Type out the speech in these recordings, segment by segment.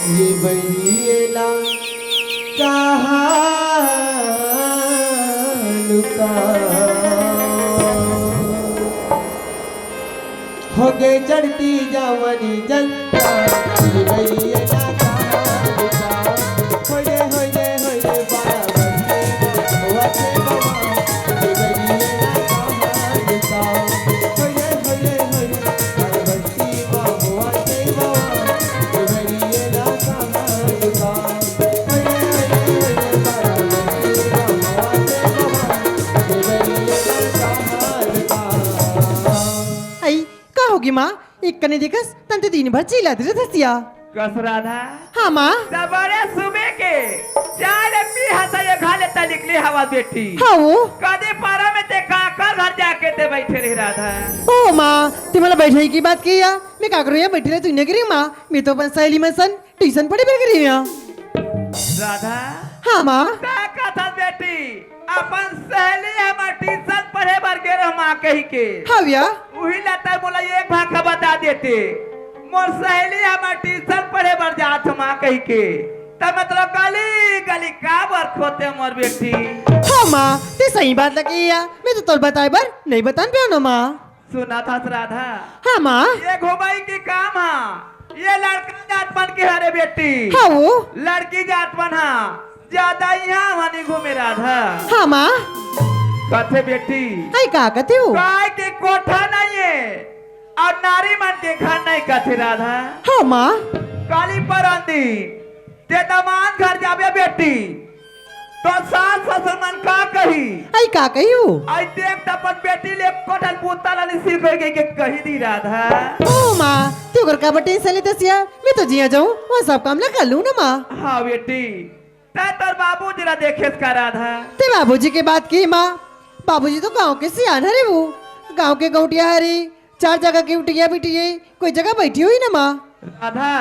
ये बरिएला कहाँ लुका हो गए चढ़ती जवानी जनता ये बरिएला कहाँ लुका हो ये बारा बरसे हुआ से बाबा ये बरिएला कहाँ लुका हो ये बारा बरसे हुआ से बाबा ये बरिएला कहाँ लुका हो ये बारा बरसे हुआ से बाबा ये बरिएला कहाँ लुका आई का होगी माँ एक कने देखस तंते दिन भर चिल्ला दे थसिया कसरा था हाँ माँ सबरे सुबह के चाय पी हंसा ये खा लेता निकली हवा बेटी हाँ वो कदे पारा में ते काका घर जाके ते बैठे रह रहा था ओ माँ ते मला बैठने की बात की या मैं का करूँ या बैठी रहे तू नहीं करी माँ मैं तो अपन सहेली में सन ट्यूशन पढ़ी बैठ करी या राधा हाँ माँ काका था बेटी अपन सहेली हम ट्यूशन पढ़े बार गे रह मां कही के हाँ भैया वही लाता बोला एक भाग बता देते मोर सहेली हम ट्यूशन पढ़े बार जात मां कही के तब मतलब गली गली का बार खोते मोर बेटी हाँ माँ ते सही बात लगी या मैं तो तोर बताए बर नहीं बतान पे ना माँ सुना था राधा हाँ माँ ये घुमाई की काम है ये लड़का जातपन के हरे बेटी हाँ वो लड़की जातपन है ज्यादा यहाँ वनी घूमे राधा हाँ माँ कथे बेटी आई का कहते हो काय के कोठा नहीं है और नारी मन के घर नहीं कथे राधा हाँ माँ काली पर आंदी ते दमान घर जाबे बेटी तो सास ससुर मन का कही आई का कही हो आई देख तपन बेटी ले कोठल पूता लानी सिर के कही दी राधा ओ माँ तू घर का बटे सले तसिया मैं तो जिया जाऊँ वो सब काम लगा लूँ ना माँ हाँ बेटी ता तर बाबू जरा देखे का राधा ते बाबूजी के बात की माँ बाबूजी तो गांव के सियान हरे वो गांव के गौटिया हरे चार जगह की उठिया बिटिया कोई जगह बैठी हुई ना माँ राधा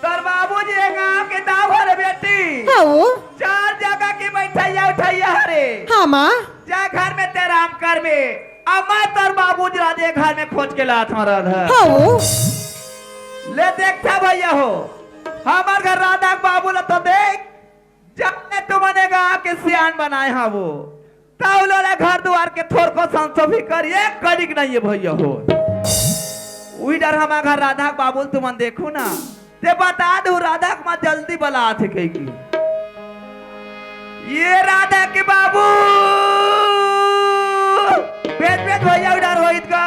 तर बाबू जी गाँव के दाव हरे बेटी हाँ वो चार जगह की बैठैया उठैया हरे हाँ माँ जा घर में तेरा आम कर में अब मैं तर बाबू जी राधे घर में खोज के लात हूँ राधा हाँ वो ले देखता भैया हो हमार घर राधा के बाबू ने तो देख जब तुमने गाँव के सियान बनाए हाँ वो तब लोले घर द्वार के थोड़ को संशोधित कर एक कलिक नहीं है भैया हो वही डर हमारा घर राधा के बाबू तुमन देखो ना ते बता दो राधा के माँ जल्दी बला थे कही ये राधा के बाबू भेज भेज भैया डर हो का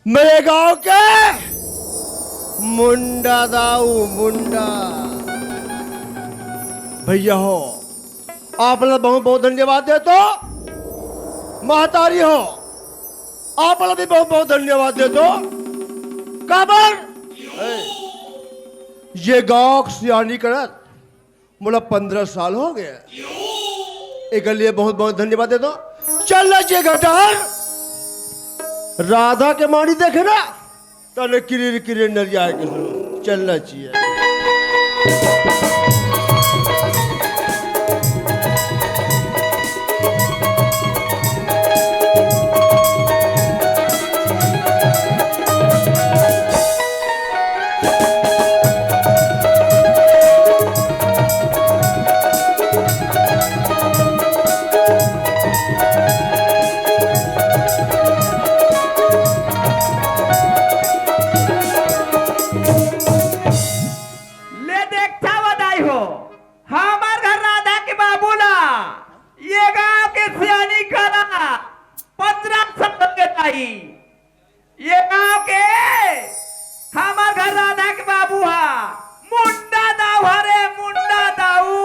मेरे गांव के मुंडा दाऊ मुंडा भैया हो आप लोग बहुत बहुत धन्यवाद दे तो महतारी हो आप लोग भी बहुत बहुत धन्यवाद दे तो काबर ये गांव सियानी करत मुला 15 साल हो गए एक लिए बहुत बहुत धन्यवाद दे दो चल जे घटार राधा के मानी देखे ना तने किरीर किरीर नरिया के चलना चाहिए ये गांव के हमार घर राधा के बाबू हा मुंडा दाऊ हरे मुंडा दाऊ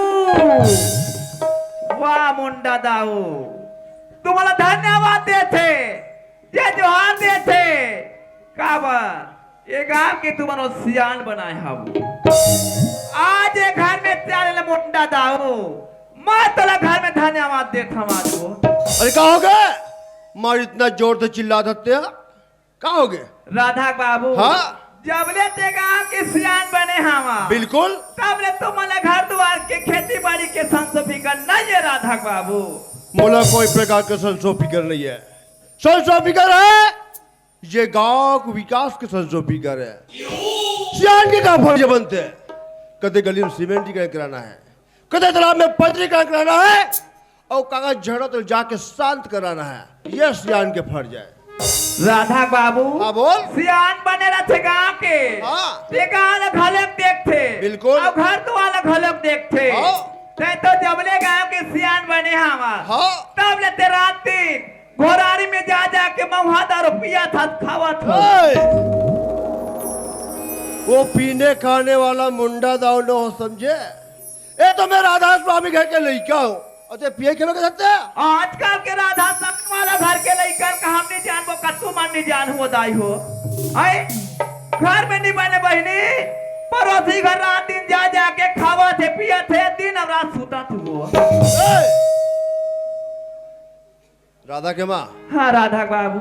मुंडा दाऊ तुम्हाला धन्यवाद देते जे जोहार देते काबर ये गांव के तुम्हारो सियान बनाए हम आज ये घर में त्याले मुंडा दाऊ मैं तोला घर में धन्यवाद देता हमारो अरे कहा हो गए मार इतना जोर से चिल्ला सकते हैं कहा हो गए राधा बाबू हाँ जबले ते गांव के सियान बने हम बिल्कुल तबले तुम्हारे घर द्वार के खेती बाड़ी के संसोपी का नहीं है राधा बाबू मोला कोई प्रकार का संसो फिकर नहीं है संसो फिकर है ये गांव को विकास के संसो फिकर है सियान के काम फर्ज बनते हैं कदे गली में सीमेंट का कराना है कदे तालाब में पटरी का कराना है और कागज झड़ा तो जाके शांत कराना है ये सियान के फर्ज है राधा बाबू हाँ बोल सियान बने रहते गांव के हाँ ते गांव घलक देखते बिल्कुल और घर द्वार घलक देखते हाँ ते तो जबले गांव के सियान बने हम हाँ तबले ते रात दिन घोरारी में जा जा के महुआ रुपया था खावा था वो पीने खाने वाला मुंडा दाव न हो समझे ए तो मैं राधा स्वामी घर के लड़का हूँ अच्छा पिए के लोग सकते हैं आजकल के राधा संग वाला घर के लेकर का हमने जान वो कत्तू मानने जान हो दाई हो आए घर में नहीं बने बहनी पड़ोसी घर रात दिन जा जा के खावा थे पिया थे दिन और रात सूता तू वो राधा के माँ हाँ राधा बाबू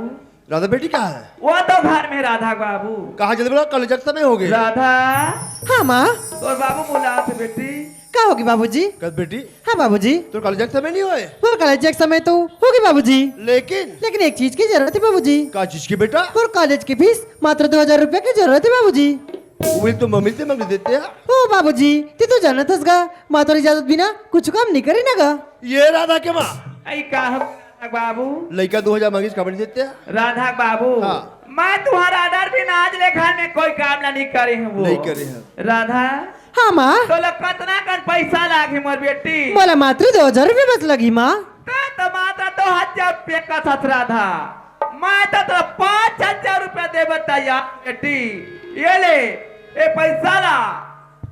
राधा बेटी कहाँ है वो तो घर में राधा बाबू कहाँ जल्दी बोला कल जगत में हो गए राधा हाँ माँ तो बाबू बुला थे बेटी क्या होगी बाबूजी कल बेटी हाँ बाबूजी तो कल जगत में नहीं हुए और कॉलेज एक समय तो होगी बाबूजी लेकिन लेकिन एक चीज की जरूरत है बाबूजी का चीज की बेटा और कॉलेज की फीस मात्र 2000 रुपया की जरूरत है बाबूजी वो तो मम्मी से मंग देते हैं ओ बाबूजी ते तो जानत हसगा मात्र इजाजत बिना कुछ काम नहीं करे ना गा ये राधा के माँ ऐ का बाबू लड़का 2000 मांगी खबर नहीं देते हैं राधा बाबू हाँ। मैं तुम्हारा आदर भी आज ले घर में कोई काम नहीं करे हूँ नहीं करे हैं राधा हाँ माँ तो लोग कितना कर पैसा लागे मोर बेटी बोला मात्र 2000 रुपया बस लगी माँ तो मात्र 2000 रुपये का था राधा मैं तो 5000 रुपया दे बताया बेटी ये ले ये पैसा ला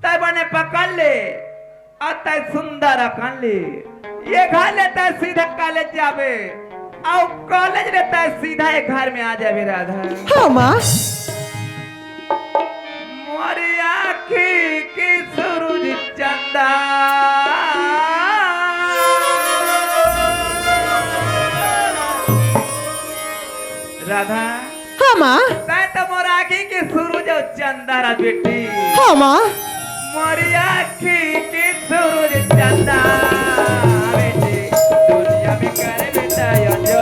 तय बने पकड़ ले और तय सुंदर अकन ले ये घर लेता है सीधा कॉलेज जावे और कॉलेज लेता है सीधा एक घर में आ जावे राधा हाँ माँ मोरी आँखी की सूरज चंदा राधा हाँ माँ तय तो मोर आँखी की सूरज चंदा रा बेटी हाँ माँ मोरी आँखी की सूरज चंदा बेटी दुनिया में करे बेटा या जो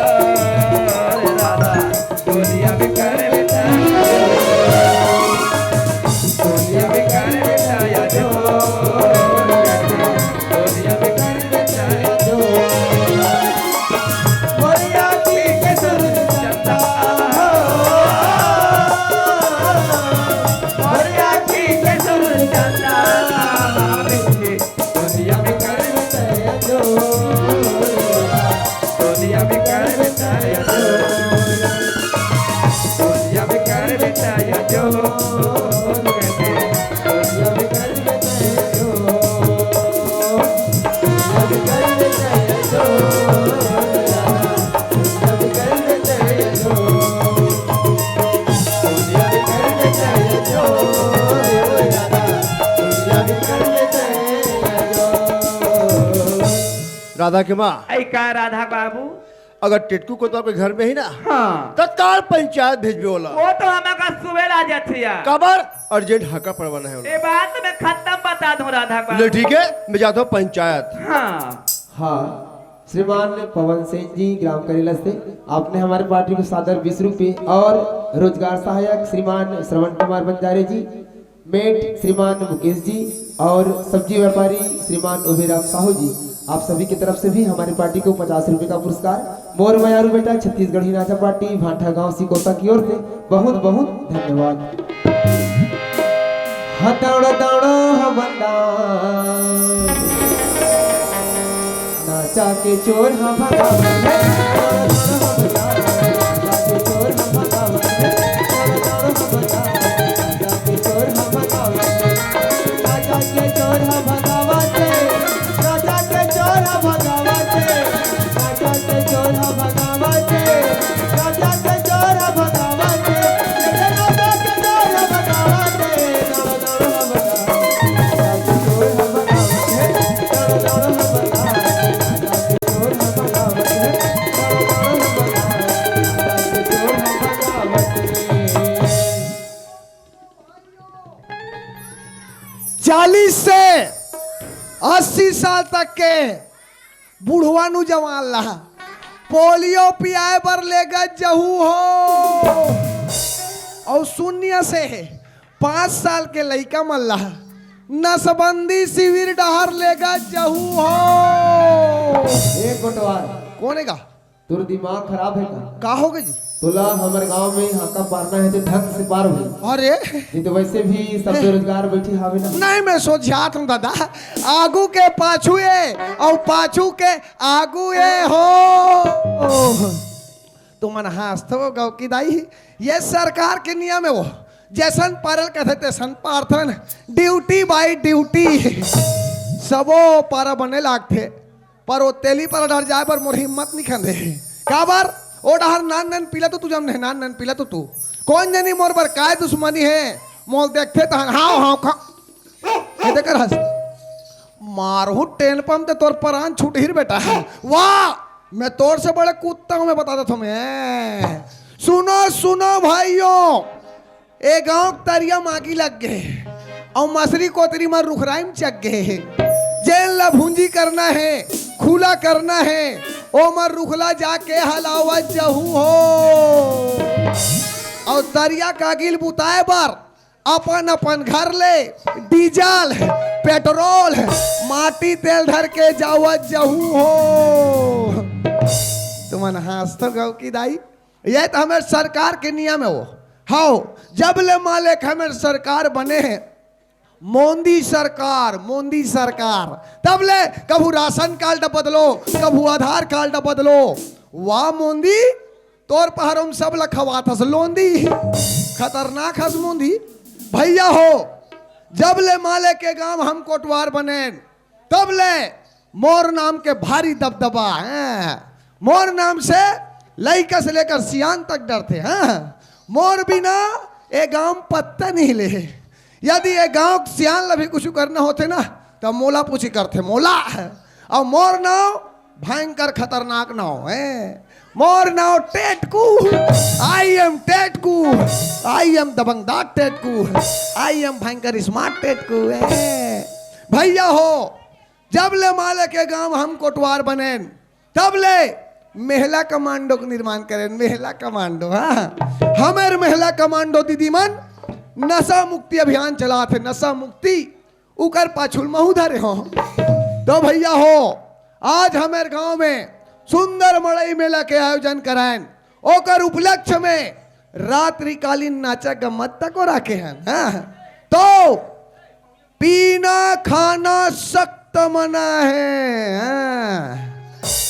राधा दुनिया में करे बेटा दुनिया में करे बेटा या जो दुनिया में करे बेटा या जो मोरी आँखी की सूरज चंदा मोरी आँखी की सूरज चंदा बेटी दुनिया में करे बेटा या जो दुनिया में करे बेटा या जो दुनिया में करे बेटा या जो दुनिया में करे बेटा या जो दुनिया में करे बेटा या जो दुनिया में करे बेटा या जो दुनिया में करे बेटा या जो दुनिया में करे बेटा या जो राधा के माँ ऐ का राधा बाबू अगर टेटकू को तो आपके घर में ही ना हाँ तत्काल पंचायत भेजबे होला वो तो हमारा सुबह आ जाती है कबर अर्जेंट हाका पड़वाना है ये बात मैं खत्म बता दूं राधा ले बाबू ठीक है मैं जाता हूँ पंचायत हाँ हाँ श्रीमान पवन सेन जी ग्राम करेला से आपने हमारे पार्टी को सादर 20 रुपये और रोजगार सहायक श्रीमान श्रवण कुमार बंजारे जी मेट श्रीमान मुकेश जी और सब्जी व्यापारी श्रीमान उभेराम साहू जी आप सभी की तरफ से भी हमारी पार्टी को 50 रुपये का पुरस्कार मोर मयारू बेटा छत्तीसगढ़ हिनाचा पार्टी भाटा गांव सिकोता की ओर से बहुत बहुत धन्यवाद। हथौड़ा दौड़ो बंदा नाचा के चोर हाँ भगावन है नाचा के चोर हाँ भगावन है नाचा के चोर हाँ भगावन है नाचा के चोर हाँ भगावन है नाचा के चोर हाँ भगावन है 80 साल तक के बुढ़वा नु जवान ला पोलियो पियाए पर लेगा जहू हो और शून्य से 5 साल के लड़का मल्ला नसबंदी शिविर डहर लेगा जहू हो। एक गोटवार कौन है का तुर दिमाग खराब है का हो गई जी? तुला हमारे गांव में हाका पारना है तो ढंग से पार हुई अरे नहीं तो वैसे भी सब बेरोजगार बैठी हावे ना। नहीं मैं सोचात हूँ दादा आगू के पाछू ये और पाछू के आगू ये हो तुमन हंसते हो गाँव की दाई ये सरकार के नियम है वो जैसन पारल कहते तैसन पार्थन ड्यूटी बाई ड्यूटी सबो पारा बने लागते पर वो तेली पर डर जाए पर मोर हिम्मत नहीं खंदे का बार ओ डहर नान नान पीला तो तू जम नहीं नान नान पीला तो तू कौन जानी मोर पर काय दुश्मनी है मोल देखते तो हाव हाव खा ये देकर हंस मारू टेन पंप ते तोर परान छूट ही बेटा वाह मैं तोर से बड़े कूदता हूँ मैं बता देता हूँ मैं सुनो सुनो भाइयों ए गांव तरिया मागी लग गए और मसरी कोतरी में रुखराइम चक गए जेल ला भूंजी करना है खुला करना है ओ मर रुखला जाके हलावत जहू हो और तरिया कागिल बुताए पर अपन अपन घर ले डीजल पेट्रोल माटी तेल धर के जावत जहू हो। तुमन हंसते गाँव की दाई ये तो हमें सरकार के नियम है वो हाँ जब ले मालिक हमें सरकार बने हैं मोदी सरकार तब ले कभू राशन कार्ड बदलो कभू आधार कार्ड बदलो वाह मोदी तोर पहर हम सब लखवा थस लोंदी खतरनाक हस मोदी भैया हो जब ले माले के गांव हम कोटवार बने तब ले मोर नाम के भारी दबदबा है मोर नाम से लड़का से लेकर सियान तक डरते हैं मोर बिना ए गांव पत्ता नहीं ले यदि ये गांव सियान लभी कुछ करना होते ना तो मोला पूछी करते मोला और मोर नाव भयंकर खतरनाक नाव है मोर नाव Tetku I am Tetku I am दबंगदार टेटकू आई एम भयंकर स्मार्ट टेटकू भैया हो जब ले माले के गांव हम कोटवार बने तब ले महिला कमांडो का निर्माण करें महिला कमांडो हाँ हमारे महिला कमांडो दीदी मन नशा मुक्ति अभियान चला थे नशा मुक्ति उकर पाछुल महू धरे हो तो भैया हो आज हमारे गांव में सुंदर मड़ई मेला के आयोजन कराएं ओकर उपलक्ष्य में रात्रिकालीन नाचा गम्मत को रखे हैं हाँ? तो पीना खाना सख्त मना है हाँ?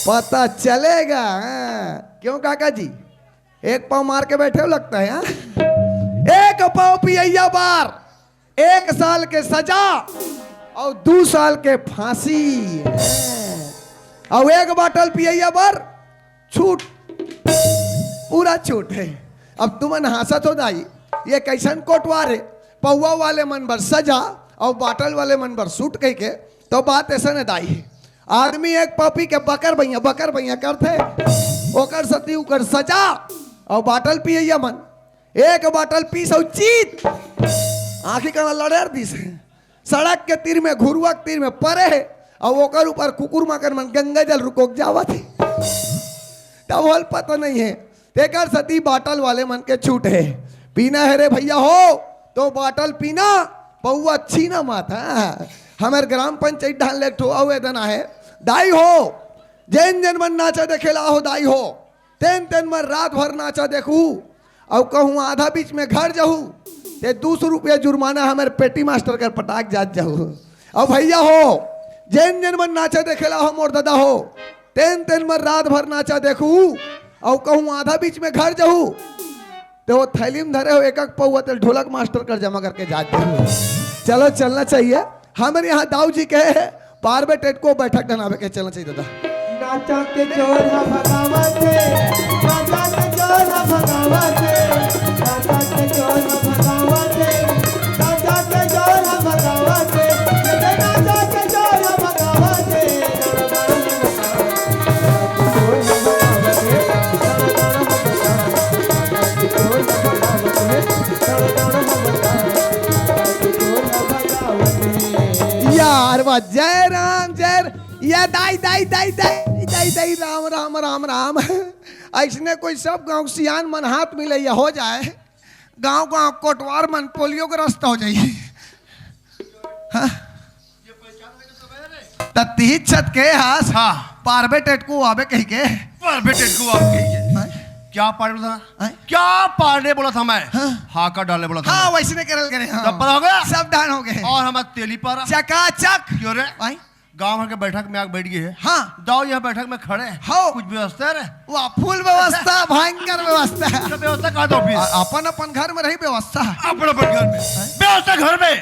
पता चलेगा हाँ? क्यों काका जी एक पाव मार के बैठे हो लगता है हाँ? एक पाव पियैया बार 1 साल के सजा और 2 साल के फांसी और 1 बाटल पियैया बार छूट पूरा छूट है। अब तुमन हंसत हो दाई ये कैसन कोटवार है पौवा वाले मन बर सजा और बाटल वाले मन बर सूट कह के तो बात ऐसा न दाई आदमी एक पपी के बकर भैया करते ओकर सती उकर सजा और बाटल पियैया मन 1 बाटल पी सौ चीत आखिर का लड़ेर दी से सड़क के तीर में घुरुआ के तीर में परे और ओकर ऊपर कुकुर माकर मन गंगा जल रुकोक जावा थे तब हल पता नहीं है तेकर सती बाटल वाले मन के छूट है पीना है रे भैया हो तो बाटल पीना पौवा अच्छी ना माता हमारे ग्राम पंचायत ढाल ले ठो आवेदन है दाई हो जैन जन मन नाचा देखेला हो दाई हो तेन तेन मन रात भर नाचा देखू और कहूँ आधा बीच में घर जाऊँ ते 200 रुपया जुर्माना हमारे पेटी मास्टर कर पटाक जात जाऊँ और भैया हो जैन जन मन नाचा देखेला हो मोर दादा हो तेन तेन मन रात भर नाचा देखू और कहूँ आधा बीच में घर जाऊँ तो वो थैली में धरे हो एक पौवा तेल ढोलक मास्टर कर जमा करके जात जाऊँ चलो चलना चाहिए हमारे यहाँ दाऊ जी कहे पार में टेट को बैठक ढनावे के चलना चाहिए दादा नाचा के जोर भगावत नाचा के जोर भगावत नाचा के जोर भगावत नाचा के जोर भगावत नाचा के जोर भगावत या बार बार जय राम ये दाई दाई दाई दाई दाई दाई राम राम राम राम। ऐसने कोई सब गांव सियान मन हाथ मिले या हो जाए, गांव गांव कोटवार मन पोलियो का रास्ता हो जाइए। हाँ? तत्ती छत के हास हाँ पारबे टेटकू आबे कही के बेटे को आप कहिए क्या पाड़ने बोला था? क्या पाड़ने बोला था मैं? हाँ का डालने बोला था? हाँ वैसे करल करे। हाँ। सब पता हो गया? सब दान हो गए और हमारा तेली पारा चकाचक। क्यों रे? गांव भर के बैठक में आग बैठ गई है। हाँ दाओ यहाँ बैठक में खड़े हैं। हाँ। कुछ व्यवस्था है रे? वाह फुल व्यवस्था भयंकर व्यवस्था। सब व्यवस्था कहाँ दो फिर? अपन अपन घर में रही व्यवस्था। अपने अपन घर में व्यवस्था घर में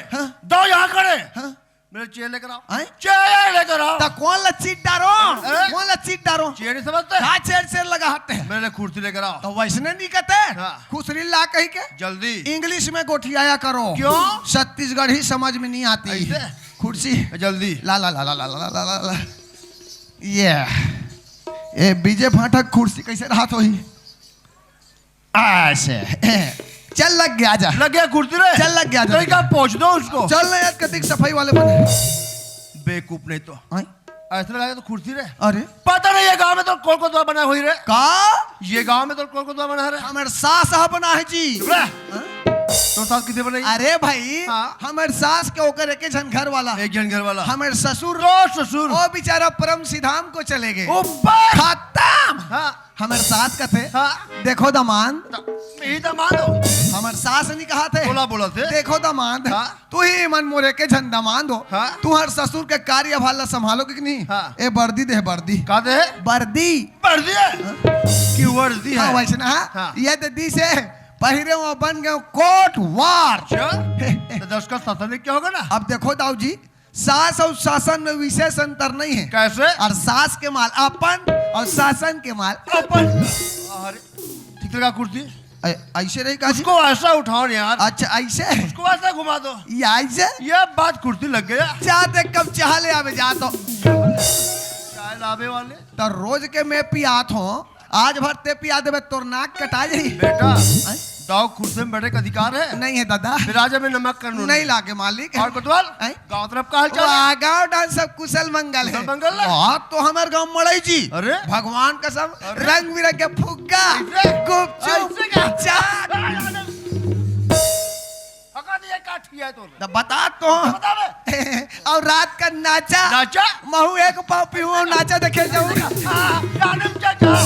दाओ यहाँ खड़े। मेरे चेयर लेकर आओ। चेयर लेकर आओ। तो कौन ला चीट डारो? कौन ला चीट डारो? चेयर नहीं समझते? कहाँ चेयर चेयर लगा हाथ है? मेरे लिए कुर्सी लेकर आओ। तो वैसने नहीं कहते? हाँ। खुसरी ला कही के जल्दी। इंग्लिश में गोठियाया करो। क्यों? छत्तीसगढ़ी समझ में नहीं आती। ऐसे? कुर्सी जल्दी। ला ला ला ला ला ला ला ला ला। ये बीजे फाटक कुर्सी कैसे राहत होई? ऐसे चल लग गया जा। लग गया कुर्सी रे? चल लग गया तो क्या पहुंच दो उसको? चल ना यार कतिक सफाई वाले बने। बेवकूफ नहीं तो ऐसे लगाया तो कुर्सी रे। अरे पता नहीं ये गांव में तो कौन कौन द्वार बना हुई रे? का ये गांव में तो कौन कौन द्वार बना है रे? हमारे सास साहब बना है जी। चुप रह। तो सास कितने बनाई? अरे भाई हाँ। हमारे सास के ओकर एक जन घर वाला, एक जन घर वाला। हमारे ससुर तो ससुर वो बेचारा परम सिधाम को चले गए। ऊपर खत्म। हाँ हमारे सास का थे हाँ देखो दामाद, यही तो मान दो। हमारे सास ने कहा थे बोला बोला थे देखो दामाद हाँ। तू ही मन मोरे के झन दामाद हो। हाँ। तू हर ससुर के कार्य भाला संभालोगे कि नहीं? हाँ। ए वर्दी दे वर्दी कहते हैं वर्दी वर्दी है कि वर्दी हाँ है। वैसे ना हाँ। ये तो दी से पहिरे हुआ बन गए कोट वार। तो 10 का शासन क्या होगा ना? अब देखो दाऊ जी सास और शासन में विशेष अंतर नहीं है। कैसे? और सास के माल अपन और शासन के माल अपन। अरे ठीक लगा कुर्सी? ऐसे रही का जी? उसको ऐसा उठाओ ना यार। अच्छा ऐसे उसको ऐसा घुमा दो। ये ऐसे ये बात कुर्सी लग गया। चाहते कब चाह ले आवे जा तो चाय लावे वाले तो रोज के मैं पियात हूँ, आज भर ते पिया देवे तोर नाक कटा जाई। बेटा दाव कुर्सी में बैठे का अधिकार है? नहीं है दादा। फिर राजा में नमक कानून नहीं लागे मालिक। और कोतवाल हैं? गांव तरफ का हाल चाल है? वाह, गाँव डांस सब कुशल मंगल है। कुशल मंगल है? हाँ तो हमारे गाँव मड़ई जी अरे भगवान कसम अरे? रंग बिरंग के फुग्गा ऐसे? गुपचुप ऐसे क्या? चाट। हका दिया काट किया है तूने। तो बता तो बता बे। और रात का नाचा नाचा? महू एक पाव पीऊ नाचा देखे जाऊंगा। जानम चाचा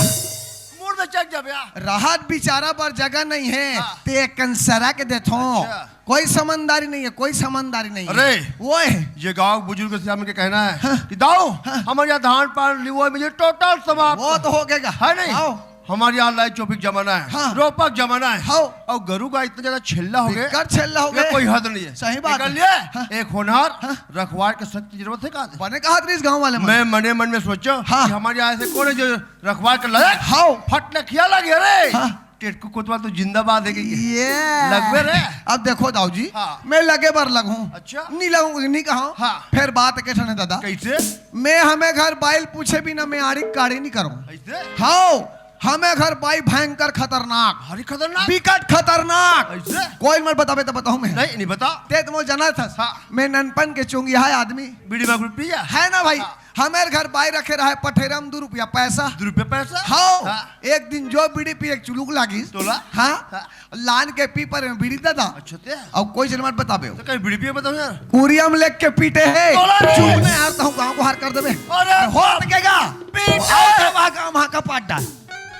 मूड में चल जा बे। राहत बेचारा पर जगह नहीं है हाँ। ते कंसरा के देथो। अच्छा। कोई समझदारी नहीं है, कोई समझदारी नहीं है। अरे वो है ये गांव बुजुर्ग से हमें कहना है कि दाऊ हमारे यहाँ धान पान लिवा मुझे टोटल समाप्त वो तो हो गएगा है नहीं। आओ। हमारे यहाँ लाई चौपिक जमाना है हाँ। रोपक जमाना है हाँ। और गरु का इतना ज्यादा छिल्ला हो गया कर छेल्ला हो ये गए। कोई हद नहीं है। सही बात निकल है। लिए हाँ। एक होनहार रखवार के सख्त की जरूरत है कहा बने कहा इस गांव वाले में। मैं मने मन में सोचो हाँ। कि हमारे यहाँ ऐसे कौन है जो रखवार कर लायक हाँ। फट लखिया लगे रे हाँ। टेटकू कोतवाल तो जिंदाबाद है कि ये लगवे रे। अब देखो दाऊ जी हाँ। मैं लगे बार लगूं अच्छा। नहीं लगूंगी नहीं कहा हाँ। फिर बात कैसे है दादा? कैसे मैं हमें घर बाइल पूछे बिना मैं आड़ी काड़ी नहीं करूं। ऐसे हाँ हमें घर बाई भयंकर खतरनाक हरी खतरनाक विकट खतरनाक। ऐसे कोई मत बतावे तो बताऊं मैं। नहीं नहीं बता ते तुम जाना था हाँ। मैं ननपन के चुंगिया है आदमी बीड़ी में पिया है ना भाई। हाँ। हमारे घर बाई रखे रहे पठेरम 2 रुपया पैसा। 2 रुपये पैसा हाँ। हाँ। एक दिन जो बीड़ी पी एक चुलूक लागी तोला हाँ हाँ। लान के पीपर में बीड़ी दादा। अच्छा ते अब कोई से मत बतावे तो कहीं बीड़ी पिए बताओ यार। कुरियम लेक के पीटे है तोला रे। चुप में हारता हूँ गाँव को हार कर देवे अरे हो सकेगा पीटे। वहाँ का पाट डाल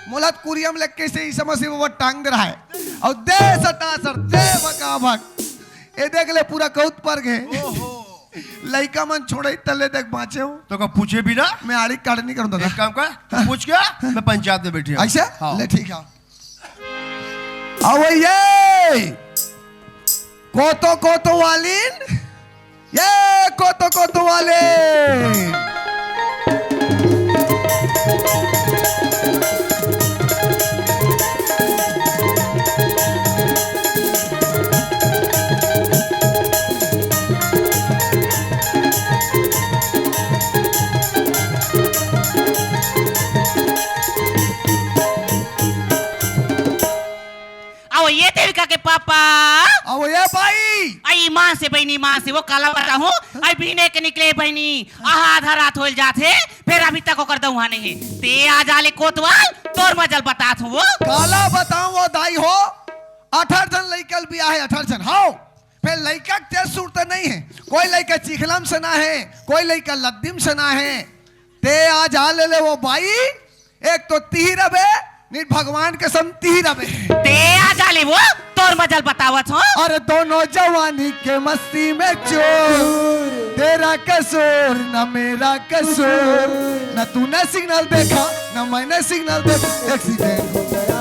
मुलत कुरियम लेक के से ही समझ वो टांग दे रहा है और दे सटा सर दे भगा भग ये देख ले पूरा कौत पर गए ओहो लइका मन छोड़े तले देख बाँचे हूँ तो का पूछे भी ना मैं आड़ी काट नहीं करूँ दादा एक काम कर तू पूछ क्या मैं पंचायत में बैठी हूँ। ऐसे हाँ। ले ठीक है अब ये कोतो वालिन ये कोतो वालिन ये देविका के पापा अब ये भाई आई मां से बहनी मां से वो काला बता हूँ आई बीने के निकले बहनी आधा रात होल जाते फिर अभी तक ओकर दउहा नहीं है ते आ जाले कोतवाल तोर मजल बतात हूँ वो काला बताऊं वो दाई हो 18 जन लइकल बिया है 18 जन हाँ फिर लइका के तेज सूरत नहीं है कोई लइका चिखलम से ना है कोई लइका लद्दिम से ना है ते आ जा ले वो बाई एक तो तीर अबे नित भगवान के सम तीर अबे ते आ जाले वो तोर मजल बतावत हो अरे दोनों जवानी के मस्ती में चोर तेरा कसूर न मेरा कसूर न तूने सिग्नल देखा न मैंने सिग्नल देखा एक्सीडेंट हो गया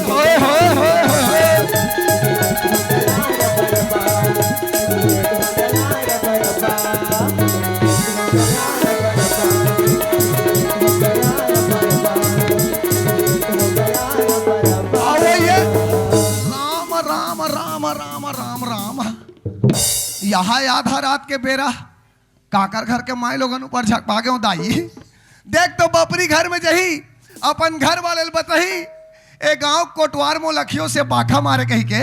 होए होए होए होए आओ ये राम राम राम राम राम राम यहाँ आधा रात के बेरा काकर घर के माए लोगन ऊपर झक भागे हो दाई देख तो बपरी घर में जही अपन घर वाले बताही ए गांव कोटवार मो लखियों से बाखा मारे कही के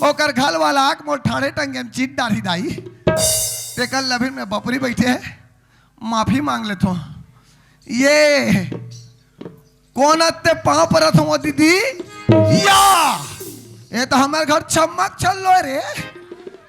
ओकर घर वाला आंख मोर ठाड़े टंगे में चीट डाली दाई ते कल लभिन में बपरी बैठे है माफी मांग लेते हो ये कौन अत्ते पाँव परत हो दीदी या ये तो हमारे घर चमक चल लो रे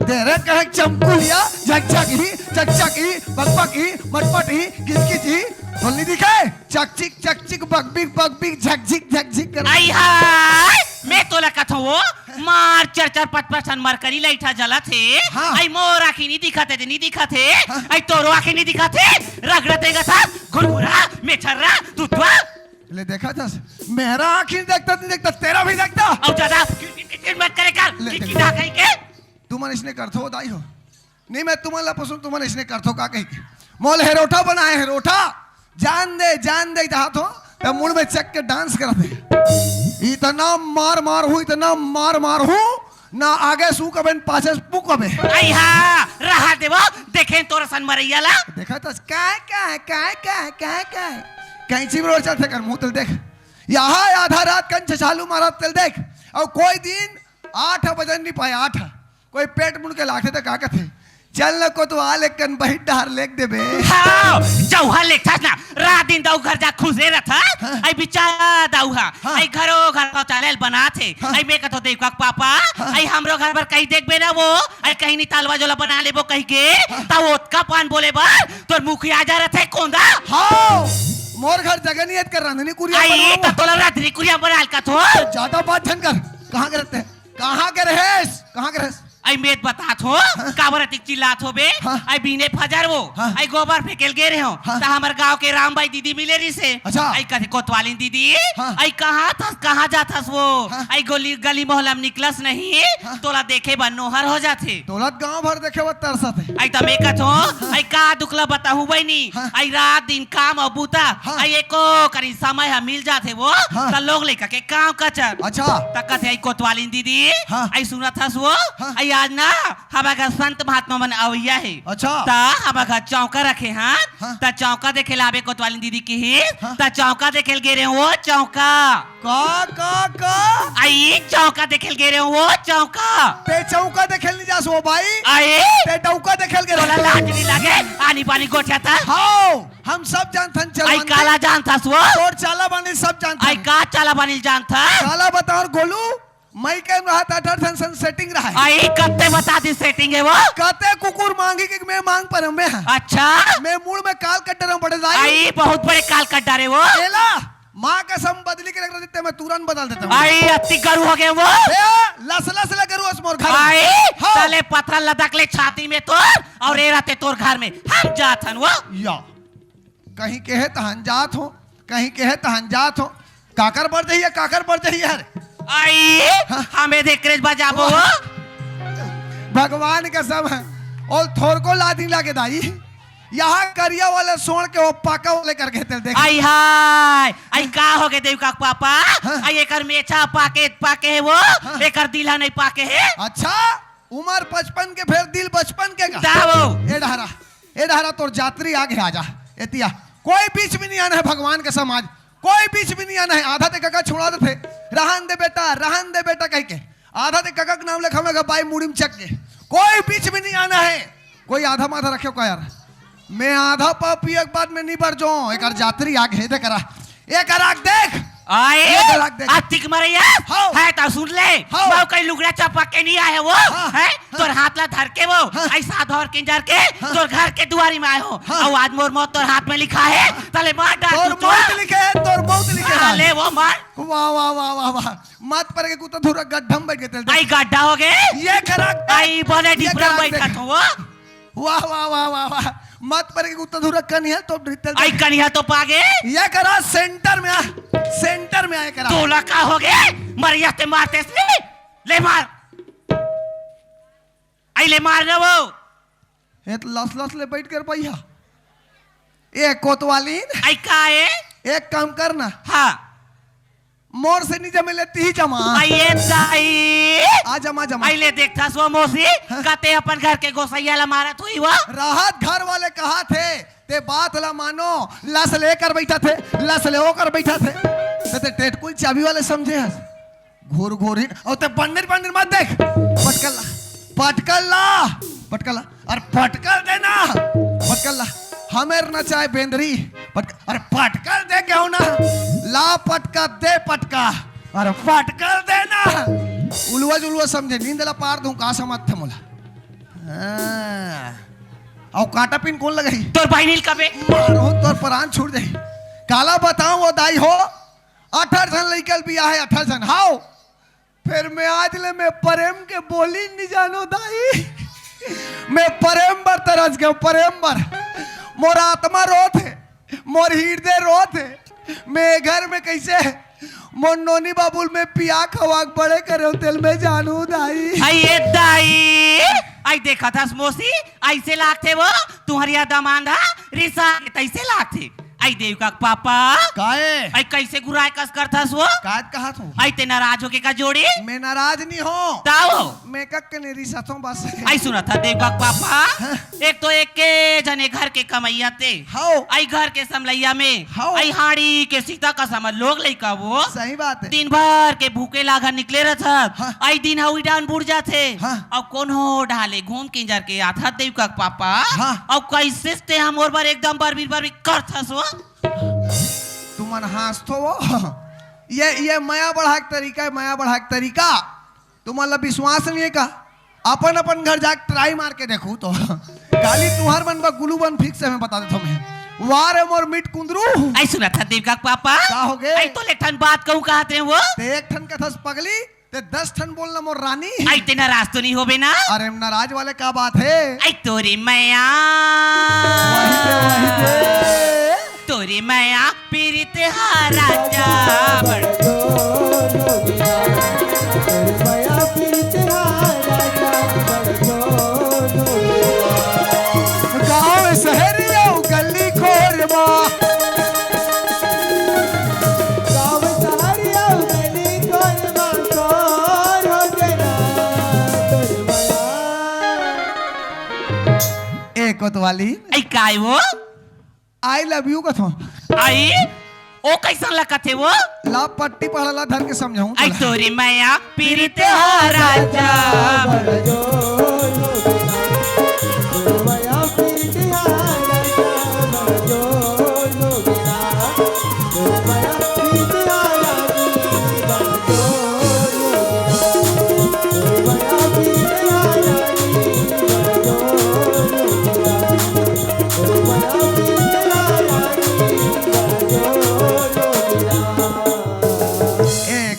तेरे कहे चमकुलिया झकझकी बकबकी मटपटी किचकिची बोलनी दिखे चकचिक बकबिक झकझिक कर आई हाय मैं तो लकत हूँ वो मार चर चर पट पट सन मर करी लाइटा जला थे हाँ। आई मोर आखी नहीं दिखा थे आई तोरो आखी नहीं दिखा थे रगड़तेगा था घुरघुरा मेछर्रा तुतवा ले देखा था मेरा आँखी नहीं देखता तेरा भी देखता और ज्यादा मत करे कर ले, की ढा कहीं के तुमन इसने करथो हो दाई हो नहीं मैं तुम्हारा पसंद तुमन इसने करथो का कही के मोल हेरोठा बनाए हेरोठा जान दे हाथ हो तो मुड़ में चक के डांस कर दे इतना मार मार हूँ ना आगे सू कबे न पाछे पू कबे आई हा रहा देवो देखें तोरा सन मरैया ला देखा था काय कैंची में चलते कर मुंह तल देख यहाँ आधा रात कंच चालू मारा तल देख और कोई दिन 8 बजन नहीं पाए 8 कोई पेट मुड़ के लाखे तक आके थे चल न को तो आ लेकन बही डार लेक देबे हाँ जौहा लेखा ना रात दिन दाऊ घर जा खुशे रहता आई बिचारा दाऊहा आई घरो घर का चालेल बना थे आई मैं कतो देव का पापा आई हमरो घर पर कहीं देख बे ना वो आई कहीं नहीं तालवा जोला बना ले वो कहीं के ताऊ ओतका पान बोले बार तोर मुखिया जा रहे थे कौन दा हाँ मोर घर जगनियत कर रंधनी कुरिया आई तो तोला रात्रि कुरिया बना का तो ज्यादा बात झन कर कहाँ के रहते कहाँ के रहेस आई मेद बतात हो काबरतिक चिल्लात हो बे आई बीने फजर वो आई गोबर फेंकेल गे रहे हो ता हमर गांव के रामबाई दीदी मिले रही से अच्छा। आई कथे कोतवालिन दीदी आई कहाँ जाथस वो आई गली मोहल्ला में निकलस नहीं तोला देखे बनोहर हो जाथे दौलत गांव भर देखे वो तरसत है आई तमे कथो आई का दुखला बताहू बहनी आई रात दिन काम और बूता आई एको करी समय हम मिल जाथे वो ता लोग लेकर के काम कचर अच्छा तकत है कोतवालिन दीदी हाँ। आई सुना था वो आई आज ना हमारा संत महात्मा मन आवैया है अच्छा। ता हमारा चौका रखे हाँ ता चौका देखे लाबे कोतवालिन दीदी की ही ता चौका देखेल गे रहे वो चौका का आई चौका देखेल गे रहे वो चौका ते चौका देखेल नहीं जास वो भाई आई ते डौका देखेल के तोला लाज नहीं लगे आनी पानी गोठ्याता हां हम सब जानथन चल आई काला जानता वो तोर चाला बने सब जानथन आई का चाला बनिल जानता काला बता और गोलू मई के रहा था 18 सेटिंग रहा है आई कत्ते बता दी सेटिंग है वो कहते कुकुर मांगी कि मैं मांग पर मैं अच्छा मैं मूड में काल कट रहा हूं बड़े दाई आई बहुत बड़े काल कट डारे वो एला माँ का सम बदली के रख देते मैं तुरंत बदल देता हूँ आई अति गरु हो गए वो लस करू उस मोर घर आई हाँ। तले पत्थर लदक ले छाती में तोर और ये रहते तोर घर में हम जाथन वो या कहीं के है तहन जात हो कहीं के है तहन जात हो काकर बढ़ जाइए यार आई हमें देख रेज बजाबो वो भगवान का सब है और थोर को लादी लागे दाई यहाँ करिया वाले सोन के वो पाका वाले करके देख आई हाय आई का हो गए देव का पापा आई एकर मेछा पाके है वो एकर दिला नहीं पाके है अच्छा उम्र 55 के फिर दिल बचपन के का दावो ए डहरा ए धारा तोर जात्री आगे आ जा एतिया कोई बीच में नहीं आना है भगवान का समाज कोई बीच में नहीं आना है आधा ते काका छोड़ा देते रहन दे बेटा कह के आधा ते काका के नाम लिखा मैं बाई मुड़ी में चक के कोई बीच में नहीं आना है कोई आधा माधा रखे को यार मैं आधा पापी एक बाद में नहीं बढ़ जाऊं एक जात्री आगे दे करा एक देख आए ये गलत देख। अतिक मरैया हाँ। है तो सुन ले हाँ। वो कई लुगड़ा चपक के नहीं आए वो हाँ। है तोर हाथ ला धर के वो हाँ। ऐसा धर के जर के तोर घर के दुआरी में आए हो हाँ। और आज मोर मौत तोर हाथ में लिखा है तले मार डाल तोर मौत लिखे है ले वो मार वाह वाह वाह वाह वाह मत पर के कुत्ता थोड़ा गड्ढा में बैठ के तेल आई गड्ढा हो गए ये करा आई बने ये डिफरेंट करा बैठा देख। तो वो वाह वाह वाह वाह वाह मत पर के कुत्ता थोड़ा कनिया तो तेल आई कनिया तो पागे ये करा सेंटर में आ करा तोला का हो गए मरिया ते मारते इसलिए ले मार आई ले मार ना वो ये तो लस ले बैठ कर भैया ए कोतवालीन आई का है एक काम करना हाँ मोर से नहीं जमे लेती ही जमा आई ये दाई आ जमा जमा आइले देखता सो मौसी कहते अपन घर के गोसैया ला मारा तू ही हुआ राहत घर वाले कहा थे ते बात ला मानो लस लेकर बैठा थे लस ले होकर बैठा थे ते टेटकुल चाबी वाले समझे हस घोर घोर ही और ते बंदर मत देख पटकल ला और पटकल देना पटकल ला हमेर न चाहे बेंदरी अरे पटकल दे क्यों ना ला पटका दे पटका अरे पटकल देना उलवा समझे नींद ला पार दूं का समझ थे मोला और कांटा पिन कौन लगाई तोर बहनील कबे मारो तोर प्राण छूट जाई काला बताऊं वो दाई हो 18 जन लइकल भी है 18 जन हाओ फिर मैं आज ले मैं प्रेम के बोली नहीं जानो दाई मैं प्रेम बर तरस गया प्रेम बर मोर आत्मा रोत है मोर हृदय रोत है मैं घर में कैसे मोर नोनी बाबुल में पिया खवाक बड़े करे तेल में जानू दाई आई ये दाई आई देखा था मौसी ऐसे लागते वो तुम्हारी दमांधा रिसा तैसे लागते आई देव का पापा काहे आई कैसे गुराय कस करता सो काज कहा तू आई ते नाराज होके का जोड़ी मैं नाराज नहीं हूँ ताओ मैं कक के नहीं सतों बस आई सुना था देव का पापा एक तो एक के जने घर के कमैया थे हाओ आई घर के समलैया में हाँ। आई हाड़ी के सीता का समझ लोग लइका वो सही बात है दिन भर के भूखे लागा निकले रहता हाँ। आई दिन हवी डान बुड़ जाते हाँ। और कौन हो ढाले घूम के जर के आता देव का पापा हाँ। और कैसे ते हम और बार एकदम बार कर था सो तुमन हंस तो वो ये माया बढ़ा के तरीका है माया बढ़ा के तरीका तुम्हारा विश्वास नहीं है का अपन अपन घर जाके ट्राई मार के देखो तो खाली तुहार मन बा गुलू बन फिक्स है मैं बता देता हूँ वारे मोर मिट कुंदरू आई सुना था देव का पापा का हो गए? आई तो लेठन बात कहूँ कहते हैं वो ते एक ठन का थस पगली ते 10 ठन बोलना मोर रानी आई ते नाराज तो नहीं हो बे ना अरे नाराज वाले का बात है आई तोरी मैया वही दे। तोरी मैया पीरित राजा बड़ गाँव शहर यो गली खोरमा एक कोतवाली आई काय वो आई लव यू कथो आई ओ कैसा लगा थे वो ला पट्टी पढ़ला धर के समझाऊं आई तोरी मैया पीरित राजा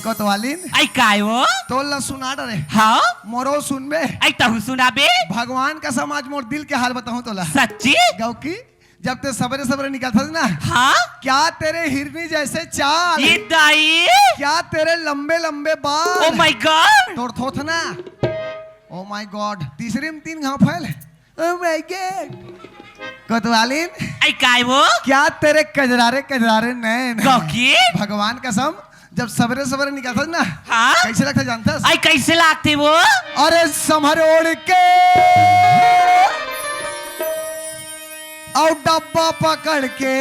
कोतवालीन आई काय वो तो ला सुना डरे हाँ मोरो सुनबे आई तहु सुना बे भगवान का समाज मोर दिल के हाल बताऊं तो ला सच्ची गाँव की जब ते सवेरे सवेरे निकलता था ना हाँ क्या तेरे हिरनी जैसे चाल ये दाई क्या तेरे लंबे लंबे ओ बाल माय गॉड तोड़ थोथ ना ओ माय गॉड तीसरे में 3 घाव फैल ओ माय गॉड कोतवालीन आई काय वो क्या तेरे कजरारे नैन गौकी भगवान कसम जब सवेरे सवेरे निकलता था ना हाँ कैसे लगता जानता है? आई कैसे लागते वो अरे समर ओढ़ के और डब्बा पकड़ के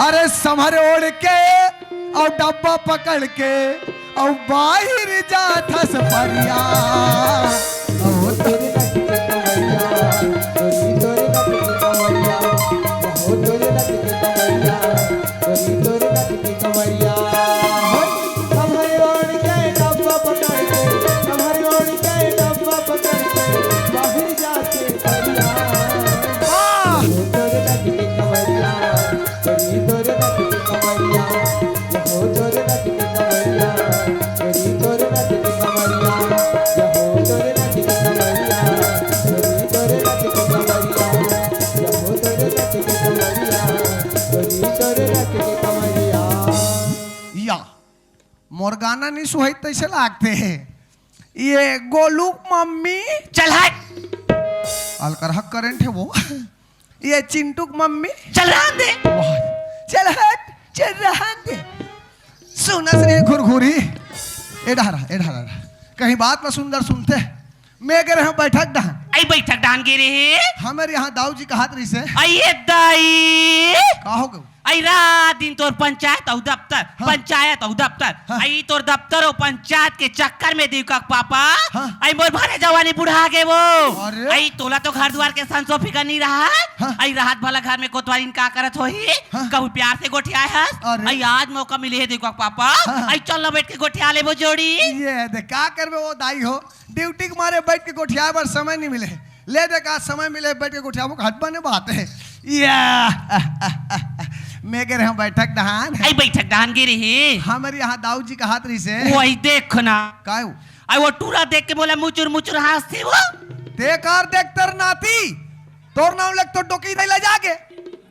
अरे समर ओढ़ के और डब्बा पकड़ के और बाहर जाता सफरिया ओ तोरे लट के कमरिया तोरे लट के कमरिया ओ तोरे लट के कमरिया तोरे लट के कमरिया हमारे ओढ़ के डब्बा पकड़ के हमारे ओढ़ के डब्बा पकड़ के बाहर जाते परिया ओ तोरे लट के कमरिया तोरे लट के कमरिया ओ तोरे लट के कमरिया तोरे लट के कमरिया हो तोरे लट के कमरिया तोरे लट के कमरिया हो तोरे लट के कमरिया तोरे लट के कमरिया या मोर गाना नहीं सुहाई तैसे लागते हैं ये गोलू मम्मी चल हट, अलकर हक करेंट है वो ये चिंटू मम्मी चल रहा दे। चल हट चल रहा दे सुना से घुरघुरी एढ़ा कहीं बात में सुंदर सुनते मैं कह रहे बैठक डहा आई बैठक डान गिरे है। हमारे यहाँ दाऊ जी का हाथ रही से आई ये दाई का हो गए आई रात दिन तोर पंचायत और दफ्तर हाँ। पंचायत और दफ्तर हाँ। आई तोर दफ्तर और पंचायत के चक्कर में दीपक पापा हाँ। आई मोर भारे जवानी बुढ़ा गए वो अरे। आई तोला तो घर द्वार के संसो फिकर नहीं रहा हाँ। आई रात भला घर में कोतवालीन का करत होही हाँ। कहू प्यार से गोठिया है अरे। आई आज मौका मिले है दीपक पापा हाँ। आई चल ना बैठ के गोठिया ले वो जोड़ी ये दे क्या करबे वो दाई हो ड्यूटी के मारे बैठ के गोठिया पर समय नहीं मिले ले दे का समय मिले बैठ के गोठिया को हट बने बात है मैं कह रहा हूँ बैठक दहान आई बैठक डान गिरे है हमारे यहाँ दाऊ जी का हाथ रही से वही देखना काय हो आई वो टूरा देख के बोला मुचुर मुचुर हंसती वो देकार देख तर नाती तोर नाम लग तो डोकी नहीं ले जाके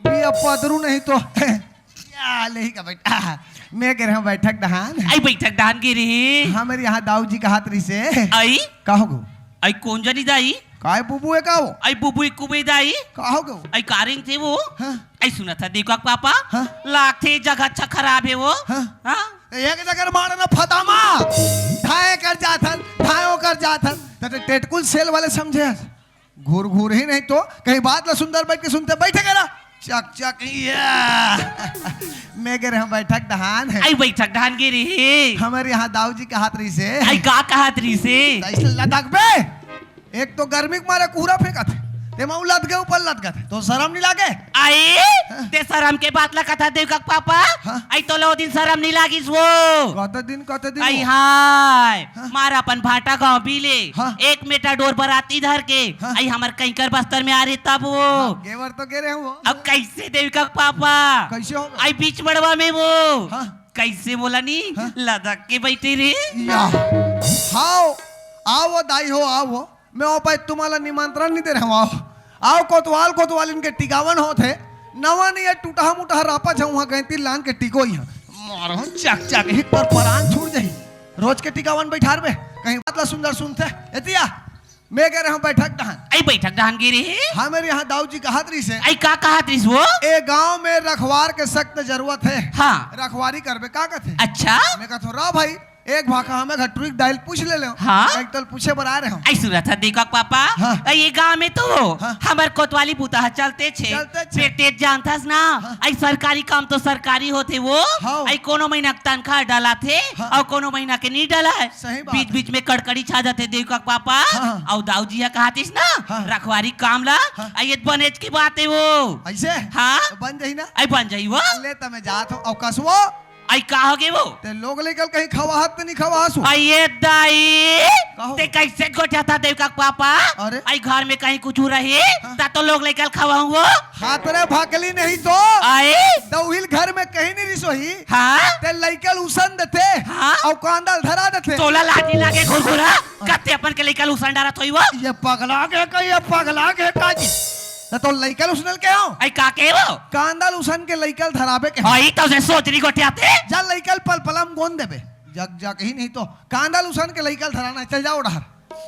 बिया पदरू नहीं तो या ले का बैठा मैं कह रहा हूँ बैठक दहान आई बैठक डान गिरे है हमारे यहाँ दाऊ जी का हाथ रही से आई कहोगो आई कौन जानी दाई काय बुबू है का वो आई बुबुई कुबई दाई कहोगो आई कारिंग थे वो हाँ। आई सुना था दीपक पापा हाँ। लाख थे जगह अच्छा खराब है वो हाँ। हाँ? एक जगह मारना फतामा ढाए कर जाथन ढायो कर जाथन तो टेटकुल सेल वाले समझे घूर घूर ही नहीं तो कहीं बात ला सुंदर बैठ के सुनते बैठे करा चक चक मैं कह रहा हूँ बैठक दहान है आई बैठक डान गिरी है हमारे यहाँ दाऊ जी का हाथ रही से आई का कहा तरी से इसलिए लदक बे एक तो गर्मी के मारे कूड़ा फेंका थे ते मैं लद गए ऊपर लद गए तो शर्म नहीं लागे आई ते शरम के बात लगा था दीपक पापा हाँ। आई तो लो दिन शरम नहीं लागिस वो कत दिन आई वो? हाय हाँ। मारा अपन भाटा गांव बीले हाँ। एक मेटा डोर बराती धर के हाँ। आई हमार कंकर बस्तर में आ रहे तब वो गेवर तो कह रहे हैं वो अब कैसे दीपक पापा कैसे होगा आई बीच मड़वा में वो हाँ। कैसे बोला नी हाँ। लदक के बैठे रे या हाओ आओ दाई हो आओ मैं ओ पाए तुम्हाला निमंत्रण नहीं दे रहा हूँ आओ कोतवाल कोतवाल इनके टिकावन होते नवा नहीं है टूटा मुटा रापा जाऊँ वहाँ गए 3 लान के टिको ही मारो चक चक हिट पर परान छूट जाही रोज के टिकावन बैठार में कहीं बात ला सुंदर सुनते एतिया मैं कह रहा हूँ बैठक दहान आई बैठक डान गिरी है हाँ मेरे यहाँ दाऊ जी का हाथरी से आई का कहा त्रिस वो ए गांव में रखवार के सख्त जरूरत है हाँ रखवारी करबे का कहते अच्छा मैं कहता रा भाई एक भाका हमें घटुरी डायल पूछ ले लो हाँ। एक तल पूछे बना रहे हो आई सुना था दीपक पापा हाँ। ये गांव में तो हाँ। हमार कोतवाली बूता चलते छे चलते छे। पेटे जानथस ना हाँ। आई सरकारी काम तो सरकारी होते वो हाँ। आई कोनो महीना के तनख्वाह डाला थे हाँ। और कोनो महीना के नहीं डाला है सही बात बीच है। बीच में कड़कड़ी छा जाते दीपक पापा हाँ। और दाऊ जी कहतीस ना हाँ। रखवारी काम ला हाँ। आई ये बनेज की बात है वो ऐसे हाँ। बन जाही ना आई बन जाई वो ले तमे जात हो अवकाश वो आई कहोगे वो ते लोग लेकर कहीं खवाहत तो नहीं खवासु आई ये दाई कहो। ते कैसे गोठा था देवका पापा अरे। आई घर में कहीं कुछ रही ता तो लोग लेकर खवाऊं वो हाथरे भाकली नहीं तो आए दौहिल घर में कहीं नहीं रिसोही हाँ ते लइकल उसन देते हाँ। और कांदल धरा देते तोला लाठी लागे घुरघुरा कत्ते अपन के लेकर उसन डारत होई वो ये पगला के काजी तो लइकल उसनल के हो आई का के वो कांदल उसन के लइकल धराबे के हो। आई तो से सोचरी गोठियाते जा लइकल पल पलम गोन देबे जग जग ही नहीं तो कांदल उसन के लइकल धराना चल जाओ डहर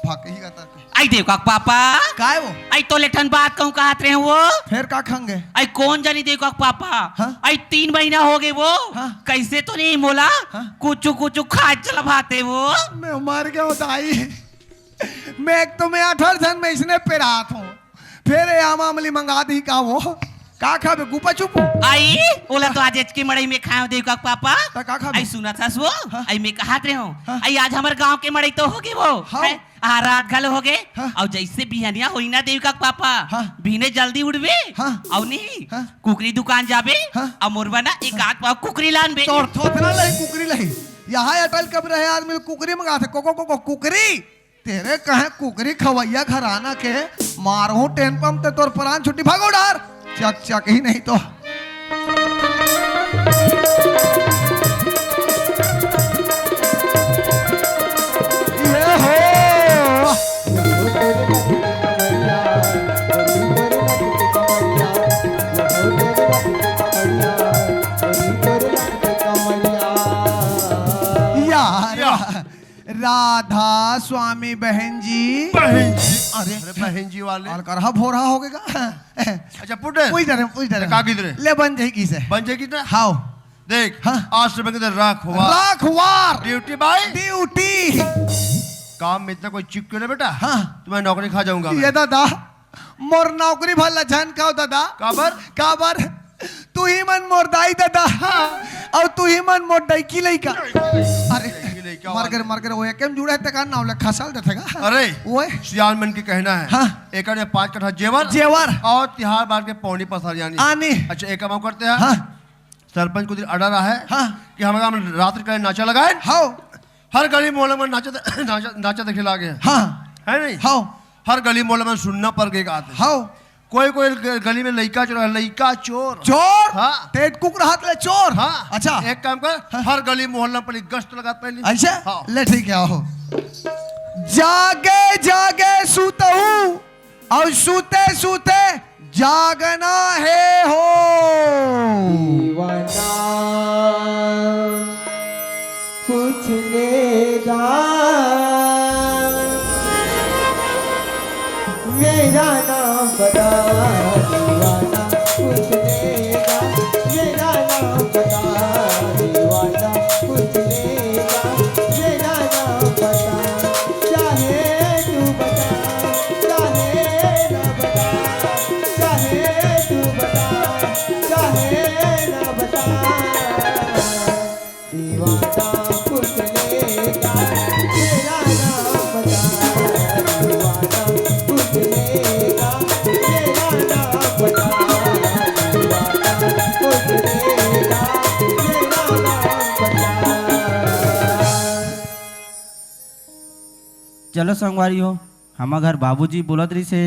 भाग ही का आई देवका पापा काय वो आई तो लेठन बात कहूं कहत रहे वो फिर का खंगे आई कौन जानी देवका पापा हाँ? आई 3 महीना हो गए वो हाँ? कैसे तो नहीं मोला हाँ? कुछ खा चला भाते वो मैं मर गया दाई मैं एक तो मैं 18 जन में इसने पे रात हूँ फिर आम आमली मंगा दी का वो का खाबे गुपा चुप आई ओला तो आज की मड़ई में खाओ देव का पापा ता का खाबे आई सुना था वो हाँ। आई मैं कहा रहे हो आई आज हमारे गांव के मड़ई तो होगी वो हाँ। हैं? रात घल हो गए हाँ। और जैसे बिहनिया होई ना देव का पापा हाँ। बिहने जल्दी उड़वे हाँ। और नहीं हाँ। कुकरी दुकान जाबे हाँ। और मोरबा ना एक आध पाव कुकरी लान बे तोड़ थोथना लही कुकरी लही यहाँ अटल कब रहे आदमी कुकरी मंगा थे को कुकरी तेरे कहे कुकरी खवैया घराना के मारो टेन पंप ते तोर प्राण छुट्टी भागो डार चक चक ही नहीं तो ये हो यार राधा स्वामी बहन जी बहन जी अरे अरे बहन जी वाले और करहा भोरा हो गएगा अच्छा पुटे पूछ डरे का किधर है? ले बन जाए की से बन जाएगी ना हाउ देख हाँ। आज से बंदे राख हुआ राखवार ड्यूटी बाय ड्यूटी काम में इतना कोई चिप क्यों ना बेटा हाँ। तो मैं नौकरी खा जाऊंगा ये दादा मोर नौकरी भला झन खाओ दादा काबर काबर तू ही मन मोर दाई दादा और तू ही मन मोर डाइकी लइका अरे लइका मार कर वो एकम जुड़ा है तका नाव ले खसल देथेगा अरे ओए सियान मन के कहना है हाँ। एक ने 5 कट्ठा जेवर जेवर और तिहार बार के पौनी पसार यानी आने अच्छा एक काम करते हैं हाँ सरपंच को दिन अड़ा रहा है हाँ कि हमारे गाँव में रात्रि का नाचा लगाए हाउ हर गली मोहल्ले में नाचा देखे लागे हाँ है नहीं हाउ हर गली मोहल्ले में सुनना पर गए आते हाउ कोई कोई गली में लइका चोर है, लइका चोर चोर हाँ। तेट कुकर हाथ ले चोर हाँ अच्छा एक काम कर हर गली मोहल्ला पर गश्त लगा पहले अच्छा हाँ। ले ठीक है आओ जागे जागे सूतहूँ और सूते सूते जागना है हो दीवाना कुछ लेगा मेरा नाम बता दीवाना कुछ लेगा मेरा नाम बता दीवाना कुछ लेगा मेरा नाम बता चाहे तू बता चाहे न बता चाहे तू बता चाहे न बता दीवाना कुछ लेगा मेरा नाम बता दीवाना कुछ लेगा मेरा नाम बता दीवाना कुछ लेगा मेरा नाम बता चलो संगवारी हो हमार घर बाबूजी बोलत रही से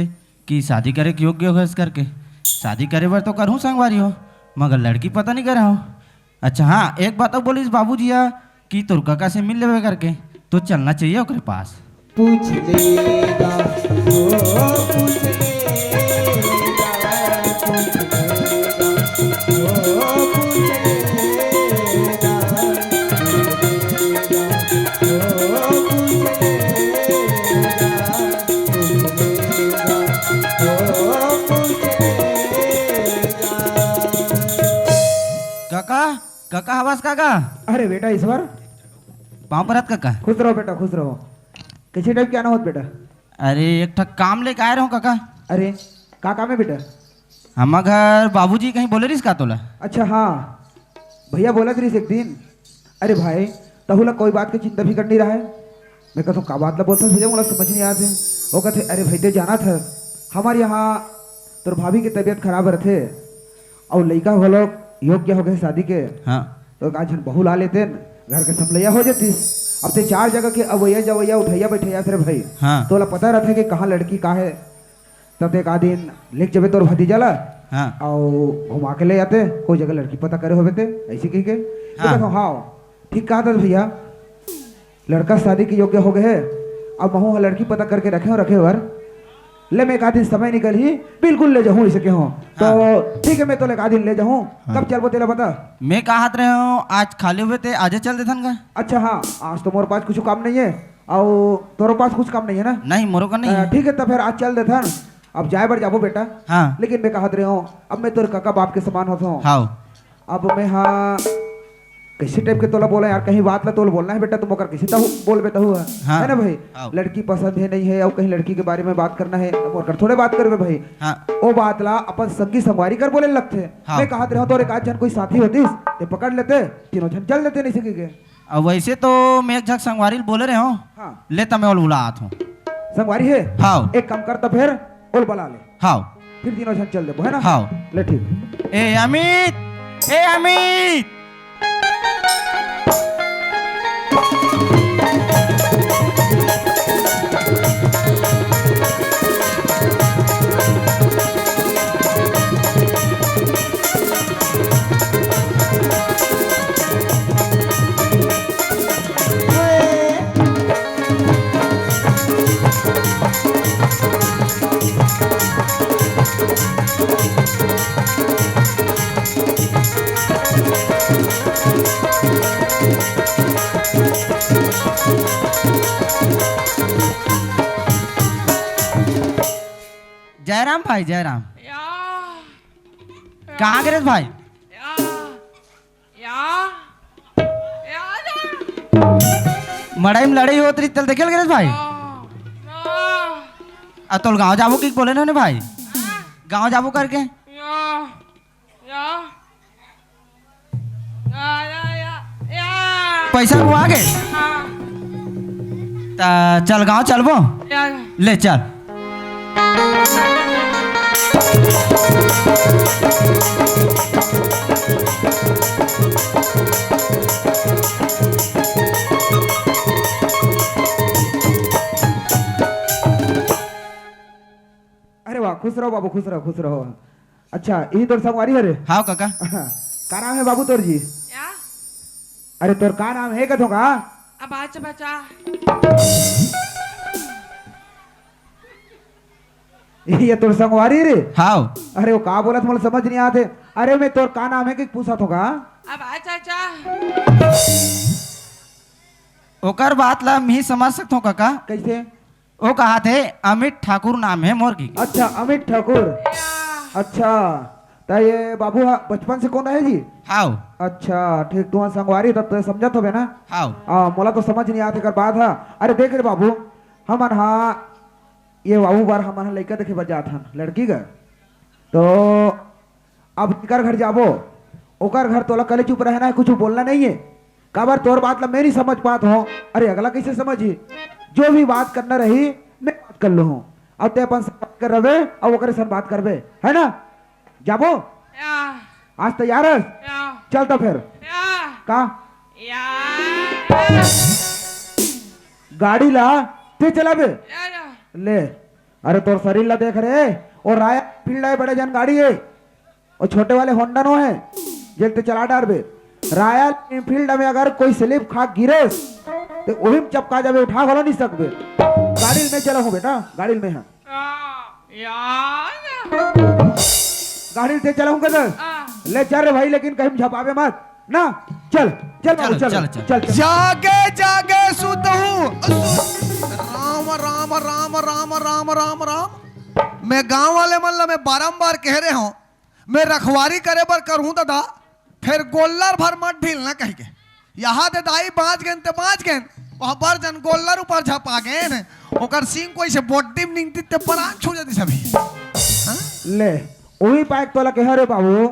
कि शादी करे के योग्य हो इस करके शादी करे बर तो करूँ संगवारी हो मगर लड़की पता नहीं करे हो अच्छा हाँ एक बात और बोलिस बाबूजी कि तोर काका से मिल लेवे करके तो चलना चाहिए ओकरे पास पूछ लेगा वो पूछ लेगा पूछ लेगा वो पूछ लेगा वो पूछ लेगा वो पूछ लेगा काका काका हवास काका अरे बेटा ईश्वर पाँव परत काका खुश रहो बेटा खुश रहो किसी टाइप क्या ना होत बेटा अरे एक ठक काम लेके आए रहो काका अरे का काम है बेटा हमार घर बाबूजी कहीं बोले रही का तोला अच्छा हाँ भैया बोला तरीस एक दिन अरे भाई तहुला कोई बात की चिंता भी कर नहीं रहा है मैं कहता हूँ का बात ला बोलता भैया मुझे समझ नहीं आते वो कहते अरे भैया जाना था हमारे यहाँ तोर भाभी की तबीयत खराब रहते और लड़का वो लोग योग्य हो गए शादी के हाँ तो आज बहू ला लेते घर के समलैया हो जातीस अब ते 4 जगह के अवैया जवैया उठैया बैठैया सर भाई हाँ तोला पता रहते कि कहाँ लड़की का है तब एक आदिन लिख जबे तोर भतीजा ला हाँ और घुमा के ले जाते कोई जगह लड़की पता करे होवे ते ऐसे कह के तो हाँ। देखो हाँ ठीक कहा था भैया लड़का शादी के योग्य हो गए है अब महू लड़की पता करके रखे वर ले मैं एक आदिन समय निकल ही बिल्कुल ले जाऊँ इसे क्यों तो ठीक है मैं तो एक आदिन ले जाऊँ कब चल तेला बता मैं कहा रहे हो आज खाली हुए थे आज चल देथन का अच्छा हाँ आज तो मोरे पास कुछ काम नहीं है और तोरे पास कुछ काम नहीं है ना नहीं मोरो का नहीं है। ठीक है तो फिर आज चल देथन अब जाए बर जाबो बेटा हाँ लेकिन मैं कहत रहे हूँ अब मैं तोर काका बाप के समान होता हूँ हाँ अब मैं हाँ कैसे टाइप के तोला बोला यार, कहीं बात ला तोल बोलना है बेटा, तुम ओकर कैसे ताहू बोल बेटा हुआ हाँ। है ना भाई। हाँ। लड़की पसंद है नहीं है और कहीं लड़की के बारे में बात करना है अब ओकर थोड़े बात करबे भाई। हाँ। ओ बात ला अपन संगी संगवारी कर बोले लगते। हाँ। मैं कहत रहा तो एक आध जन कोई साथी होतीस ते पकड़ लेते, तीनों जन चल लेते नहीं सके के। अब वैसे तो मैं एक झक संगवारी बोले रहे हो हाँ लेता मैं और बुलात हूँ। संगवारी है। हाँ। एक काम करता फिर ओल बुला ले, हाँ फिर तीनों जन चल दे है ना। हाँ। ले ठीक। ए अमित जयराम भाई जयराम कहाँ गए भाई? मड़ाई में लड़ाई होत रही तल देखे गए भाई? आ तोल गाँव जाबो की बोले ना भाई? गाँव जाबो करके पैसा को आ गए ता चल गाँव चलबो ले चल। अरे वाह, खुश रहो बाबू, खुश रहो खुश रहो। अच्छा यही तोर संगवारी है रे? हाँ काका। का नाम है बाबू तोर जी? अरे तोर का नाम है कथों का? ये तोर संगवारी रे? हाँ। अरे वो का बोला मुझे समझ नहीं आते। अरे मैं तोर का नाम है कि पूछा तो का? ओकर बात ला मैं समझ सकता हूँ काका। कैसे? वो कहा थे अमित ठाकुर नाम है मोर की। अच्छा अमित ठाकुर। अच्छा तो ये बाबू बचपन से कौन है जी? हाँ। अच्छा ठीक, तुम संगवारी तब तो समझा तो ना। हाँ। मोला तो समझ नहीं आते कर बात है। अरे देख रे बाबू, हमन हाँ ये बाबू बार हमन लड़का देखे बजा था लड़की का, तो अब कर घर जाबो, ओकर घर तोला कले चुप रहना है, कुछ बोलना नहीं है। काबर तोर बात ला मैं नहीं समझ पात हूँ। अरे अगला कैसे समझी? जो भी बात करना रही मैं बात कर लू हूँ, अब ते अपन से बात कर रहे और ओकरे से बात करबे है ना। जाबो आज तैयार है? चलता फिर का गाड़ी ला ते चलाबे ले। अरे तोर शरीर ला देख रहे, और राया फील्ड है बड़े जन गाड़ी है, और छोटे वाले होंडा नो है जल्द चला डारबे। रायल फील्ड में अगर कोई स्लिप खा गिरे तो वही में चपका जाबे, उठा घलो नहीं सकबे। गाड़ी में चला हूँ बेटा, गाड़ी में है गाड़ी से चला हूँ कदर ले चल रे भाई, लेकिन कहीं झपावे मत ना। चल चल बाबू, चल चल चल, चल। जागे जागे सुत हूँ। राम राम राम राम राम राम राम। मैं गांव वाले मतलब मैं बारंबार कह रहे हूँ, मैं रखवारी करे पर करूँ दादा, फिर गोल्लर भर मत ढील ना कह के। यहाँ दे दाई 5 गेंद ते 5 गेंद, वहाँ पर जन गोल्लर ऊपर झपा गए न, ओकर सिंह कोई से बॉडी में निकती ते परान छू जाती सभी। ले वही पाइक तोला कह रहे बाबू।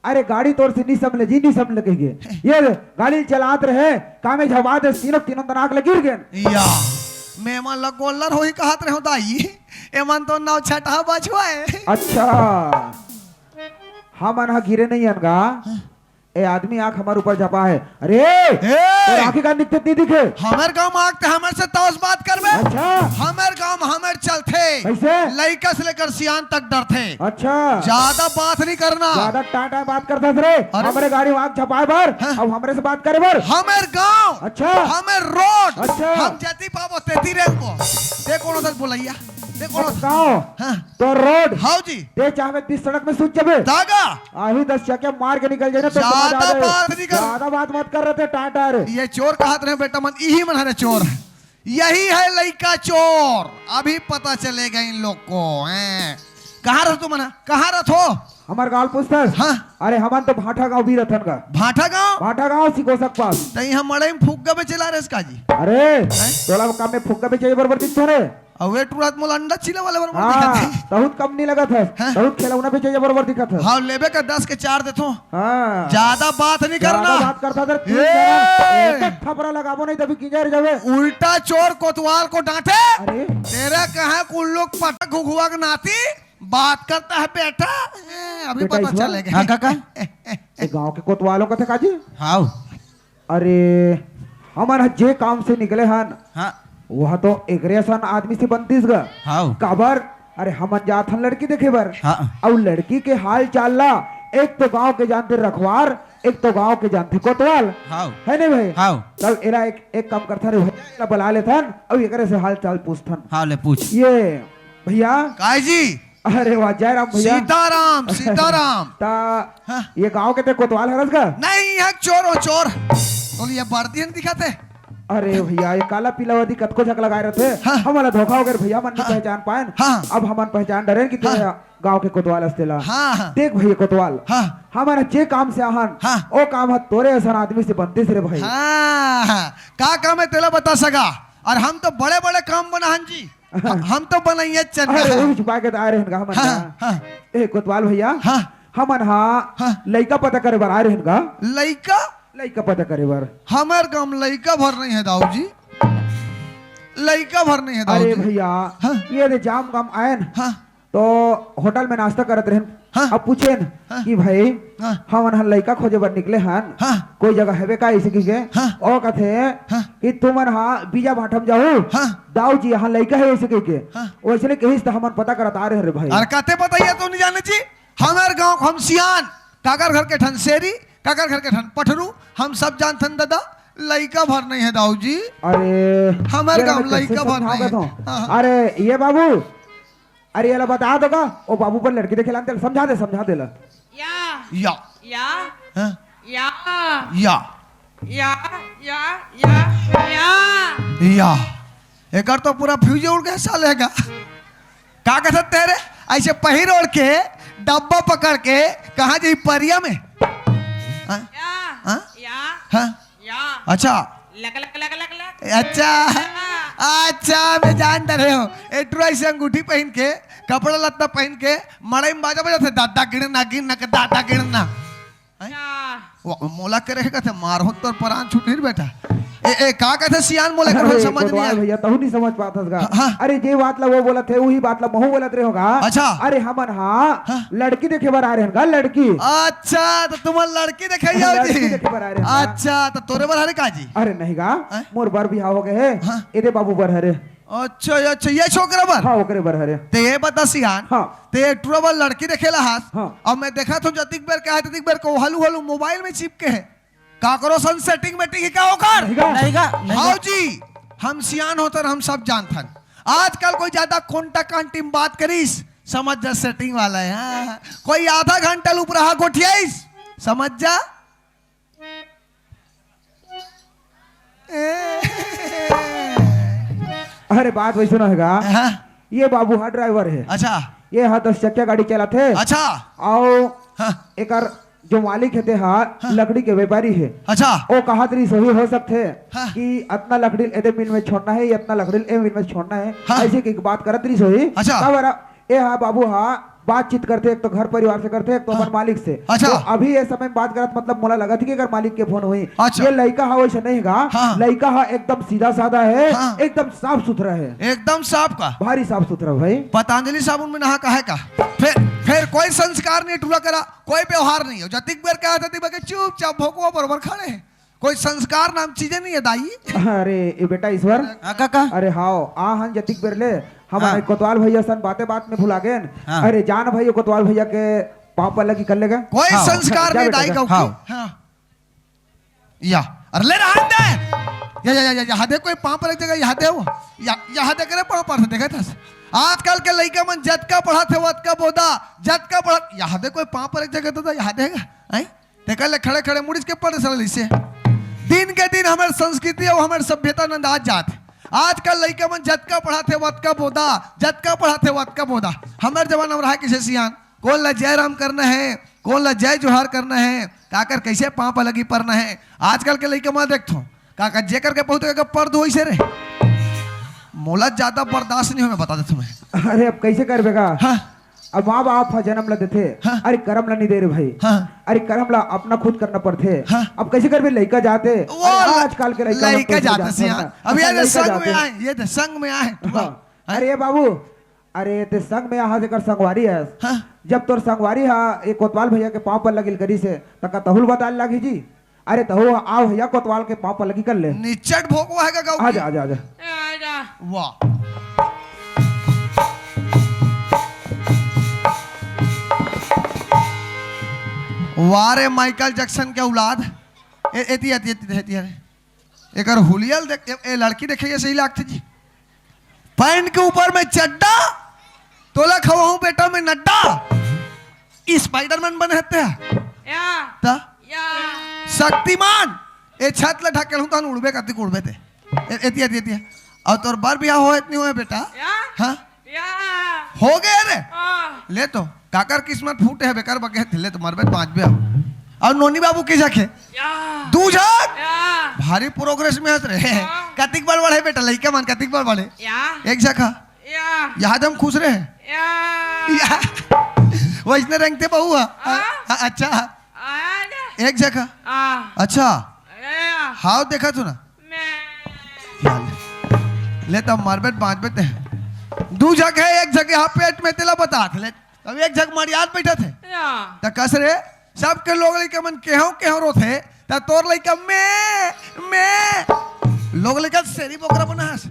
अरे गाड़ी तोर से नहीं समझे जी, नहीं समझ लगेगे। ये गाड़ी चलात रहे कामे झपा दे, तीनों तनाक ले गिर गए या मैं मन ला गोल्लर होई कहत रहे हो दाई, ए मन तो नाव छटा बचवा है। अच्छा हम अनहा गिरे नहीं अनगा, ए आदमी आंख हमारे ऊपर झपा है। अरे तो आंखें का दिखते नहीं दिखे? हमारे गांव में आगते हमारे से तौस बात करबे। अच्छा हमारे गांव में हमारे चलते कैसे? लड़का से लेकर सियान तक डरते। अच्छा ज्यादा बात नहीं करना, ज्यादा टाटा बात करता थे। हमारे गाड़ी में आंख झपाए बर अब हमरे से बात करे बर। हमारे गांव, अच्छा हमारे रोड, अच्छा हम जति पाबो तेती रेंगो। ते कोनो तक बोलैया, ते कोनो गाँव हां तो रोड हाउ जी ते चाहे 20 सड़क में सूझ जाबे दागा आही 10 चक्के मार के निकल जाए ना। तो ज्यादा बात नहीं कर, ज्यादा बात मत कर रहे थे टाटा रे। ये चोर कहत रहे बेटा मन, यही मन है चोर, यही है लड़का चोर। अभी पता चलेगा इन लोग को हैं। कहाँ रह तू मना कहाँ रह हो हमार गाँव पूछतस हाँ। अरे हमन तो भाटा गाँव भी रहथन का भाटा गाँव सिकोसक पास तई हम मड़ई में फुग्गा पे चला रहे इसका जी अरे तोला काम में फुग्गा बेचे बराबर दिखतो रे और वे टूरात मोल अंडा चिले वाले बराबर हाँ दिखत बहुत कम नहीं लगा था हाँ? बहुत खिलौना बेचे बराबर दिखत है हाँ लेबे का 10 के 4 देतो हाँ ज्यादा बात नहीं करना ज्यादा बात करता था तू ए! जरा एक थपड़ा लगाबो नहीं तभी किंजर जावे उल्टा चोर कोतवाल को डांटे अरे तेरा कहा कुल लोग पटक घुघुआ के नाती बात करता है बेटा अभी बेटा पता ईश्वर? चलेगा हाँ काका ये गांव के कोतवालों का थे काजी हाँ अरे हमारा जे काम से निकले हन हाँ वह तो एकरे सन आदमी से बनतीस गा हाँ काबर अरे हमन जात हन लड़की देखे बर हाँ और लड़की के हाल चाल ला एक तो गांव के जानते रखवार एक तो गांव के जानते कोतवाल हाँ है नहीं भाई हाँ तब एला एक काम करता रे भैया बुला लेथन और एकरे से हाल चाल पूछथन हाँ ले पूछ ये भैया काय जी अरे वाह जय राम भैया सीताराम सीताराम ता हाँ। ये गांव के ते कोतवाल हरस का नहीं है चोर हो चोर बोल ये बढ़ती है दिखाते अरे भैया ये काला पीला वादी कतको झक लगाए रहते हाँ। हमारा धोखा हो गया भैया मन नहीं पहचान पाए हाँ। अब हमन पहचान डरे कि तेरे गांव के कोतवाल अस्तेला हाँ हाँ देख भैया कोतवाल हाँ हमारा जे काम से आहन हाँ। ओ काम है तोरे ऐसा आदमी से बनते से रे भाई हाँ हाँ का काम है तेला बता सका और हम तो बड़े बड़े काम बना हन जी हम तो बनाइए अरे चन्ना वो छुपा के आ रहे हैं हमन हाँ हाँ ए कोतवाल भैया हाँ हमन हाँ हाँ। लइका पता करे बर आ रहे हैं लइका लइका पता करे बर हमार गांव लइका भर नहीं है दाऊ जी लइका भर नहीं है दाऊ अरे जी भैया हाँ। ये दे जाम गम आयन हाँ तो होटल में नाश्ता करत रहन हाँ। अब पूछेन हाँ। कि भाई हाँ। हमन हन लइका खोजे बर निकले हन हाँ। कोई जगह हेबे का ऐसे की के हाँ। ओ कथे हाँ। कि तुमन हाँ बीजा भाटम जाऊ हाँ। दाऊ जी यहाँ लइका है ऐसे की के हाँ। वैसे कहिस तो हमन पता करत आ रहे रे भाई और कहते बताइए तो नहीं जाने जी हमारे गांव हम सियान काकर घर के ठनसेरी काकर घर के ठन पठरू हम सब जानथन दादा लइका भर नहीं है दाऊ जी अरे हमारे ये गाँव मैं कैसे लइका भर नहीं है। समझाऊंगा तो? हाँ। अरे ये बाबू अरे ये ला बता दो का ओ बाबू पर लड़की देखे लान समझा दे ला या या या हाँ? या या या या या या या एक तो पूरा फ्यूज उड़ गया सालेगा का कहते तेरे ऐसे पहिर ओढ़ के डब्बा पकड़ के कहा जाई परिया में हाँ? या हाँ? या हाँ? या अच्छा लग लग लग लग लग अच्छा अच्छा मैं जान रहे हो एट्रो ऐसे अंगूठी पहन के कपड़ा लत्ता पहन के मड़ई में बाजा बजाते दादा गिरना गिरना के दादा गिरना मोला के रहेगा थे मारो तो प्राण छूट नहीं बेटा ए का कहते सियान मोले कर अरे समझ नहीं कोतवाल आया भैया तहु नहीं समझ पाता था हाँ। अरे जे बात ला वो बोला थे वही बात ला महू बोलत रहे होगा अच्छा। अरे हमन हाँ हाँ। लड़की देखे बर आ रहे हैं लड़की अच्छा तो तुम लड़की देखे जाओ लड़की जी देखे बर आ रहे हैं। अच्छा तो तोरे बर हरे का जी अरे नहीं गा हाँ? मोर बर बिहाव हो गए है हाँ। एदे बाबू बर हरे अच्छा अच्छा ये छोकरा बर हाँ ओकरे बर हरे ते ये बता सियान हाँ। ते ट्रो बर लड़की देखेला हाथ हाँ। अब मैं देखा तो जतिक बेर का है ततिक बेर को हलू हलू मोबाइल में चिपके है काकरो सन सेटिंग मेटिंग का होकर नहीं गा? नहीं का हाँ जी हम सियान होतर हम सब जानथन आजकल कोई ज्यादा कोंटा टीम बात करीस समझ जा सेटिंग वाला है हाँ। कोई आधा घंटा लुप रहा गोठियाईस समझ जा अरे बात वही सुना हैगा हाँ। ये बाबू हाँ ड्राइवर है अच्छा ये हाँ 10 चक्का गाड़ी चलाते अच्छा और हाँ। एकर जो मालिक है हाँ लकड़ी के व्यापारी है अच्छा वो कहा तरी सही हो सकते हाँ। कि इतना लकड़ी एदे मिल में छोड़ना है इतना लकड़ी ए मिल में छोड़ना है हाँ। ऐसे की बात करत रही सोई अच्छा। ए हाँ बाबू हाँ बातचीत करते एक तो घर परिवार से करते एक तो अपन मालिक से अच्छा। तो अभी ये समय में बात करत मतलब मोला लगा थी कि अगर मालिक के फोन हुई अच्छा। ये लड़का हा वैसे नहीं गा हाँ। लड़का हा एकदम सीधा साधा है हाँ। एकदम साफ सुथरा है एकदम साफ का भारी साफ सुथरा भाई पतंजलि साबुन में नहा काहे का फिर कोई संस्कार नहीं टूरा करा कोई व्यवहार नहीं हो जतिक बेर का ततिक बेर के चुपचाप भोकवा बरोबर खड़े हैं कोई संस्कार नाम चीजें नहीं है दाई अरे ये बेटा ईश्वर हाँ काका अरे हाओ आ हन जतिक बेरले हम हाँ। कोतवाल भैया सन बातें बात में भुला गए हाँ। अरे जान भाई कोतवाल भैया के पाँव पर लगी कर लेगा कोई हाँ। संस्कार जा नहीं बेटा, दाई जा। का हाँ। हाँ या अरे ले रहा दे या यहाँ दे कोई पाँव पर एक जगह यहाँ दे वो यहाँ दे करे पाँव पर देखा था आजकल के लड़का मन जतका पढ़ा थे वतका बोदा जतका पढ़ा यहाँ दे कोई पाँव पर एक जगह तो यहाँ देगा आई देखा ले खड़े खड़े मुड़िस के पढ़े सरल इसे दिन के दिन हमारे संस्कृति और हमारे सभ्यता नंदाज जात आजकल लड़का मन जतका पढ़ाते वतका बोदा, जतका पढ़ाते वतका बोदा। हमारे जमाना में रहा किसे सियान, कौन ला जय राम करना है, कौन ला जय जोहार करना है, काकर कैसे पाँव अलगी पड़ना है। आजकल के लड़का मैं देखता हूँ काका जे करके बहुत पर दो से रे मोला ज्यादा बर्दाश्त नहीं हो, मैं बता देता हूँ मैं। अरे अब कैसे कर बेगा? हाँ अब माँ बाप जन्म ला देते, हाँ। अरे कर्म ला नहीं दे रहे भाई, हाँ। अरे कर्म ला अपना खुद करना पड़ते। हाँ। अब कैसे कर भी लड़का जाते, वो अरे आजकल के लड़का जाते सियान। अब ये लड़का संग में जाते। आए, ये संग में आए। हाँ। अरे बाबू, अरे ते संग में यहाँ से कर संगवारी है। हाँ। जब तोर संगवारी हा एक कोतवाल भैया के पाँव पर लगिल करी से तका तहुल बता लगी जी। अरे तहु आओ भैया कोतवाल के पाँव पर लगी कर ले। निचट भोग हुआ है गाँव आजा आजा आजा। वाह वारे माइकल जैक्सन के औलाद एती एती एती एती अरे एक हुलियल देख ए लड़की देखे सही लागते जी। पैंट के ऊपर में चड्डा, तोला खवाऊं बेटा में नड्डा, स्पाइडरमैन बने हते ता शक्तिमान ए छत ला ढकेल हूं तान उड़बे कति उड़बे ते एती एती एती और तोर बार बियाह हो इतनी होए बेटा। हां हो गए रे ले तो काकर किस्मत फूटे है बेकार बके ले तो मरबे पांच बे और नोनी बाबू की जखे दू झक भारी प्रोग्रेस में हत रे कतिक बार बढ़े बेटा लइका मन कतिक बार बढ़े एक जगह यहाँ हम खुश रहे वैसने रंगते बहु अच्छा एक जगह अच्छा हाँ देखा तू ना ले तब मारबेट बांच बेटे दू जगह एक जगह यहाँ पेट में तेला बता ले अब एक जग मरियाद बैठा थे त कस रे सबके लोग लइका मन केहो रोथे त तोर लइका मैं लोग लइका सेरी बोकरा बनास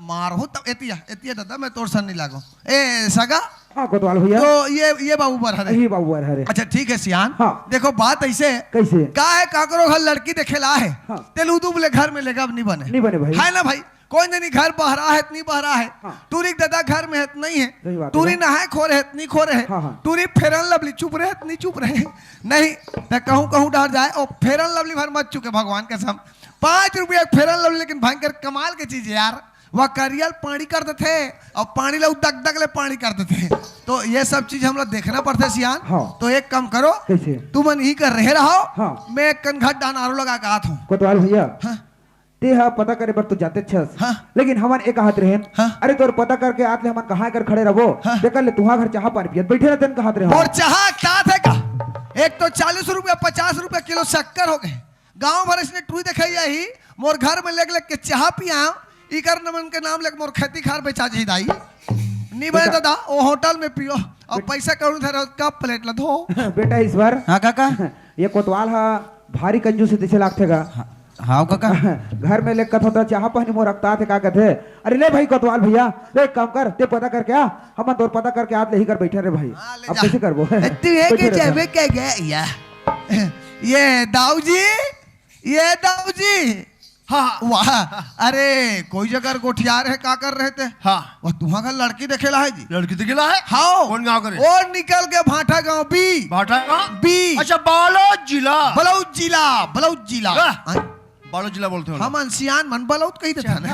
मारहु तब एतिया एतिया दादा मैं तोर सन नहीं लागो ए सगा। हाँ कोतवाल भैया। तो ये बाबू बर है ये बाबू बर है। अच्छा ठीक है सियान। हाँ। देखो बात ऐसे कैसे का है काकरो घर लड़की देखे ला है। हाँ। तेलू तू बोले घर में लेगा अब नहीं नहीं बने भाई। है ना भाई कोई नहीं घर बहरा है नहीं बहरा है। हाँ। तूरी दादा घर में है नहीं है, सही बात है। तूरी नहाए खो रहे नहीं खो रहे। हाँ, हाँ। तूरी फेरन लवली चुप रहे नहीं चुप रहे नहीं तो कहूँ डर जाए और फेरन लवली भर मत चुके भगवान कसम 5 रुपया फेरन लवली लेकिन भयंकर कमाल की चीज है यार। वह करियल पानी करते थे और पानी ला दग दग ले पानी करते थे। तो ये सब चीज हम लोग देखना पड़ता है सियान। हाँ। तो एक काम करो कैसे? तुम ही कर रहे रहो। हाँ। मैं कनघट डानारो लगा के आता हूँ। कोतवाल भैया। हाँ। ते हा पता करे पर तू जाते छस। हाँ। लेकिन हमार एक हाथ रहे। हाँ। अरे तोर पता करके आत ले हमार कहाँ कर खड़े रहो। हाँ। देखा ले तुहा घर चाह पानी पियत बैठे रहते कहाँ रहे। और चाह क्या थे का एक तो 40 रुपया 50 रुपया किलो शक्कर हो गए। गांव भर इसने टूई दिखाई यही मोर घर में लेग के चाह पिया इकर नमन के नाम लेके मोर खेती खार बेचा जी दाई नहीं बने दादा वो होटल में पियो और पैसा करूँ था कब प्लेट ला धो। बेटा इस बार हाँ काका। ये कोतवाल हा भारी कंजूस दिसे लागतेगा। हाँ काका। घर में लेकर होता चाह पानी मोर रखता थे का कहते। अरे ले भाई कोतवाल भैया ले एक काम कर ते पता करके आ हम तोर पता करके आज ले ही कर बैठे रे भाई। अब कैसे करबो तू एक जावे क्या गया ये दाऊ जी हाँ वाह अरे कोई जगह गोठियार है का कर रहे थे। हाँ वह तुम्हारा लड़की देखेला है जी। लड़की तो गिला है। हाँ कौन गाँव करे? और निकल के भाटा गांव बी भाटा का बी अच्छा बालोद जिला। बलौद जिला बालोद जिला बोलते हो। हम अनसियान मन बलौद कही देता ना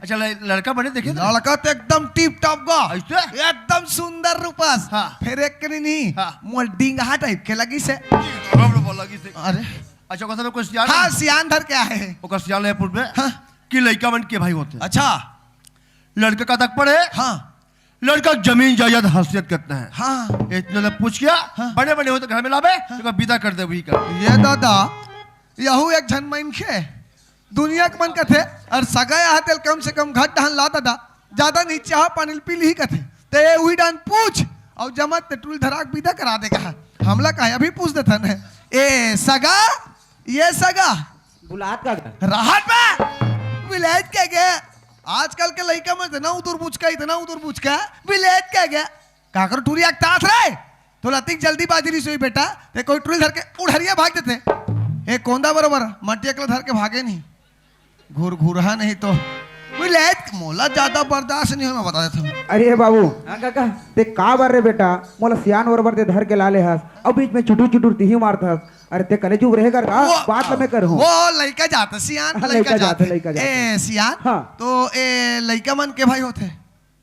अच्छा लड़का बने देखे लड़का तो एकदम टिप टॉप गा ऐसे? एकदम सुंदर रूपस। हाँ। फिर एक कनी नहीं हाँ। मोर डिंगा टाइप के लगी से अरे अच्छा कौन सा कोई सियान हाँ सियान धर क्या है ओकर सियान है पूर्व में हाँ। कि लड़का बन के भाई होते हैं। अच्छा लड़के का तक पड़े हाँ लड़का जमीन जायदाद हैसियत कितना है हाँ इतने लोग पूछ किया हाँ। बड़े बड़े हो तो घर में लावे तो विदा कर दे वही कर। ये दादा यहू एक झन मन खे दुनिया के मन कथे और सगाया हतेल कम से कम घट डहन ला दादा ज्यादा नहीं चाह पानी पी ली कथे ते वही डान पूछ और जमत ते टूल धराक विदा करा देगा हमला कहा अभी पूछ देता न ए सगा ये सगा बुलात का राहत में विलेज क्या गया आजकल के लड़का में इतना उधर पूछ का विलेज क्या गया काकर टूरी आग तास रहे तो लतिक जल्दी बाजी रही सोई बेटा ते कोई टूरी धर के उड़हरिया भाग देते एक कोंदा बरोबर मट्टी अकला धर के भागे नहीं घूरहा नहीं तो विलेज मोला ज्यादा बर्दाश्त नहीं हो मैं बता देता हूँ। अरे बाबू काका ते का बार रे बेटा मोला सियान बरोबर ते धर के लाले हस अब बीच में चुटू चुटू तिही मारत हस अरे ते कले चुप रहेगा का बात मैं कर हूं वो लड़का जाता सियान हाँ, लड़का जाता लड़का जाता। ए सियान हाँ। तो ए लड़का मन के भाई होते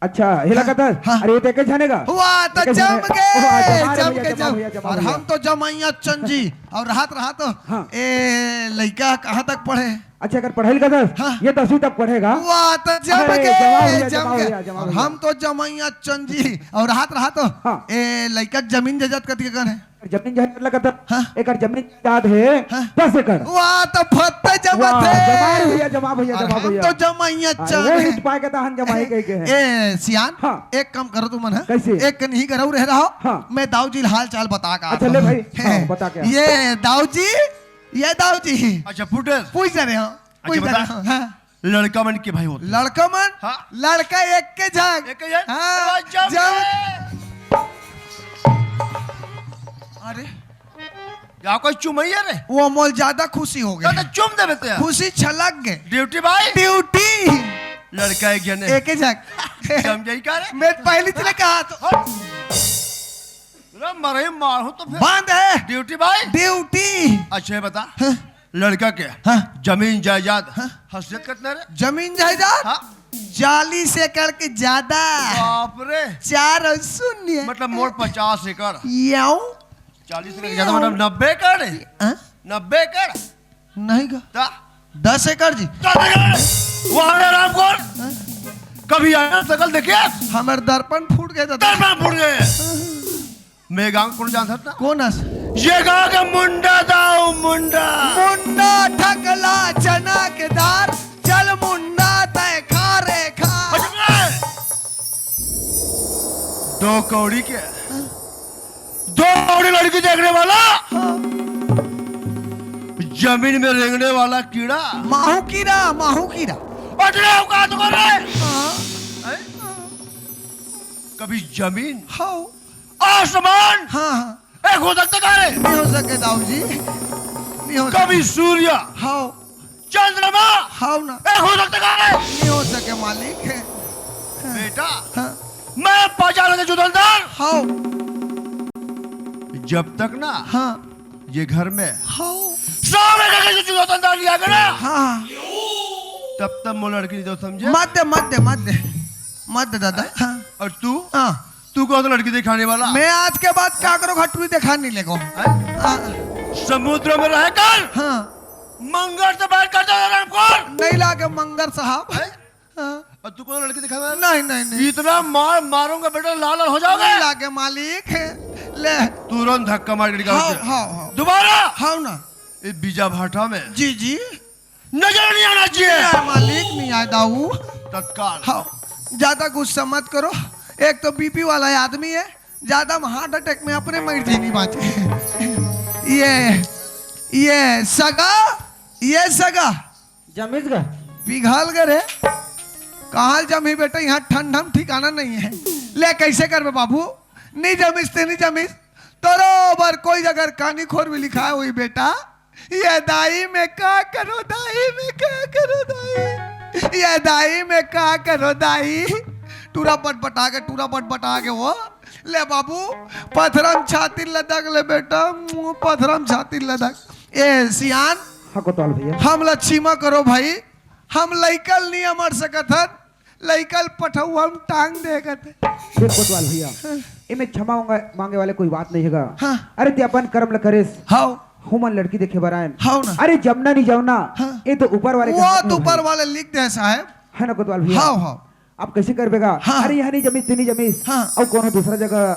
अच्छा हिला का था हाँ। अरे ते के जानेगा वाह तो लेके जम जाने- के वाह, जम भैया, के जमा जम भैया, जमा और भैया। हम तो जमाइया चंजी और रहा तो हाँ। ए लड़का कहाँ तक पढ़े अच्छा अगर पढ़ाई का था हाँ। ये 10वीं तक पढ़ेगा वाह तो जम अरे, के जमा भैया, जम जमा के भैया, जमा और भैया। हम तो जमाइया चंजी और रहा तो हाँ। ए लड़का जमीन जजत कति के है जमीन जहर लगा था हाँ। एक जमीन याद है हाँ। 10 एकड़ वाह तो फत्ते जमा वाह, थे जमा भैया जमा भैया और जमा हम भैया तो जमाइया अरे, चंद वो हैं। हिट पाएगा तो हम जमाई कह के हैं ए सियान हाँ। एक काम करो तुम है कैसे? एक नहीं करो रह रहा हाँ। मैं दाऊ जी हाल चाल बता का अच्छा, ले भाई, हाँ, बता क्या? ये दाऊ जी अच्छा फुटेज पूछ रहे हो पूछ अच्छा, रहे बता। हो हाँ। लड़का मन के भाई होते लड़का मन हाँ। लड़का एक के झाग एक के झाग? हाँ, जम जम अरे या कोई चुमैया रे वो मोल ज्यादा खुशी हो तो गए चुम दे बेटे खुशी छलक गए ड्यूटी भाई ड्यूटी लड़का एक जने एक के झाग समझाई का रे मैं पहले चले कहा तो रे मरे मारू तो फिर बंद है ड्यूटी भाई ड्यूटी अच्छा ये बता लड़का के हाँ। जमीन जायदाद हसीयत कितना रे जमीन जायदाद हाँ 40 एकड़ के ज्यादा बाप रे 4 और 0 मतलब मोड़ 50 एकड़ याऊ 40 एकड़ के ज्यादा मतलब 90 एकड़ है हाँ? 90 एकड़ नहीं गा ता 10 एकड़ जी वहां राम कौन कभी आया शकल देखिए हमारे दर्पण फूट गए था दर्पण फूट गए मैं गांव कौन जानता था कौन है ये गांव का मुंडा दाऊ मुंडा मुंडा ठकला चना के दार चल मुंडा तय खा रे खा दो कौड़ी के दो कौड़ी लड़की देखने वाला जमीन में रेंगने वाला कीड़ा माहू कीड़ा अटले औकात को रे हाँ हैं? कभी जमीन हाँ आसमान हाँ एक हो सकता का रे नहीं हो सके दाऊ जी नहीं हो कभी सूर्य हाँ चंद्रमा हाँ ना एक हो सकता का रे नहीं हो सके मालिक बेटा हाँ मैं पहचान के जुदलदार हाँ जब तक ना हाँ ये घर में हाँ सामने का जुदलदार लिया गया हाँ तब तक वो लड़की नहीं तो समझे मध्य दादा हाँ और तू हाँ तू कौन सा लड़की दिखाने वाला मैं आज के बाद क्या करो घटुरी देखा नहीं लेगो हैं? समुद्र में रहकर हाँ मंगल से बैठ कर जा राम कौन नहीं लागे मंगर साहब हैं? हाँ, और तू कौन लड़की दिखाने वाला नहीं इतना मार मारूंगा बेटा लाल लाल हो नहीं जाओगे लागे मालिक ले तुरंत धक्का मार के निकाल हाँ दे। हाँ हाँ दोबारा हाँ ना इस बीजा भाटा में जी जी नजर नहीं आना चाहिए यार मालिक नहीं आए दाऊ तत्काल हाँ ज्यादा गुस्सा मत करो एक तो बीपी वाला आदमी है ज्यादा हार्ट अटैक में अपने मर जी नहीं बात ये सगा जमीज का पिघल गए रे कहाँ जमी बेटा यहाँ ठंडम ठिकाना नहीं है ले कैसे कर बाबू नहीं जमीस तरोबर कोई अगर कहानी खोर भी लिखा है वही बेटा ये दाई में क्या करो दाई में क्या करो दाई ये दाई में क्या करो दाई टूरा बटबटा के वो ले बाबू पथरम छाती लदक ले बेटा पथरम छाती लदक ए सियान हाँ कोतवाल भैया हम लच्छीमा करो भाई हम लइकल नहीं अमर सकत हन लइकल पठऊ हम टांग देगत देख कोतवाल भैया इमे क्षमा मांगे वाले कोई बात नहीं हैगा हाँ। अरे ते अपन कर्म ल करेस हाउ हुमन लड़की देखे बरायन हाउ ना अरे जमना नहीं जमना हाँ। ये तो ऊपर वाले के वो हाथ में तो है। ऊपर वाले लिख दे साहब है ना कोतवाल भैया हाउ हाउ आप कैसे कर बेगा हाँ। अरे यहाँ नहीं जमीस तेनी जमीस हाँ। अब कोनो दूसरा जगह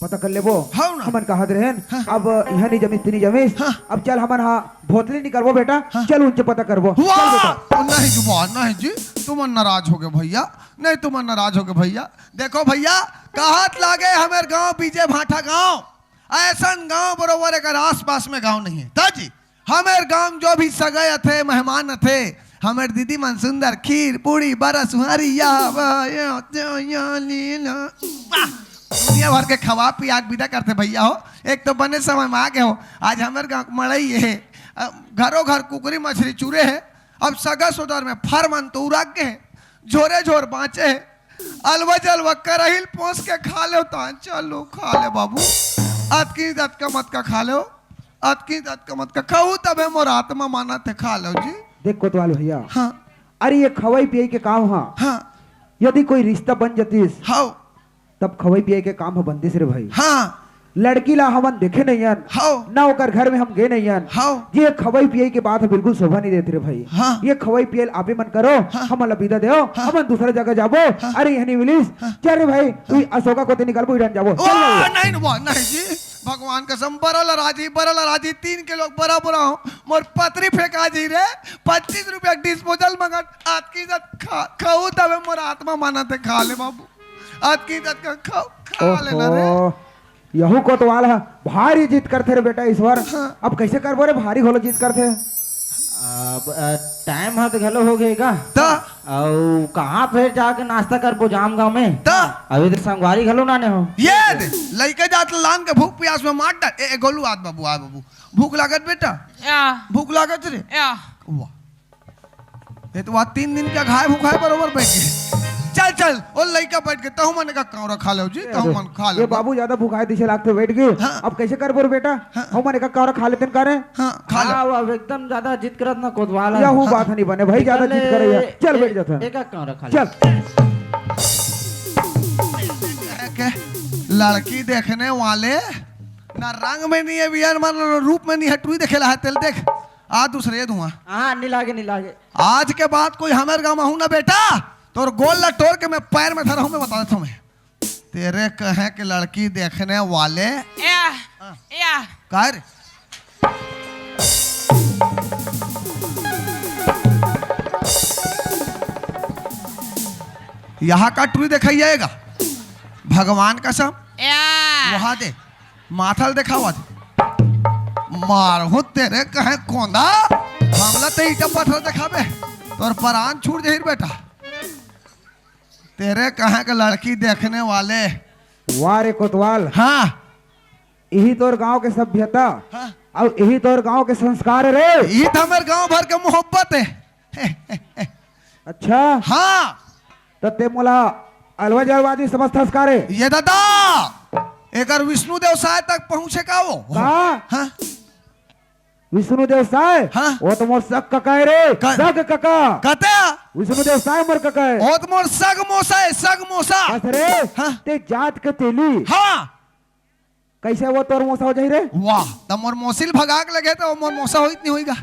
पता कर लेबो हाँ ना। हमन कहा रहन हाँ। अब यहाँ नहीं जमीस तेनी जमीस हाँ। अब चल हमन हाँ भोतली निकलबो बेटा हाँ। चल उनसे पता करबो चल बेटा वाह नहीं जुबा नहीं जी तुम नाराज हो गए भैया नहीं तुम नाराज हो गए भैया देखो भैया कहत लागे हमारे गांव बीजे भाटा गांव ऐसा गांव बरोबर एक आस पास में गांव नहीं है ताजी हमारे गांव जो भी सगाए थे मेहमान थे हमारे दीदी मन सुंदर खीर पूरी बरस सुहारी दुनिया भर के खवा पिया विदा करते भैया हो एक तो बने समय में आ गए हो आज हमारे गांव मड़ई है घरों घर कुकरी मछली चूरे है अब सगा सुदर में फरमन तो उड़ाग के है झोरे झोर बाँचे है अलवज अलवा करहिल पोस के खा लो तो चलो खा ले बाबू अत का मत का खा लो अतकी तत का मत का कहू तबे मोर आत्मा माना थे खा लो जी। देख कोतवाल भैया, हाँ अरे ये खवाई पियाई के काम हा, हाँ यदि कोई रिश्ता बन जतीस हाँ तब खवाई पियाई के काम हो बंदिस रे भाई। हाँ लड़की ला हमन देखे नहीं हन, हाँ ना ओकर घर में हम गए नहीं हन। हाँ ये खवाई पियाई के बात बिल्कुल शोभा नहीं देती रे भाई। हाँ। ये खवाई पियाई आपे मन करो, हम अलविदा देओ, हम दूसरे जगह जाबो। अरे यहनी मिलिस, चल रे भाई तू अशोका को ते निकलबो इधर जाबो। चल वाह, जाओ। नहीं वाह, नहीं जी भगवान कसम बरल राजी 3 किलो बरा हो मोर पतरी फेंका जी रे 25 रुपया डिस्पोजल मगन आज की इज्जत खाऊ तबे मोर आत्मा माना थे खा ले बाबू आज की इज्जत का खाओ खा लेना रे। ओहो, यहू कोतवाल है भारी जीत करते रे बेटा इस बार। अब कैसे करबो रे भारी घोलो जीत करते। अब टाइम हाथ घलो हो गएगा ता और कहाँ फिर जाके नाश्ता करबो जाम गांव में। ता अभी तो संगवारी घलो नाने हो। ये दे लइके जात लान के भूख प्यास में मार डाल ए गोलू आत बाबू आ बाबू भूख लागत बेटा भूख लागत रे वाह ये तो 3 दिन का घाय भूखाए बरोबर बैठ गए। चल चल और लइका बैठ के तहु मन का कावरा खा लो जी तहु मन खा लो। ये बाबू ज्यादा भूखाए दिशे लागते बैठ गए। हाँ। अब कैसे करबो रे बेटा, हम मन का कावरा खा लेते करे। हाँ खा लो। हाँ, अब एकदम ज्यादा जिद करत ना कोतवाल। यहू बात नहीं बने भाई, ज्यादा जीत करे या। चल बैठ जाता एक कावरा खा ले। चल। के लड़की देखने वाले ना रंग में नहीं है बियान मन रूप में नहीं है तू ही देखेला है तेल देख आ दूसरे धुआं। हाँ नहीं लागे। आज के बाद कोई हमारे गाँव में हूं ना बेटा तोर गोल लटोर के मैं पैर में धरा हूं मैं बता देता हूं मैं तेरे कहे कि लड़की देखने वाले कार यहाँ का टूरी देखा जाएगा भगवान कसम वहां दे माथल देखा हुआ दे मारहू तेरे कहे कोंदा हमला ते ईटा पत्थर दिखाबे तोर परान छूट जाहिर बेटा तेरे कहे के लड़की देखने वाले। वाह रे कोतवाल, हाँ यही तोर गांव के सभ्यता हाँ और यही तोर गांव के संस्कार है रे। ये तो हमारे गांव भर के मोहब्बत है। अच्छा हाँ तो ते मोला अलवा जलवादी समझ संस्कार है ये दादा एक विष्णु देव साय तक पहुंचे का वो कहा? हाँ विष्णु देव साय हाँ। वो तो मोर सग कका है रे, सग कका। कहते विष्णु देव साय मोर कका है। ओ तो मोर सग मोसा है सग मोसा। बस रे हाँ। ते जात के तेली हाँ कैसे वो तोर मोसा हो जाई रे। वाह तो मोर मोसिल भगाक लगे तो मोर मोसा होइत नहीं होईगा।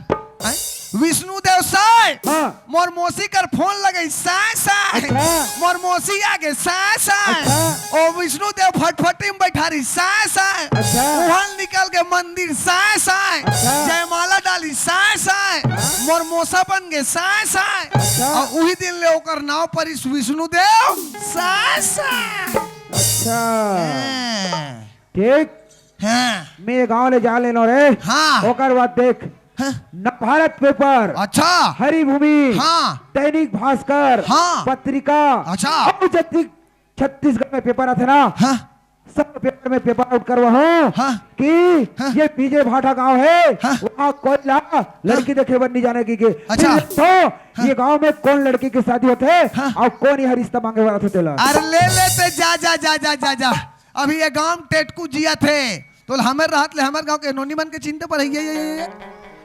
हैं? विष्णु देव साय हाँ। मोर मोसी कर फोन लगे साय साय अच्छा। मोर मोसी आगे साय साय अच्छा। ओ विष्णु देव फटफटी में बैठा रही साय साय अच्छा। वहां निकल के मंदिर साय साय अच्छा। जयमाला डाली साय साय मोर मोसा बन गए साय साय अच्छा। और वही दिन ले ओकर नाव पर इस विष्णु देव साय साय। अच्छा हाँ। ठीक, हाँ मैं गांव ले जा लेनो रे। हाँ। ओकर बाद देख हाँ। न भारत पेपर, अच्छा हरिभूमि, हाँ दैनिक भास्कर, हाँ। पत्रिका, अच्छा। और छत्तीसगढ़ में पेपर आते ना हाँ सब पेपर में पेपर आउट करवा हूँ हाँ। कि हाँ। ये पीजे भाटा गांव है हाँ। वहाँ कोयला लड़की देखे बननी जाने की के। अच्छा। फिर तो ये गांव में कौन लड़की की शादी होते हाँ। और कौन यहाँ रिश्ता मांगे वाला थे तेला। अरे ले लेते जा जा जा जा जा जा अभी ये गांव टेटकू जिया थे तो हमारे राहत ले हमारे गांव के नोनी मन के चिंता पर है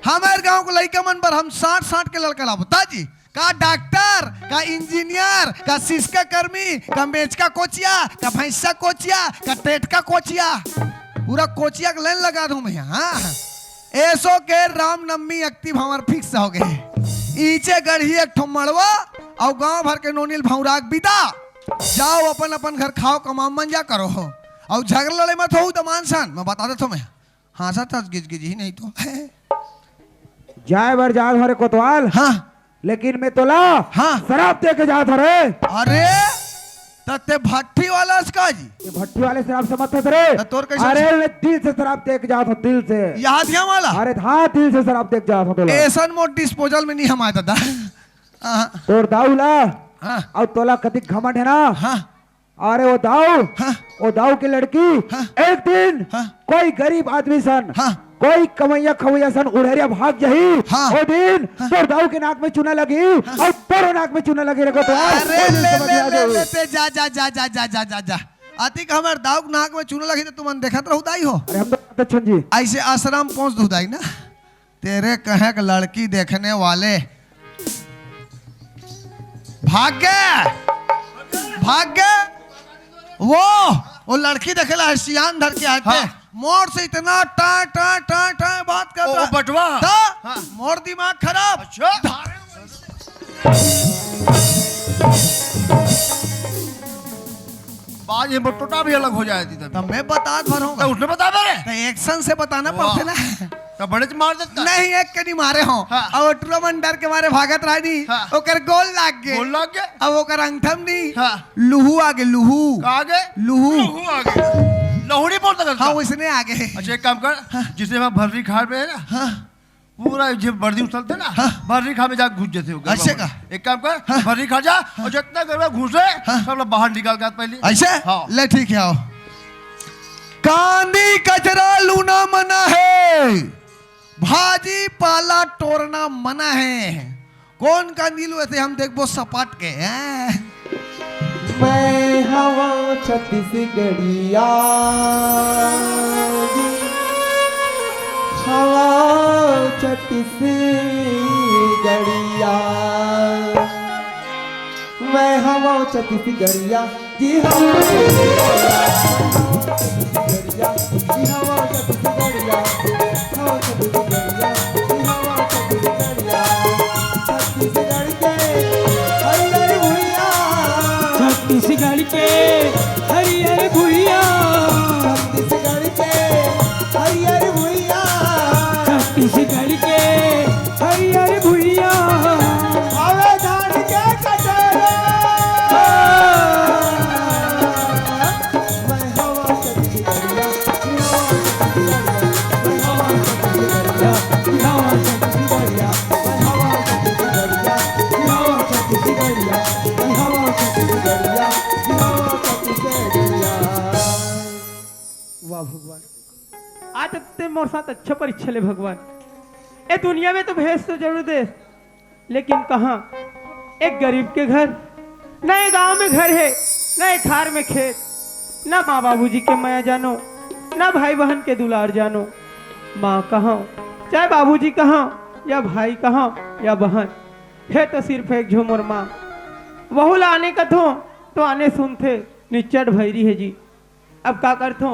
हमारे गांव को लड़का मन पर हम 60 के लड़का लाभो ताजी का डॉक्टर का इंजीनियर का शिक्षा कर्मी का मेच का कोचिया का भैंसा कोचिया का टेट का कोचिया पूरा कोचिया का लाइन लगा दूं मैं। हाँ ऐसो के रामनवमी एक्टिव हमार फिक्स हो गए ईचे गढ़ी एक ठो मड़वा और गांव भर के नोनील भौराग बिदा जाओ अपन अपन घर खाओ कमाओ मंजा करो हो और झगड़ा लड़े मत हो तो मानसान मैं बता देता हूँ मैं हाँ सच गिज गिज ही नहीं तो जाए बार जा हमारे कोतवाल। हाँ लेकिन मैं तोला हाँ। शराब दे के जात रे। अरे तते भट्टी वाला इसका जी ये भट्टी वाले शराब से मत रे। तो तोर कैसे- अरे मैं दिल से शराब दे के जात हूँ, दिल से। याद है वाला अरे हाँ दिल से शराब दे के जात हूँ तोला। ऐसन मोट डिस्पोजल में नहीं हम आया था तोर दाऊला हाँ और तोला कतिक घमंड है ना। हाँ अरे वो दाऊ हाँ। वो दाऊ की लड़की हाँ। एक दिन हाँ। कोई गरीब आदमी सन हाँ। कोई कमैया खवैया सन उड़ेरिया भाग जही हाँ। वो दिन तोर दाऊ के नाक में चुना लगी और तोरो नाक में चुना लगी रे तो अरे ले लेते जा जा जा जा जा जा जा जा अतिक हमार दाऊ नाक में चूना लगी तो तुमन देखत रहू दाई हो अरे हम तो अच्छा जी। ऐसे आश्रम पहुंच दुदाई ना तेरे कहे कि लड़की देखने वाले भाग गए वो लड़की देखेला है सियान धर के आते मोर से इतना टा टा टा टा बात कर रहा बटवा मोर दिमाग खराब। बाज ये बटोटा भी अलग हो जाती तब तब मैं बता भरूंगा तो उसने बता मेरे तो एक्शन से बताना पड़ते ना तो बड़े से मार देता नहीं एक के नहीं मारे हो और ट्रोमन डर के मारे भागत रहा नहीं ओकर गोल लाग गए बोल लग गया अब ओकर अंगठम नहीं हाँ। लूहू आगे लूहू आगे लूहू आगे लहुड़ी बोलता करता हाँ उसने आगे अच्छा एक काम कर जिसे वहाँ भर्री खाड़ में है ना पूरा जब वर्दी उछलते ना भर्री खा में जाकर घुस जाते हो ऐसे का एक काम कर भर्री खा जा और जितना गरबा घुसे सब लोग बाहर निकाल के पहले ऐसे हाँ। ले ठीक है आओ कांदी कचरा लूना मना है भाजी पाला तोड़ना मना है कौन कांदी लू ऐसे हम देखो सपाट के हैं मैं हवा छत्तीसगढ़िया हवा छत्तीसगढ़िया मैं हवा छत्तीसगढ़िया जी हवा छत्तीसगढ़िया जी हवा छत्तीसगढ़िया हवा छत्तीसगढ़िया जी हवा छत्तीसगढ़िया छत्तीसगढ़ के हरियर भुइया छत्तीसगढ़ के हरियर भुइया छत्तीसगढ़ के हरियर भुइया छत्तीसगढ़ के हरियर भुइया आवे धान के कटोरा मैं हवा छत्तीसगढ़िया मैं हवा छत्तीसगढ़िया हवा छत्तीसगढ़िया मैं हवा छत्तीसगढ़िया हवा छत्तीसगढ़िया मैं हवा छत्तीसगढ़िया हवा छत्तीसगढ़िया वाह भगवान आज ते मोर साथ अच्छा परीक्षा ले भगवान ए दुनिया में तो भेज तो जरूर दे लेकिन कहाँ एक गरीब के घर न एक गांव में घर है न एक खार में खेत न माँ बाबूजी के माया जानो न भाई बहन के दुलार जानो माँ कहाँ चाहे बाबूजी कहाँ या भाई कहाँ या बहन है तो सिर्फ एक झूमर माँ वहू लाने का तो आने सुनते निच्चट भैरी है जी अब का करथो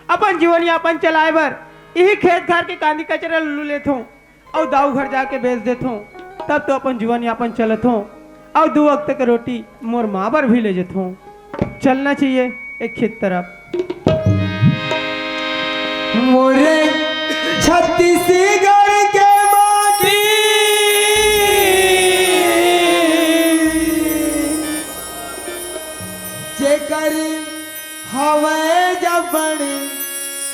अपन जीवन यापन चलाए बर यही खेत खार के कांदी कचरा लू लेथो और दाऊ घर जाके बेच देथो तब तो अपन जीवन यापन चलत हो और 2 वक्त के रोटी मोर माँ बर भी ले जेथो चलना चाहिए एक खेत तरफ मोरे छत्तीसगढ़ के माटी जेकर हवे जबड़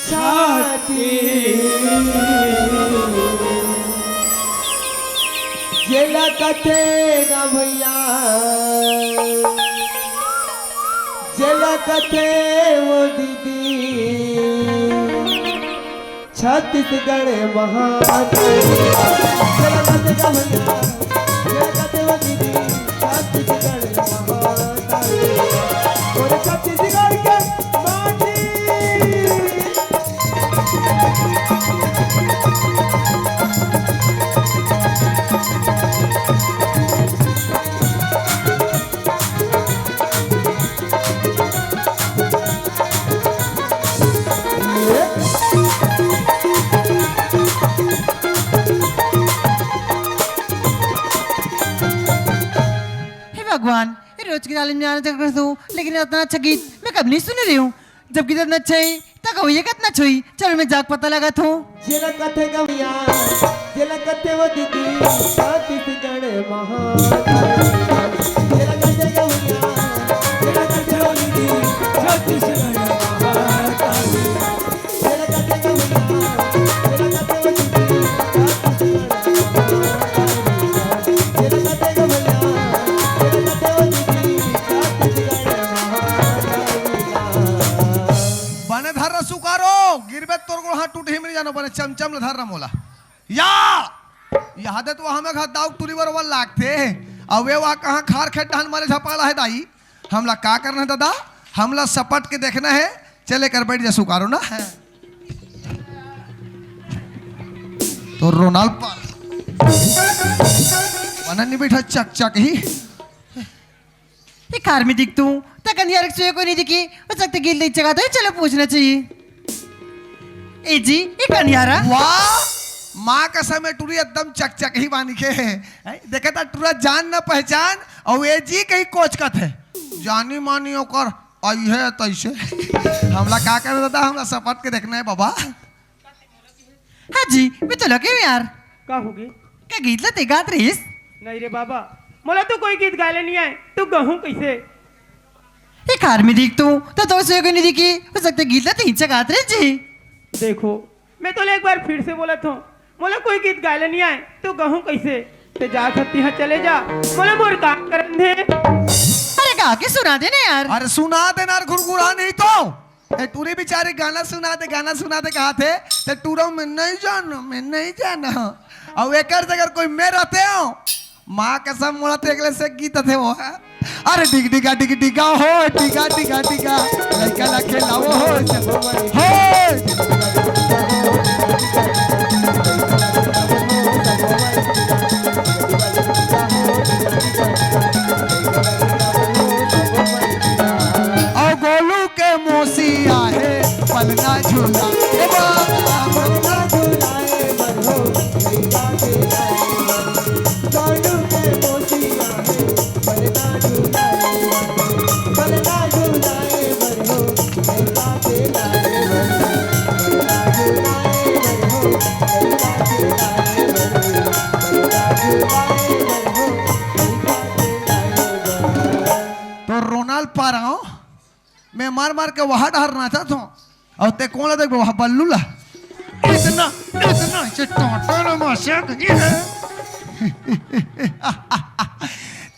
छाती जेला कथेगा भैया जेला कथे वो दीदी छत्तीसगढ़ महादेव जेला कथेगा भैया जेला कथे वो दीदी छत्तीसगढ़ महादेव और छत्तीसगढ़ के माटी भगवान रोज की तालीम जाना कर दूं लेकिन इतना अच्छा गीत मैं कब नहीं सुन रही हूँ जब गीत इतना अच्छा है तक ये कितना छुई चलो मैं जाग पता लगा था जेला कथे गमिया जेला कथे वो दीदी छत्तीसगढ़ महादेव जेला कथे गमिया जेला कथे वो दीदी छत्तीसगढ़ महादेव जेला कथे गमिया जेला कथे वो दीदी जेला कथे गमिया जेला कथे वो दीदी छत्तीसगढ़ महादेव बने धर सुकारो गिरबे तोर को हाथ टूट ही मिल जानो बने चमचम धर न मोला या याद है तो हमें घर दाऊ तुरी बरोबर लागते अब वे वहाँ कहाँ खार खेत डाल मारे झपाला है दाई हमला का करना है दादा हमला सपट के देखना है चले कर बैठ जा सुकारो ना तो रोनाल्ड पर बना नहीं बैठा चक चक ही ये कार में दिख तू तक अंधियार को नहीं दिखी हो सकते गिल नहीं जगह तो चलो पूछना चाहिए ए जी ये कन्यारा वाह माँ का समय टूरी एकदम चक चक ही बानी के देखे था टूरा जान न पहचान और ये जी कहीं कोच का थे जानी मानी होकर आई है तैसे हमला क्या कर रहा था हमला सपट के देखना है बाबा हाँ जी मैं तो लगे हूँ यार का होगी क्या गीत लते गात रहीस नहीं रे बाबा मोला तो कोई गीत गाले नहीं आए तू गहूं कैसे ये कार में दिख तू तो से को नहीं दिखी हो सकते गीत लते हिंचा गात रहे जी देखो मैं तो एक बार फिर से बोला था मोला कोई गीत गाले नहीं आए तू गहूं कैसे ते जा सकती है चले जा मोला मोर काम करन दे अरे गा के सुना दे ना यार अरे सुना देना घुरघुरा नहीं तो ए टूरी बेचारे गाना सुना दे कहा थे ते टूरो में नहीं जाना और एक अगर कोई मैं रहते हो माँ कसम मोड़ा तो अगले से गीत थे वो अरे डिग डिगा डिग डिगा हो डिगा डिगा डिगा लड़का ला खेलाओ हो और गोलू के मोसिया है पलना झूला ए बाबा पलना झूला ए बरहो लड़का गोलू के मोसिया है पलना झूला पलना झूला ए बरहो लड़का के लाए पलना झूला ए बरहो लड़का के लाए पलना झूला ए बरहो लड़का के लाए तो रोनाल्ड पा रहा हूँ मैं मार मार के वहां डरना चाहता हूँ और ते कौन देख वहां बल्लू ला इतना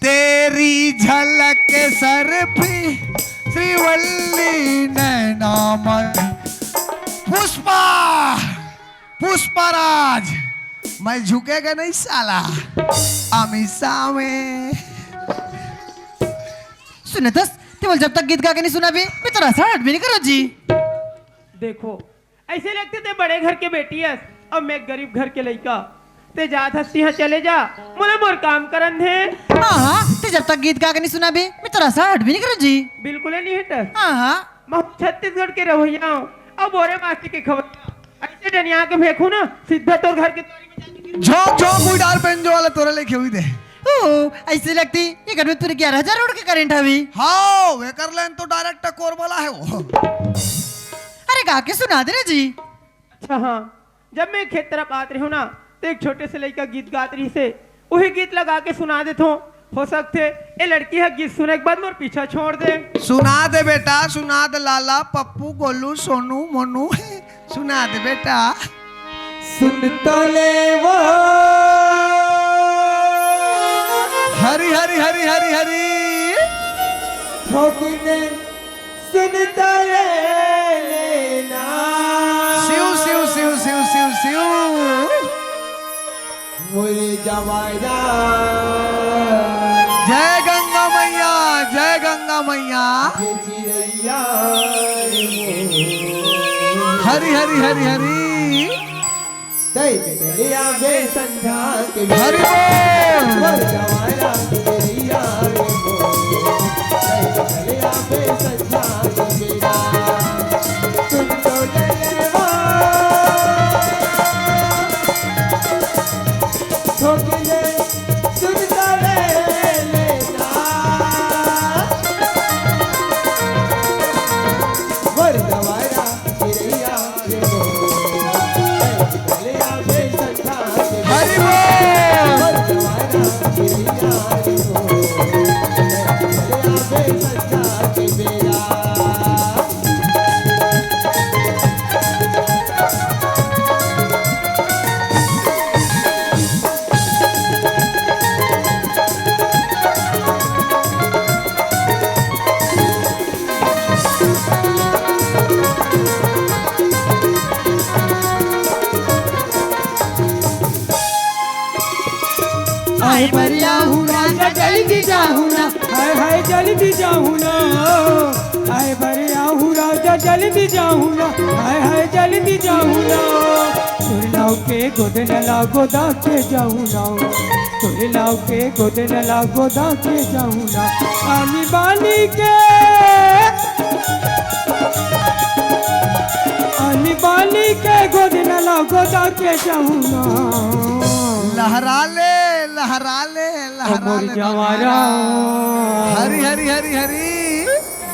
तेरी झलक सर पे श्रीवल्ली नैनामय पुष्पराज मैं झुकेगा नहीं साला अमीषा में सुने दस केवल जब तक गीत गा के नहीं सुना भी मैं तो रसा हट भी नहीं करो जी देखो ऐसे लगते थे बड़े घर के बेटी है अब मैं गरीब घर के लड़का ते जा हस्ती है चले जा मोला मोर काम करन दे हाँ ते जब तक गीत गा के नहीं सुना भी मैं तो रसा हट भी नहीं करो जी बिल्कुल नहीं हट हाँ मैं छत्तीसगढ़ के रवैया हूँ अब बोरे मास्टर के खबर ऐसे डनिया के फेंकू ना सीधा तोर घर के झोंक झोंक कोई डाल पेन जो वाला तोरे लेके हुई दे ओ ऐसे लगती ये घर में पूरे 11,000 रोड के करंट हवी हाँ वे कर लेन तो डायरेक्ट कोर वाला है वो अरे गा के सुना दे ना जी अच्छा हाँ जब मैं खेत तरफ आत रही हूँ ना तो एक छोटे से लड़का गीत गात रही से वही गीत लगा के सुना देता हूँ हो सकते ये लड़की है गीत सुने के बाद मोर पीछा छोड़ दे सुना दे बेटा सुना दे लाला पप्पू गोलू सोनू मोनू सुना दे बेटा सुन तो ले वो हरी हरी हरी हरी हरी सुनता लेना शिव शिव शिव शिव शिव शिव मुझे जवाया जय गंगा मैया जय गंगा मैया हरी हरी हरी हरी हरि बोल आए बरिया हूँ राजा जल्दी जाऊँ ना हाय जल्दी जाऊँ ना हाय बरिया हूँ राजा जल्दी जाऊँ ना हाय जल्दी जाऊँ ना तुर लाव के गोद न लागो दा के जाऊं ना तुर लाव के गोद न लागो दा के जाऊं ना आनी बानी के गोद न लागो दा के जाऊं ना लहरा ले लहरा ले लहरा मोर ले जवारा हरी हरी हरी हरी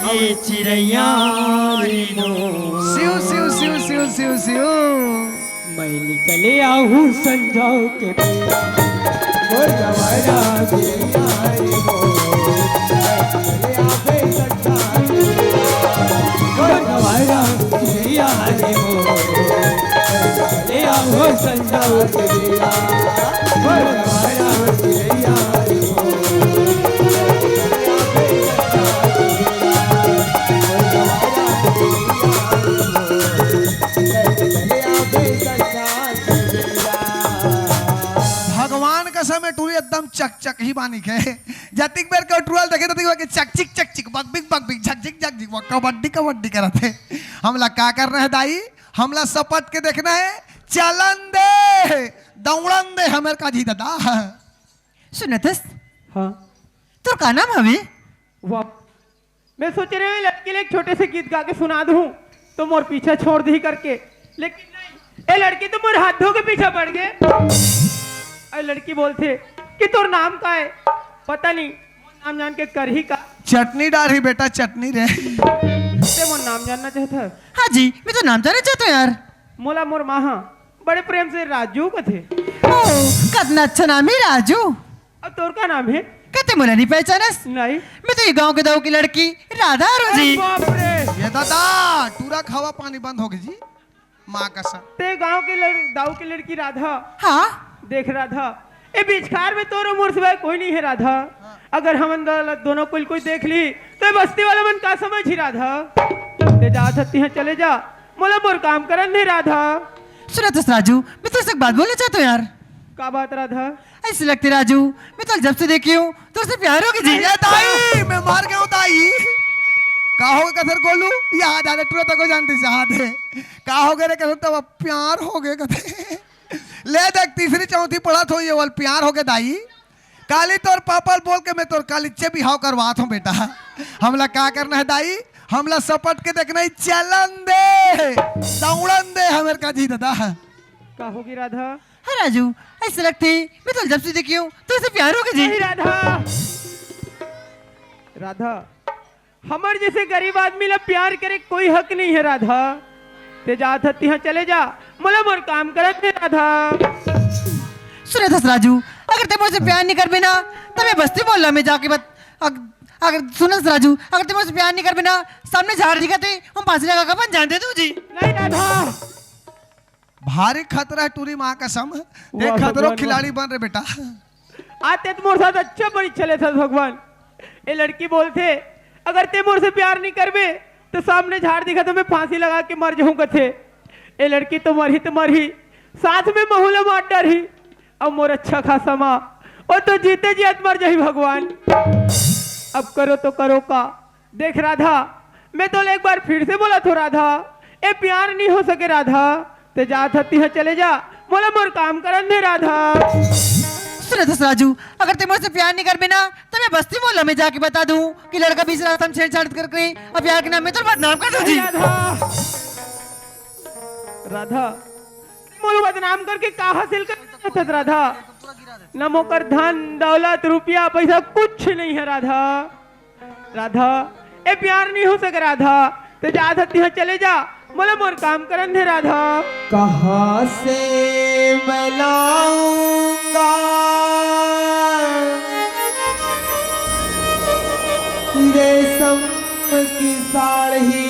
ये चिड़ैया सिउ सिउ सिउ सिउ सिउ सिउ मैं निकले आहूँ संजाओ के मोर जवारा चिड़ैया रे मोर जवारा चिड़ैया रे निकले आहूँ संजाओ के मोर जवारा चिड़ैया रे भगवान का समय टूरी एकदम चक चक ही बानी के जतिक बेर के टूरल देखे तो कि चक चिक बग बिग झक झक झक झक कबड्डी कबड्डी करते हमला का करना है दाई हमला सपट के देखना है चलन दे दौड़न दे हमेर का जी दादा सुनतस हाँ तो का नाम हवे वाह मैं सोच रही हूँ लड़के लिए एक छोटे से गीत गा के सुना दूँ तो मोर पीछे छोड़ दी करके लेकिन नहीं ये लड़की तो मोर हाथों के पीछे पड़ गए अरे लड़की बोलते कि तोर नाम का है पता नहीं मोर नाम जान के कर ही का चटनी डाल ही बेटा चटनी रे ते मोर नाम जानना चाहता हाँ जी मैं तो नाम जाना चाहता हूँ यार मोला मोर माहा बड़े प्रेम से राजू का थे ओ कितना अच्छा नाम है राजू अब तोर का नाम है कहते मुला नहीं पहचानस नहीं मैं तो ये गांव के दाऊ की लड़की राधा रोजी अरे बाप रे ये दादा टूरा खावा पानी बंद हो गई जी माँ कसम ते गांव के दाऊ की लड़की राधा हाँ देख राधा ए बीचकार में तोरो मोर सिवाय कोई नहीं है राधा अगर हम दोनों कोई देख ली तो ये बस्ती वाला मन का समझ ही राधा ते जा सकती है चले जा मोला मोर काम करन दे राधा सुना तो राजू मैं तुझसे एक बात बोलना चाहता हूँ यार का बात राधा ऐसे लगती राजू मैं तो जब से देखी हूँ तो उससे प्यार हो गई ये दाई मैं मार गया हूँ दाई का हो गया कथर गोलू याद आ टूरा तक जानती से हाथ है का हो गया रे कथर तब प्यार हो गए कथे ले देख तीसरी चौथी पढ़ा तो ये वाल प्यार हो गया दाई काली तोर पापल बोल के मैं तोर कालीचे भी हाव करवात हूँ बेटा हमला क्या करना है दाई हमला सपट के देखना ही चलन दे दौड़न दे हमेर का जी दादा का होगी राधा हाँ राजू ऐसे लगती मैं तो जब से देखी हूँ तो उससे प्यार हो गई नहीं राधा राधा हमार जैसे गरीब आदमी ला प्यार करे कोई हक नहीं है राधा ते जा थती है चले जा मोला मोर काम करत है राधा सुने दस राजू अगर ते मुझसे प्यार नहीं कर बिना तो मैं बस्ती मोहल्ला में जाके अगर सुनस राजू अगर ते मुझसे प्यार नहीं कर बिना सामने झाड़ दिखाते हम फांसी लगा कर बन जानते तू जी नहीं राधा भारी खतरा है टूरी माँ का सम देख खतरों खिलाड़ी बन रहे बेटा आते तो मोर साथ अच्छा बड़ी चले था भगवान ये लड़की बोलते अगर ते मोर से प्यार नहीं करबे तो सामने झाड़ दिखा तो मैं फांसी लगा के मर जाऊं कथे ये लड़की तो मर ही साथ में महुला मार डर ही अब मोर अच्छा खासा माँ और तो जीते जी मर जाही भगवान अब करो तो करो का देख राधा मैं तो एक बार फिर से बोला तो राधा ये प्यार नहीं हो सके राधा ते जा थती है चले जा मोला मोर काम करन दे राधा सुने दस राजू अगर ते मुझसे प्यार नहीं कर बिना तो मैं बस्ती मोहल्ला में जाके बता दूं कि लड़का बीच रास्ता में छेड़छाड़ करके अब प्यार के नाम में तो बदनाम कर दो जी राधा राधा मोल बदनाम करके का हासिल कर राधा न मोकर धन दौलत रुपया पैसा कुछ नहीं है राधा राधा ए प्यार नहीं हो सके राधा ते जा सकती है चले जा मोला मोर काम करन दे राधा कहाँ से मैं लाऊंगा रेशम की साड़ी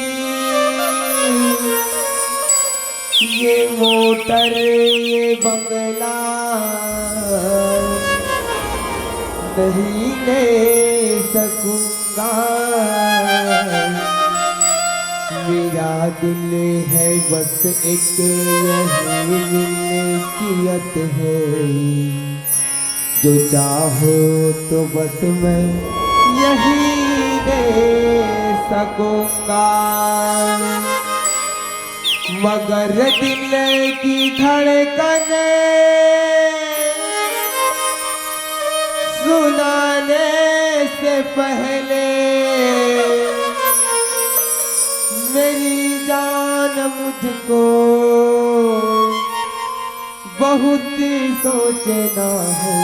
ये मोटर ये बंगला नहीं ले सकूंगा मेरा दिल है बस एक यही मिल्कियत है जो चाहो तो बस मैं यही दे सकूंगा मगर दिल की धड़कने सुनाने से पहले मेरी जान मुझको बहुत सोचना है,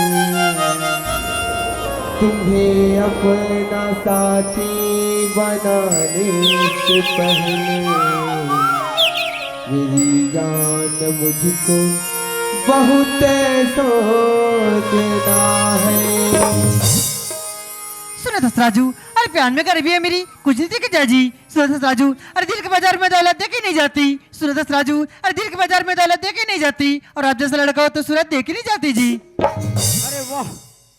तुम्हें अपना साथी बनाने से पहले मेरी जान मुझको बहुत सोचना है। सुनो दस राजू, अरे प्यार में गरीबी है मेरी, कुछ नहीं देखी जाजी। सुनो दस राजू, अरे दिल के बाजार में दौलत देखी नहीं जाती। सुनो दस राजू, अरे दिल के बाजार में दौलत देखी नहीं जाती, और आप जैसा लड़का हो तो सूरत देखी नहीं जाती जी। अरे वाह,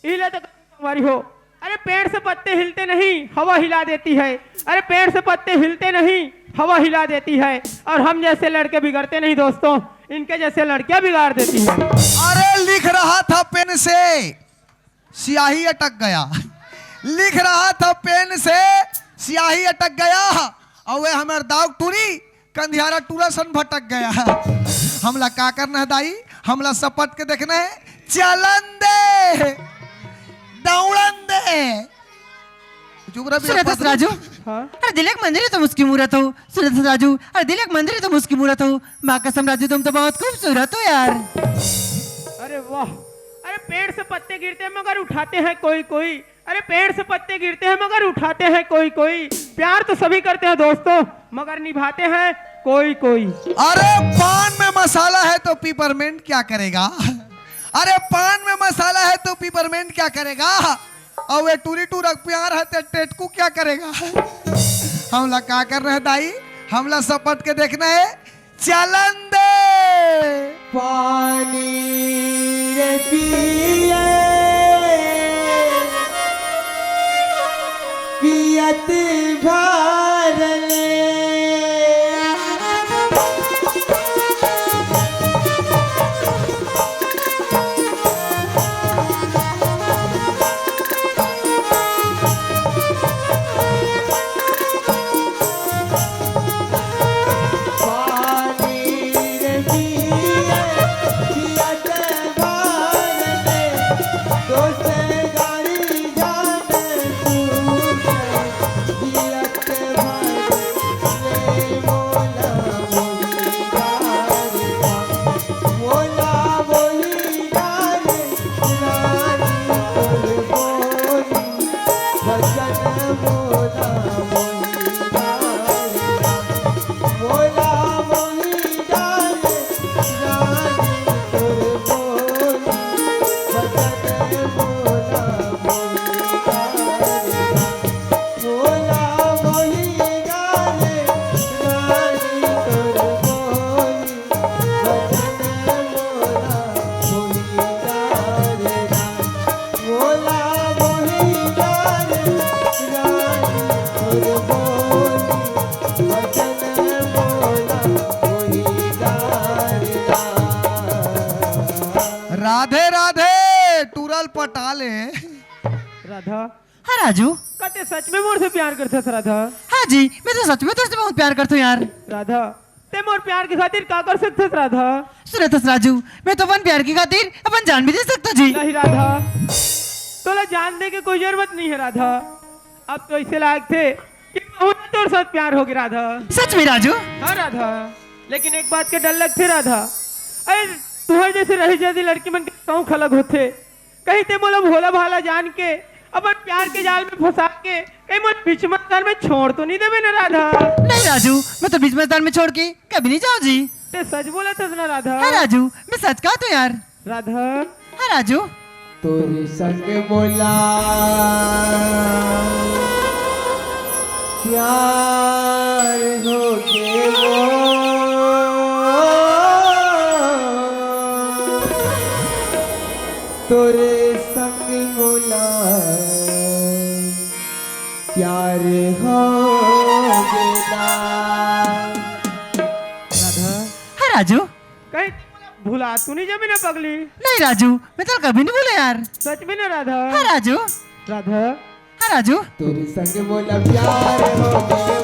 इले तो हमारी हो। अरे पेड़ से पत्ते हिलते नहीं, हवा हिला देती है। अरे पेड़ से पत्ते हिलते नहीं, हवा हिला देती है। और हम जैसे लड़के बिगड़ते नहीं दोस्तों, इनके जैसे लड़कियां बिगाड़ देती हैं। अरे लिख रहा था पेन से, स्याही अटक गया। लिख रहा था पेन से, स्याही अटक गया, और वे हमारे दाग टूरी कंधियारा टूरा सन भटक गया। हमला का करना है दाई, हमला सपट के देखना है, चलन दे दौड़न दे। चुप रह सुनो दस राजू, हाँ? अरे दिल एक मंदिर है तुम उसकी मूरत हो। सुनो दस राजू, अरे दिल एक मंदिर है तुम उसकी मूरत हो। माँ कसम राजू, तुम तो बहुत खूबसूरत हो यार। अरे वाह, अरे पेड़ से पत्ते गिरते हैं मगर उठाते हैं कोई कोई। अरे पेड़ से पत्ते गिरते हैं मगर उठाते हैं कोई कोई। प्यार तो सभी करते हैं दोस्तों, मगर निभाते हैं कोई कोई। अरे पान में मसाला है तो पिपरमेंट क्या करेगा। अरे पान में मसाला है तो पिपरमेंट क्या करेगा, और वे टूरी टूरक प्यार है तो टेटकू क्या करेगा। हमला का कर रहे दाई, हमला सपट के देखना है, चलन दे पानी रे पिए पियत भर ले, राधे राधे टूरल पटाले। राधा, हाँ राजू, कहते सच में मोर से प्यार करते थे राधा। हाँ जी, मैं तो सच में तुझसे बहुत प्यार करता हूँ यार। राधा, ते मोर प्यार के खातिर का कर सकते थे राधा? सुनो दस राजू, मैं तो अपन प्यार की खातिर अपन जान भी दे सकता जी। नहीं राधा, तोला जान दे के कोई जरूरत नहीं है राधा। अब तो इसे लायक थे कि बहुत तोर साथ प्यार हो गया राधा। सच में राजू? हाँ राधा, लेकिन एक बात के डर लगते राधा। अरे तुम्हारे जैसे रही जाती लड़की मन के कौन खलग होते, कहीं ते मोला भोला भाला जान के अपन प्यार के जाल में फंसा के कहीं मोल बीच मैदान में छोड़ तो नहीं देवे ना राधा। नहीं राजू, मैं तो बीच मैदान में छोड़ के कभी नहीं जाऊँ जी। ते सच बोला था ना राधा। हाँ राजू, मैं सच कहा तो यार। राधा, हाँ राजू, तोरे संग बोला प्यार हो के तोरे संग बोला प्यार हो गेला। राधा, हाँ राजू, कहीं भुला तू नहीं जमी ना पगली। नहीं राजू, मैं तो कभी नहीं बोला यार। सच में ना राधा। हाँ राजू, राधा, हाँ राजू, तोरे संग बोला प्यार हो गए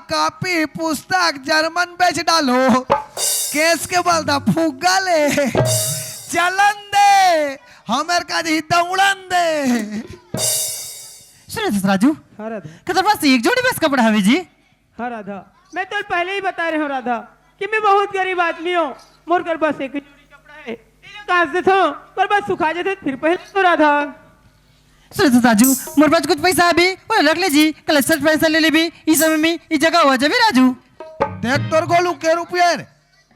कॉपी पुस्तक जर्मन बेच डालो, केस के बलदा फुग्गा ले, चलन दे, हमें का जी दौड़न दे। सुनो राजू, हाँ राधा, कदर पास एक जोड़ी बस कपड़ा हवे जी। हाँ राधा, मैं तो पहले ही बता रहा हूँ राधा कि मैं बहुत गरीब आदमी हूँ, मोर कर बस एक जोड़ी कपड़ा है, तेरे कहाँ से था, पर बस सुखा जाते फिर पहले तो राधा। सुनो राजू, मोर पास कुछ पैसा अभी वो रख ले जी, कल सच पैसा ले ले भी, इस समय में इस जगह हुआ जब राजू। देख तोर गोलू के रुपये,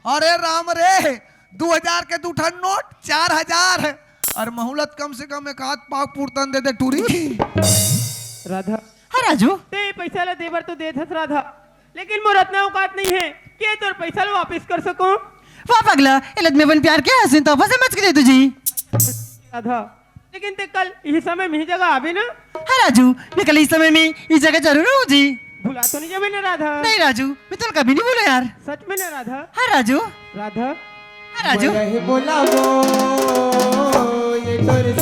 अरे राम रे, 2000 के दूठा नोट 4000 है, और महूलत कम से कम एक हाथ पाक पूर्तन दे दे टूरी। राधा, हाँ राजू, ते पैसा ला देवर तो दे थस राधा, लेकिन मोर इतना औकात नहीं है कि तोर पैसा ला वापस कर सकूं। वाह पगला, इलत में बन प्यार क्या हसीन तो फसे मच के दे तुझी। राधा, लेकिन ते कल इस समय में ही जगह आवे ना। हाँ राजू, मैं कल इस समय में इस जगह जरूर हूँ जी। भुला तो नहीं जावे ना राधा? नहीं राजू, मैं तो कभी नहीं भूला यार। सच में ना राधा? हाँ राजू, राधा, हाँ राजू, बोला वो ये तोरे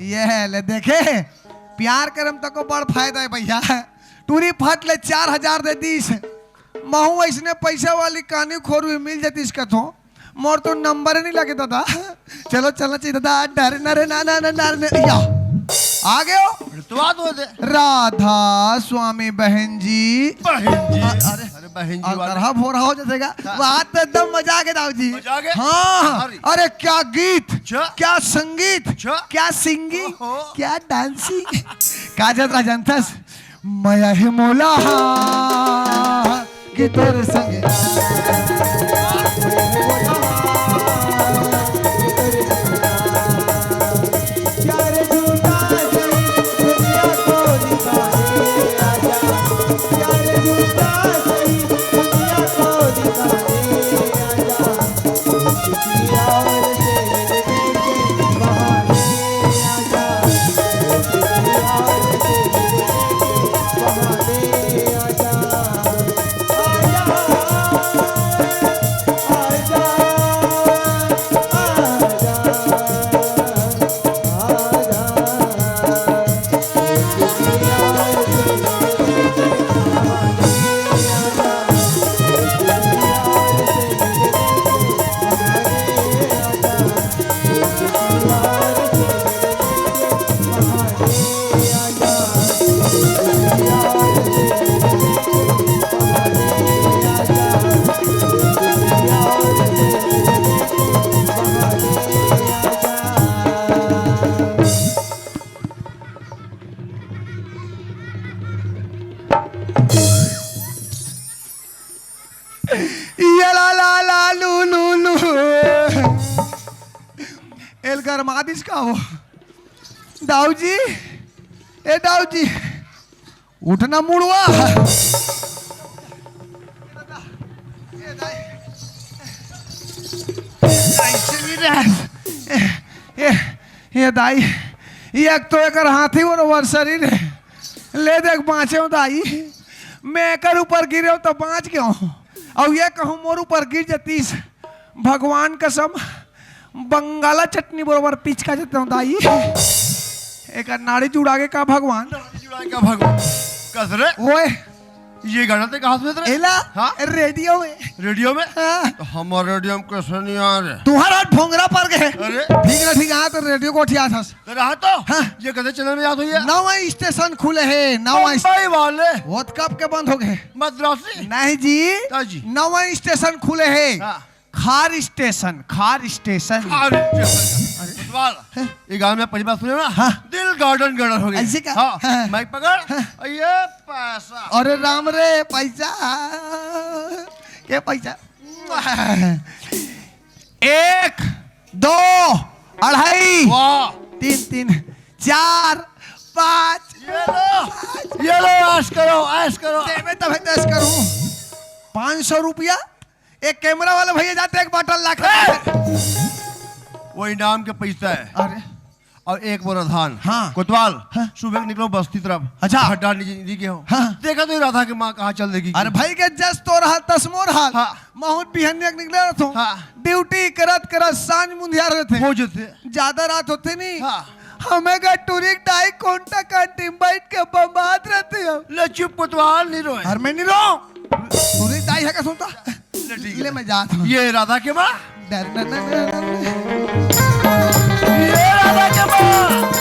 ये ले देखे, प्यार करम तक को बड़ फायदा है भैया। टूरी फट ले 4000 दे दीस, महू ऐसने पैसा वाली कहानी खोर भी मिल जाती इसका तो मोर तो नंबर नहीं लगे दादा। चलो चलना चाहिए दादा, डर न रे, ना ना ना डर या आगे हो राधा स्वामी बहन जी। अरे अरे बहन जी वाला भोरा हो जाएगा, बात तो एकदम मजा के दाऊ जी। मजाक है? हाँ, अरे क्या गीत, अच्छा। क्या संगीत, अच्छा। क्या सिंगिंग, ओहो। क्या डांसिंग, काजत राजंथस मया ही मोला कि तेरे संगे आजा गरमा दिस का वो दाऊ जी, ए दाऊ जी उठना मुड़वा। ये दाई ये एक तो एक हाथी बरोबर शरीर है, ले देख बाँचे हो दाई, मैं एकर ऊपर गिरे हो तो बाँच गया हूँ, और ये कहूँ मोर ऊपर गिर जतीस भगवान कसम बंगाला चटनी बरोबर पिचका जाता हूँ दाई। एक नाड़ी जुड़ा के का भगवान क्या भगवान कसरे ओए ये गाना ते कहाँ सुने तेरे? एला हाँ? रेडियो में रेडियो में? हाँ। तो हमारे रेडियो में कैसे नहीं आ रहे? तुम्हारा भोंगरा पर गए अरे ठीक ना ठीक हाँ तो रेडियो को उठिया था तेरे हाथ तो हाँ। ये कैसे चैनल में याद हुई है? नवा स्टेशन खुले हैं नवा मुंबई वाले बहुत कब के बंद हो गए मद्रासी नहीं जी हाँ जी। नवा स्टेशन खुले हैं हाँ। खार स्टेशन खार स्टेशन अरे फुटबॉल ये गाना में पहली बार सुने ना हाँ। दिल गार्डन गार्डन हो गया ऐसे क्या? हाँ हाँ। माइक पकड़ ये पैसा अरे राम रे पैसा क्या पैसा एक दो अढ़ाई वाह तीन तीन चार पाँच ये लो ऐश करो देवे तब तेज करूं 500 रुपया एक कैमरा वाले भैया जाते एक बॉटल ला कर वो इनाम के पैसा है अरे और एक बोरा धान हाँ। कोतवाल हाँ। सुबह निकलो बस्ती तरफ अच्छा। खड्डा नीचे हो हाँ। देखा तो ये राधा की माँ कहाँ चल देगी अरे भाई के जस तो रहा तस्मोर हाल हाँ। बहुत बिहनिया निकले रहे थे हाँ। ड्यूटी करत करत सांझ मुंधिया रहे थे हो जाते ज्यादा रात होते नहीं हाँ। हमें का टूरिक टाई कोंटा का टीम बैठ के बम्बाद रहते हैं ले चुप कोतवाल नहीं रोए हर में नहीं रो टूरिक टाई है का सुनता ठीक ले है। मैं जाता हूँ ये राधा के माँ डर न न न न ये राधा के माँ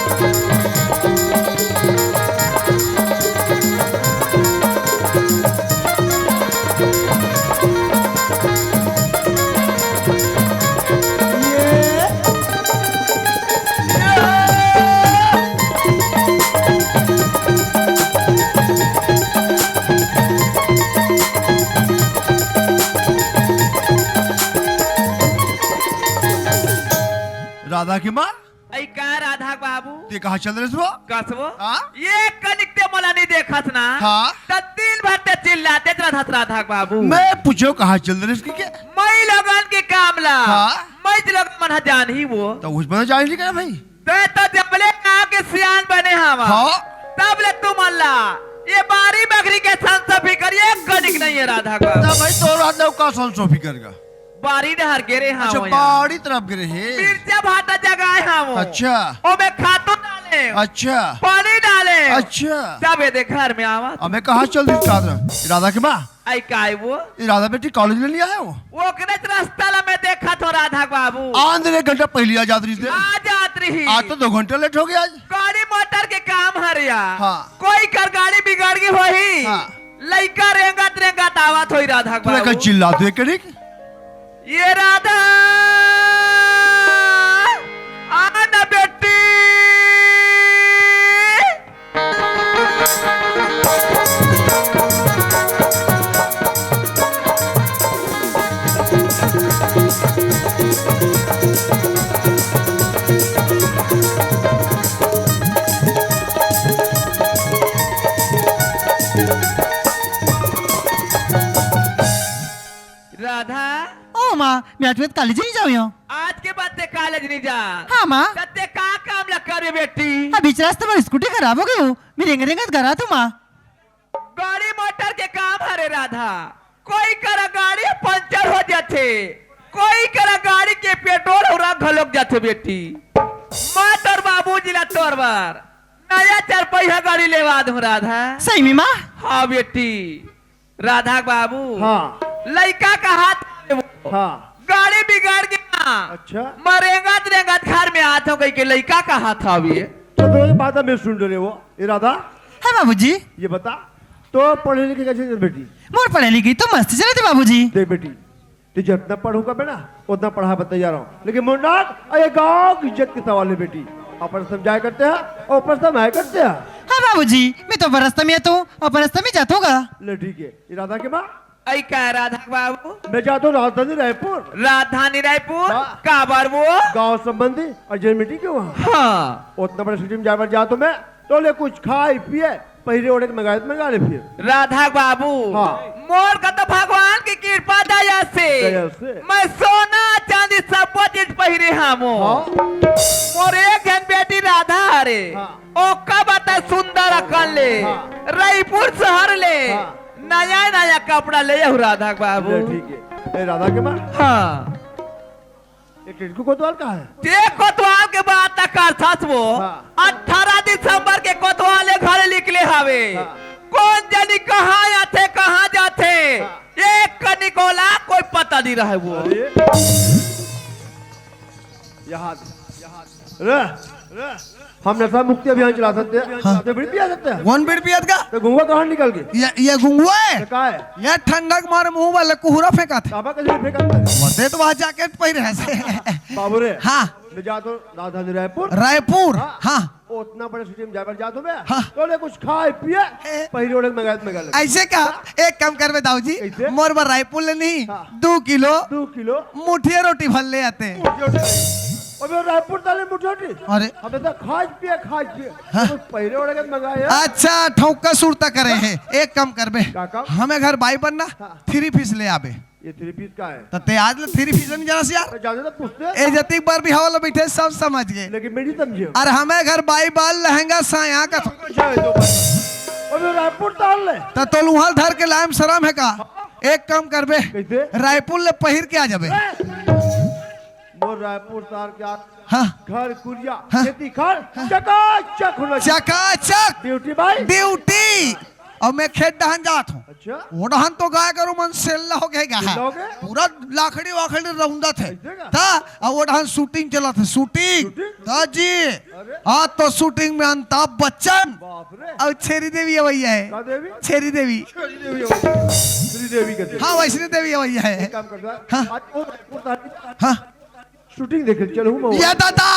राधा की माँ ऐ का राधा बाबू ते कहाँ चल रहे सुबह कसबो हाँ? ये कनिकते मला नहीं देखत ना हाँ। तो दिन भर ते चिल्लाते राधा राधा बाबू मैं पूछो कहाँ चल रहे इसकी क्या मैं लगन के कामला हाँ। मैं लोग मन जान ही वो तो उस पर जान ली क्या भाई तो जबले गाँव के सियान बने हवा हाँ। तब ले तुम अल्लाह ये बारी बकरी के संसफी करिए कनिक नहीं है राधा बाबू ना भाई तो राधा का संसोफी करेगा बारी डहर गिरे हाँ अच्छा वो यहाँ। बाड़ी तरफ गिरे है मिर्चा भाटा जगाए हाँ वो अच्छा ओ मैं खातू डाले अच्छा पानी डाले अच्छा तब ये देख घर में आवा अब मैं कहाँ चल रही राधा राधा की माँ आई काय वो ये राधा बेटी कॉलेज में लिया है वो कने रास्ता ला मैं देखा तो राधा बाबू आंध्र 1 घंटा पहले आ जाती थी आ जात रही आज तो 2 घंटे लेट हो गया आज गाड़ी मोटर के काम हरिया हाँ। कोई कर गाड़ी बिगाड़ गई होही हाँ। लइका रेंगत आवत होई राधा तूने कल बाबू चिल्लाते करी ये राधा आना बेटी राधा ओ माँ मैं आज कॉलेज नहीं जाऊँ यहाँ आज के बाद ते कॉलेज नहीं जा हाँ माँ ते का काम ला करे बेटी अब बीच रास्ते में स्कूटी खराब हो गई हो मैं रेंग रेंगत घर तू माँ गाड़ी मोटर के काम हरे राधा कोई करा गाड़ी पंचर हो जाते कोई करा गाड़ी के पेट्रोल हो रहा घलोक जाते बेटी माँ तोर बाबू जिला तोर बार नया 4 पहिया गाड़ी लेवा दूं राधा सही में माँ हाँ बेटी राधा बाबू हाँ लड़का का हाथ में वो हाँ गाड़ी बिगाड़ गया अच्छा मरेंगत रेंगत घर में हाथ हो गई के लड़का का हाथ अभी चलो ये बात मैं सुन रहे वो ये राधा है बाबूजी ये बता तो पढ़े लिखे कैसे चल बेटी मोर पढ़े लिखी तो मस्त चले थे बाबूजी देख बेटी तू जितना पढ़ूंगा बेटा उतना पढ़ा बता जा रहा हूँ लेकिन मुन्ना ये गाँव की इज्जत के सवाल है बेटी अपन समझाया करते हैं और ऊपर समझाया करते हैं हाँ बाबूजी मैं तो बरसता में आता हूँ और बरसता में जाता हूँ ले ठीक है ये राधा के माँ ऐ का राधा बाबू मैं जाता हूँ राजधानी रायपुर, राजधानी रायपुर हाँ। का बार वो गांव संबंधी अर्जेंट मीटिंग के वहाँ। हाँ उतना बड़े सिटी में जाकर जाता मैं तो ले कुछ खाए पिए पहले ओढ़े के मंगा ले फिर। राधा बाबू हाँ। मोर का तो भगवान की कृपा दया दया से से। मैं सोना चांदी सब चीज पहिरे हमो हाँ। और एक जन बेटी राधा हरे हाँ। ओका बता सुंदर अकल ले हाँ। रायपुर शहर ले हाँ। नया नया कपड़ा ले आहू राधा बाबू। ले ठीक है। ए राधा के माँ हाँ ये टिटकू कोतवाल कहाँ है? जे कोतवाल के बात तक कर वो हाँ। 18 दिसंबर के कोतवाले घर निकले हवे हाँ। कौन जानी कहाँ आते कहाँ जाते हाँ। एक का निकोला कोई पता नहीं रहे वो। अरे यहाँ हम नशा मुक्ति अभियान चला सकते हैं। तो बीड़ी पिया सकते हैं। कौन बीड़ पियत का? तो घूंगा कहाँ निकल गए? ये गुंगुआ है? तो कहाँ है? ये ठंडक मार मुंह वाले कुहरा फेंका था। काबा कैसे फेंका था? मरते तो वहाँ जैकेट पहने से। बाबू रे हाँ। मैं जाता हूँ राजधानी रायपुर। रायपुर हाँ। हाँ उतना बड़े सिटी में जाकर जाता हूँ मैं। हाँ। तो ले कुछ खाए पिए पहले ओढ़े के मंगा ले। ऐसे का एक काम कर दाऊ जी कैसे? मोर बार रायपुर ले नहीं हाँ। 2 किलो 2 किलो मुठिया रोटी भल ले आते। अबे रायपुर ताले मुठोटी। अरे अबे तो खाज पिए हाँ। तो पहले ओढ़े के मंगाया। अच्छा ठौका सुरता करे है एक काम करबे क्या काम? हमें घर बाई बनना हाँ। 3 पीस ले आबे ये 3 पीस का है। तो ते आज ले 3 पीस नहीं जाना से यार जाने तो पूछते ए जति बार भी हवाला बैठे सब समझ गए लेकिन मेरी समझे। और हमें घर बाई बाल लहंगा साया का अबे रायपुर ताल ले। तो तोलुहल धर के लायम शरम है का एक काम करबे कैसे? रायपुर ले पहिर के आ जाबे। मोर रायपुर शहर के हाँ घर कुरिया हाँ। खेती खार चकाचक होना चाहिए। चकाचक ड्यूटी भाई। ड्यूटी और मैं खेत दहन जात हूँ अच्छा वो दहन तो गाय करूँ मन सेल्ला हो गया सेल्ला हो गया? पूरा लाखड़ी वाखड़ी रौंदा थे ऐसे का? था और वो दहन शूटिंग चला था शूटिंग शूटिंग? था जी अरे। हाँ तो शूटिंग में अमिताभ बच्चन बाप रे। और छेरी देवी भैया है का देवी? छेरी देवी श्री देवी का देवी। हाँ वैष्णो देवी भैया है काम करता है। हाँ। आज वो रायपुर शहर की हाँ शूटिंग देखे चलो मैं। ये दादा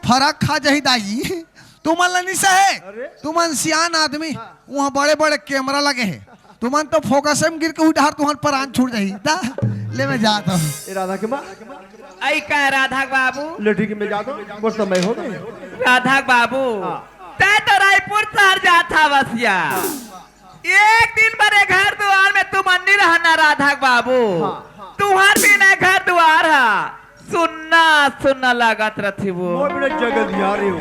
फर्क खा जाही दाई तुम नहीं है अरे। तुम सियान आदमी वहाँ बड़े बड़े कैमरा लगे हैं तुमन तो फोकस में गिर के उधार तुम्हारे प्राण छूट जाही दा ले मैं जाता हूँ। ए राधा के माँ ऐ का राधा बाबू लेठी के मैं जाता हूँ वो समय हो गए। राधा बाबू हाँ। तै तो रायपुर शहर जाता बसिया एक दिन बड़े घर द्वार में तुम अन्नी रहना राधा बाबू हाँ। तुम्हार भी न घर द्वार है सुनना सुनना लागत रथी वो वो मेरे जगत यारी हो।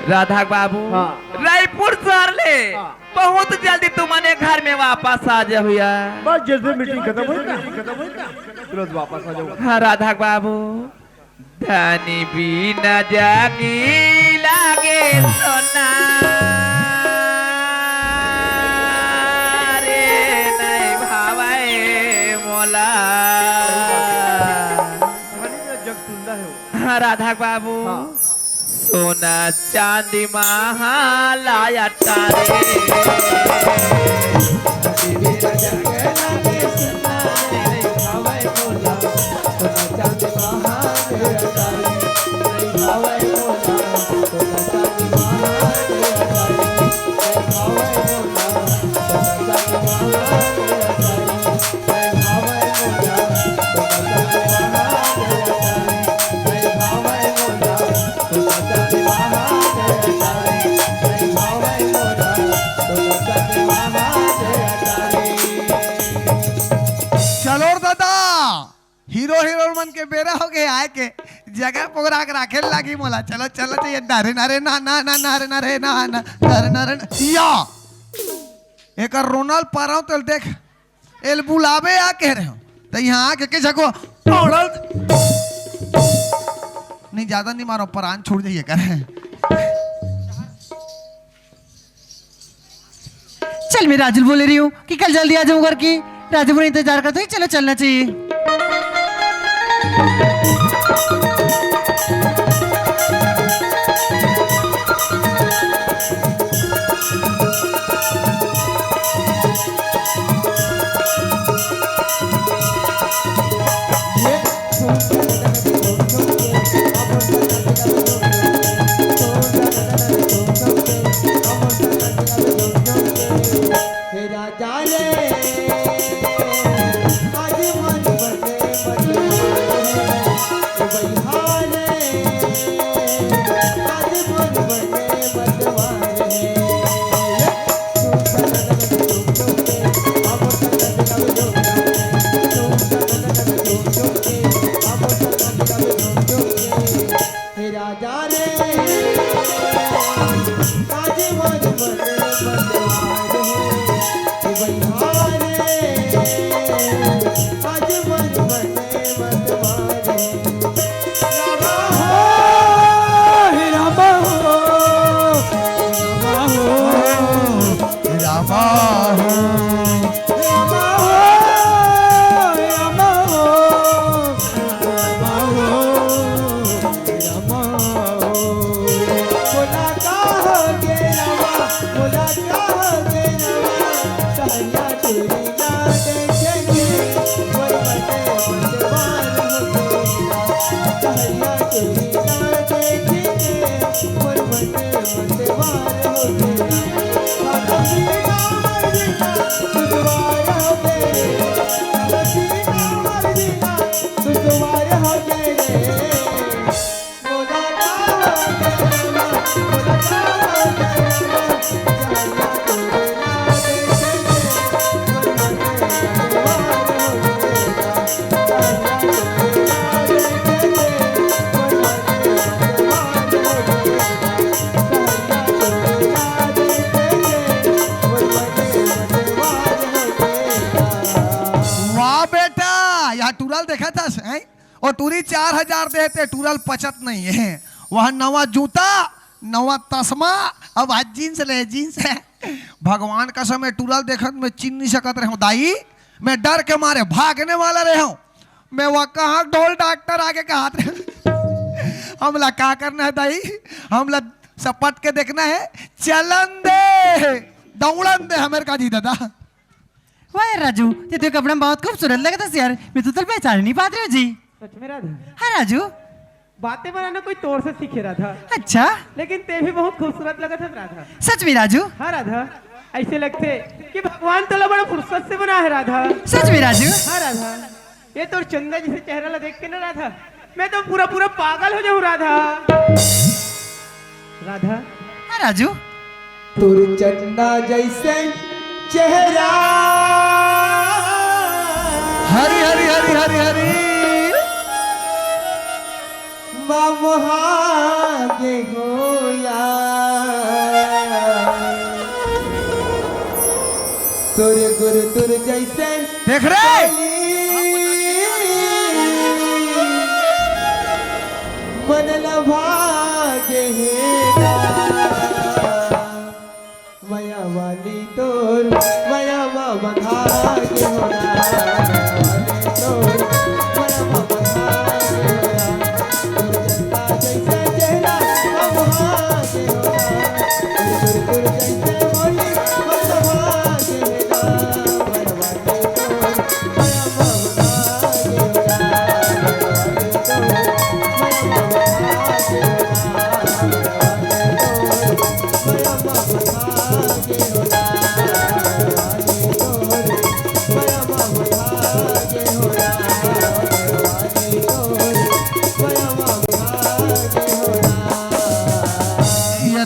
राधा बाबू हाँ। रायपुर शहर ले हाँ। बहुत जल्दी तुमने घर में वापस आ जा भैया। बस जैसे मीटिंग खत्म हुई ना तुरंत वापस आ जाऊंगा। हाँ राधा बाबू धनी भी न जागी लागे सोना रे नहीं भावे मोला। जग सुंदर है वो। हाँ राधा बाबू हाँ। सोना चांदी महा लाया तारे चलो दादा हीरो हीरोइन मन के बेरा हो गए आए के जगह पकड़ा के राखे लागी मोला चलो चलो चाहिए नारे नारे ना ना ना नारे नारे ना ना नारे नारे या एक रोनल पाराव तो देख एल बुलावे आ कह रहे हो तो यहाँ आके के जगह नहीं ज्यादा नहीं मारो प्राण छोड़ जाइए कर चल मैं राजुल बोल रही हूँ कि कल जल्दी आ जाऊँ घर की राजू को इंतजार करते ही चलो चलना चाहिए। हे राजा रे आज मन बने मत मारे देखा था हैं? और टूरी 4000 देते टूरल पचत नहीं है वह नवा जूता नवा तस्मा अब आज जींस ले जींस है भगवान का समय टूरल देखत में चिन नहीं सकत रहे दाई मैं डर के मारे भागने वाला रहे हूं मैं वह कहाँ ढोल डॉक्टर आगे का हाथ हमला क्या करना है दाई हमला सपट के देखना है चलन दे दौड़न दे हमें का जी दादा वाह राजू ये तो कपड़ा बहुत खूबसूरत लगा था यार मैं तो पहचान नहीं पाती हूँ जी सच में राधा हाँ राजू बातें बनाना कोई तौर से सीखे राधा अच्छा लेकिन ते भी बहुत खूबसूरत लगा था राधा सच में राजू हाँ राधा ऐसे लगते कि भगवान तो बड़ा फुर्सत से बना है राधा सच में राजू हाँ राधा ये तो चंदा जिसे चेहरा ला देख के ना राधा मैं तो पूरा पूरा पागल हो जाऊं राधा राधा हाँ राजू तुर चंदा जैसे चेहरा हरी हरी हरी हरी हरी बाबुहागे होया तुर गुरु तुर जैसे देख रहे मन लभागे मया वाली तोर मया मामा भागे होना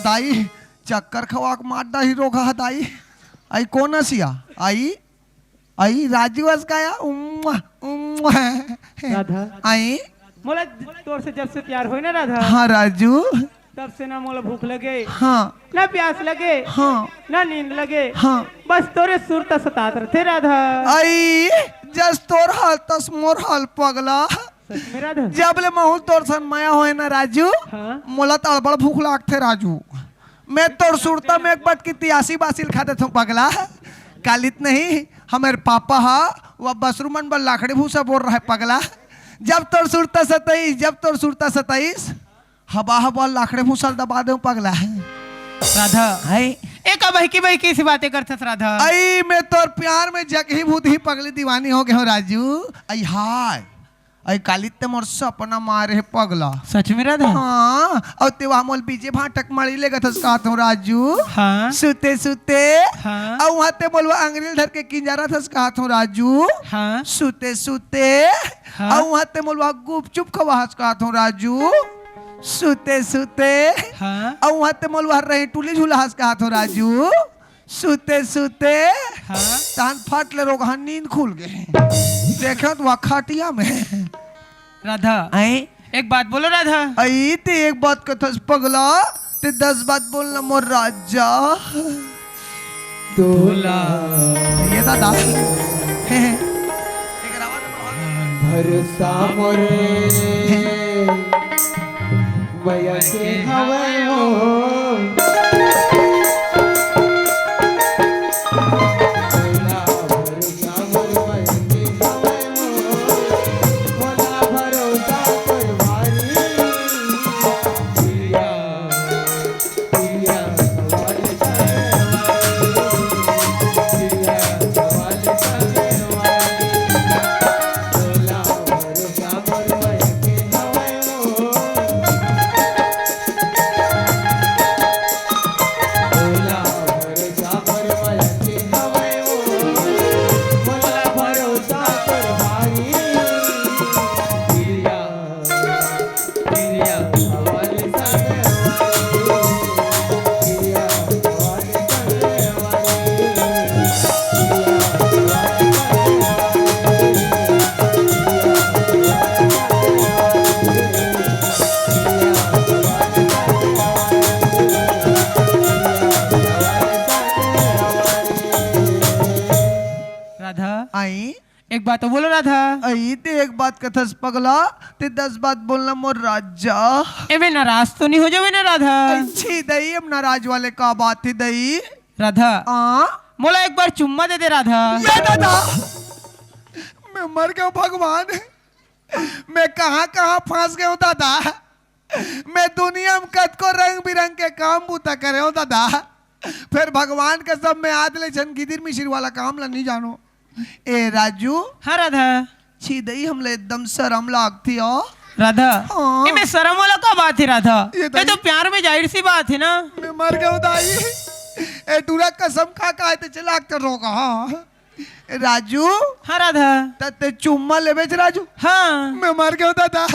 दाई चक्कर खवाक मारदा ही रोगा दाई आई कौन हसिया आई आई राजू हस काया राधा आई मोला तोर से जब से प्यार हो ना राधा हाँ राजू तब से ना मोला भूख लगे हाँ ना प्यास लगे हाँ ना नींद लगे हाँ बस तोरे सुरता सतात रहे राधा आई जस तोर हाल तस मोर हाल पगला सच में राधा जब ले महू तोर सन माया होए ना राजू हाँ मोला तड़बड़ भूख लागते राजू मैं तोर सुरता में एक बात की 83 बासिल खा देता हूँ पगला कालित नहीं हमारे पापा हा वह बसरुमन बल लाखड़ी भूसा बोल रहा है पगला जब तोर सुरता 27 हवा हवा लाखड़े भूसा दबा दे पगला राधा है एक बहकी सी बातें करते राधा आई मैं तोर प्यार में जगही भूत ही पगली दीवानी हो गए हो राजू आई हाय आई कालित ते मोर सपना मारे है पगला सच में राधा हाँ और तेवा मोल बीजे भाटक मड़ी लेगा था कहता हूँ राजू हाँ सुते सुते हाँ और वहाँ ते बोलवा अंग्रेल धर के किंजारा था कहता हूँ राजू हाँ सुते सुते हाँ? और वहाँ ते बोलवा गुपचुप खवा कहता हूँ राजू सुते सुते हाँ और वहाँ ते बोलवा रही टूली झूला हंस कहता हूँ राजू सुते सुते हाँ तान फाट ले रोग नींद खुल गए देखो तो खटिया में राधा आई एक बात बोलो राधा आई ते एक बात कथा पगला ते 10 बात बोलना मोर राजा तोला ये दादा भरोसा मोरे मैया के हवे हो भोला भरोसा मोरे मैया के हवे हो भोला भरोसा कर भारी पिया पिया सवाल पिया सवाल भोला भरोसा मोरे मैया के हवे हो भोला भरोसा कर माया के हवे हो भोला भरोसा कर भाई पिया पिया हवाल सागे पिया हवाल सागे राधा आई एक बात तो बोलो राधा। आई ते एक बात कथस पगला ते 10 बात बोलना मोर राजा एवे नाराज तो नहीं हो जावे ना राधा। अच्छी दई अब नाराज वाले का बात थी दई राधा आ मोला एक बार चुम्मा दे दे राधा। ये दादा मैं मर गया भगवान मैं कहाँ कहाँ फंस गया हूँ दादा मैं दुनिया में कद को रंग बिरंग के काम बूता करे हूँ दादा फिर भगवान का सब मैं आदले छन गिदिर मिश्र वाला काम ला नहीं जानो ए राजू हाँ राधा। छी दई हमले एकदम शर्म लागती हो राधा हाँ। ये में शर्म वाला का बात है राधा। ये ये तो प्यार में जाहिर सी बात है ना। मैं मर गया हूँ दाई ए टूरा कसम खा का ते चला कर रोका हाँ ए, राजू हाँ राधा। तते चुम्मा लेवे छ राजू हाँ मैं मर गया हूँ दादा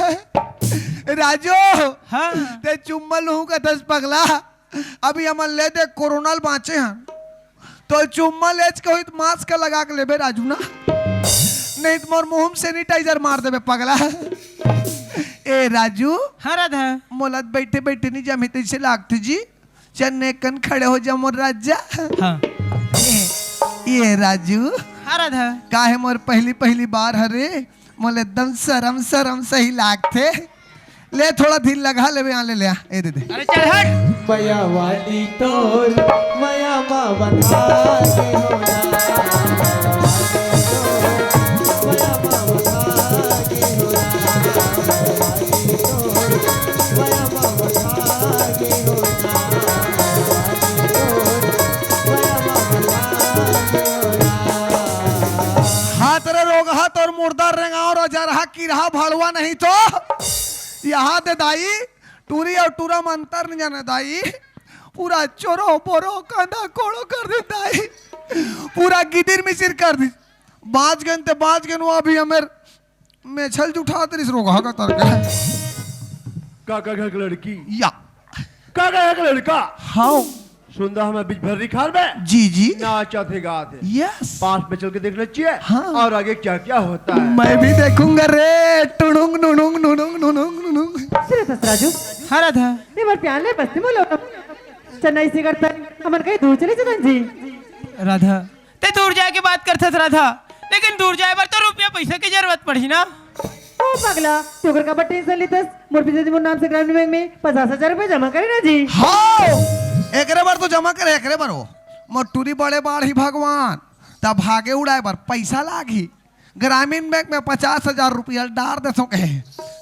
राजू हाँ ते चुम्मा लूँ का 10 पगला अभी हम ले दे कोरोनल बाँचे हैं तो चुम्मा लेच के तो मास्क लगा के लेबे राजू ना नहीं तो मोर मुंह में सैनिटाइजर मार देबे पगला ए राजू हाँ राधा। मोलत बैठे बैठे नहीं जमी तैसे लागती जी चन्ने कन खड़े हो जा मोर राजा हाँ ये राजू हाँ राधा। काहे मोर पहली पहली बार हरे मोल एकदम शर्म शर्म सही लागते ले थोड़ा दिल लगा ले यहाँ ले आ ए दे दे अरे चल हट। माया वाली तोर माया माँ बता के होना माया माँ बता के होना माया माँ बता के होना माया माँ बता के होना हाथ रे रोग हाथ और मुर्दा रेंगा और जरहा की रहा भाड़ुआ नहीं तो यहाँ दे दाई टूरी और टूरा में अंतर नहीं जाने दाई पूरा चोरो बोरो कांदा कोड़ो कर दे दाई पूरा गिदिर मिसिर कर दी बाज गए वो अभी हमें मैं छल उठा तेरी इस रोगा का तर का काका घर की लड़की या काका घर का लड़का हाँ सुंदर हमें बिच भर खाल में जी जी नाचा थे गाते यस पास में चल के देखना चाहिए हाँ। और आगे क्या क्या होता है मैं भी देखूंगा रे टुनुंग नुनुंग नुनुंग नुनुंग नुनुंग श्रीधस राजू हाँ राधा। ये बार प्यार ले बस्ती बोलो चेन्नई से करता हमन कहीं दूर चले जतन जी राधा ते दूर जाए के बात करता था राधा लेकिन दूर जाए पर तो रुपया पैसा की जरूरत पड़ी ना। ओ पगला टोकर का बट टेंशन लेतस मोर पिता जी मोर नाम से ग्रामीण बैंक में 50,000 रुपए जमा करे ना जी। हाँ एकरे बार तो जमा करे एकरे बार हो मोटूरी बड़े बाढ़ ही भगवान तब भागे उड़ाए बार पैसा लागी ग्रामीण बैंक में 50,000 रुपया डार दे सके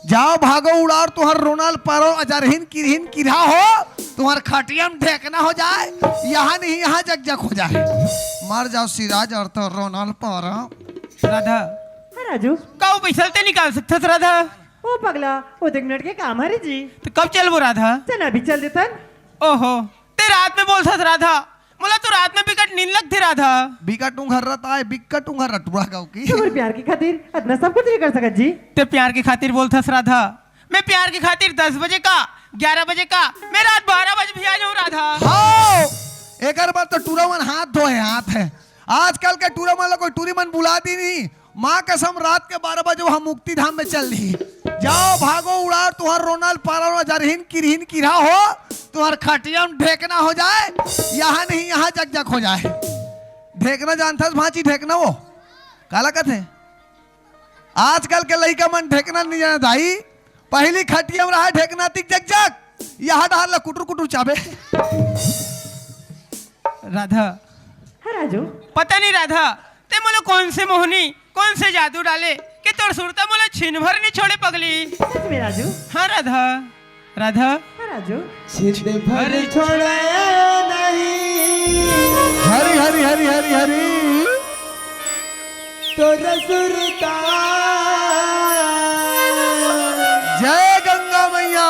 जाओ भागो उड़ाओ तुहर रोनाल पारो अजरहीन किरहीन किरा हो तुम्हार खटियम ढेकना हो जाए यहाँ नहीं यहाँ जग जग हो जाए मर जाओ सिराज और तो रोनाल पारो राधा हाँ राजू का वो पैसा ते निकाल सकता था राधा। ओ पगला वो 1 मिनट के काम है रे जी तो कब चल वो राधा। चल अभी चल देतन। ओहो ते रात में बोलता था राधा मोला तो रात में बिकट नींद लगती राधा। बिकट घर रहता है बिकट घर रटुआ गाँव की तोर प्यार की खातिर इतना सब कुछ नहीं कर सकत जी। ते प्यार की खातिर बोलता था राधा मैं प्यार की खातिर 10 बजे का 11 बजे का मैं रात 12 बजे भी आ जाऊँ राधा। हाँ एक बार तो टूरामन हाथ धोए हाथ है आजकल के टूरामन कोई टूरीमन बुलाती नहीं माँ कसम रात के 12 बजे वहां मुक्ति धाम में चल रही जाओ भागो उड़ा तुहर रोनल पारो जरहीन किरहीन किरा हो तुहर खटियम ढेकना हो जाए यहाँ नहीं यहाँ जग जग हो जाए ढेकना जानता भांची ढेकना वो काला कथे आजकल के लड़का मन ढेकना नहीं जाना दाई। पहली खटिया में रहा ढेकना तिक जग जग यहाँ डाल ला कुटुर कुटुर चाबे। राधा, हाँ राजू, पता नहीं राधा ते मोलो कौन से मोहनी कौन से जादू डाले कि तोर सुरता मोला छीन भर नहीं छोड़े पगली। सच में राजू? हाँ राधा, राधा हाँ राजू, छिन भर छोड़ाया नहीं हरी हरी हरी हरी हरी तो रसुरता। जय गंगा मैया।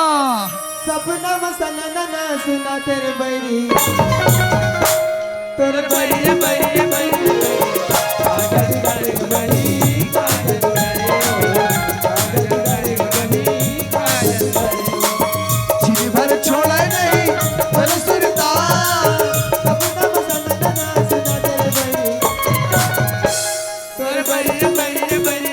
सपना मसना सुना तेरे बैरी तोर बड़ी बड़ी बड़ी छिन भर छोड़ा नहीं रसुरता। सपना मसना सुना तेरे बैरी तोर बड़ी बड़ी बड़ी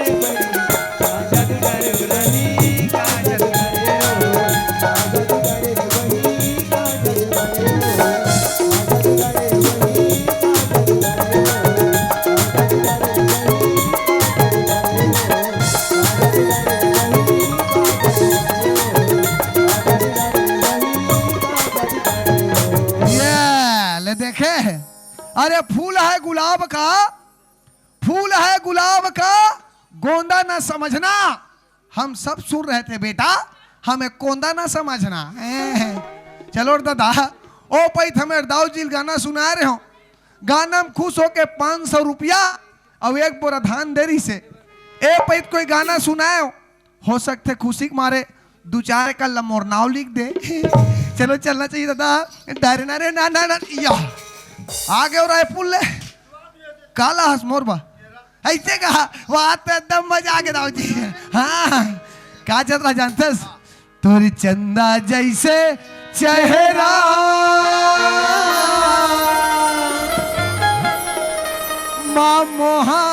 देखे अरे फूल है गुलाब का, फूल है गुलाब का, गोंदा ना समझना। हम सब सुन रहे थे बेटा, हमें कोंदा ना समझना। चलो दादा ओ पैथ हमें दाऊ जी गाना सुना रहे हो। गाना में खुश होके 500 रुपया और एक बोरा धान देरी से ए पैथ कोई गाना सुनाए हो सकते खुशी के मारे 2-4 का लमोर नाव लिख दे। चलो चलना चाहिए दादा। डरना रे ना ना ना या आगे और आए पुल ले काला हंस मोरबा ऐसे कहा वहां तो एकदम मजा आ गया दाऊ जी। हाँ क्या चल रहा जानतस तोरी चंदा जैसे चेहरा माँ मोहा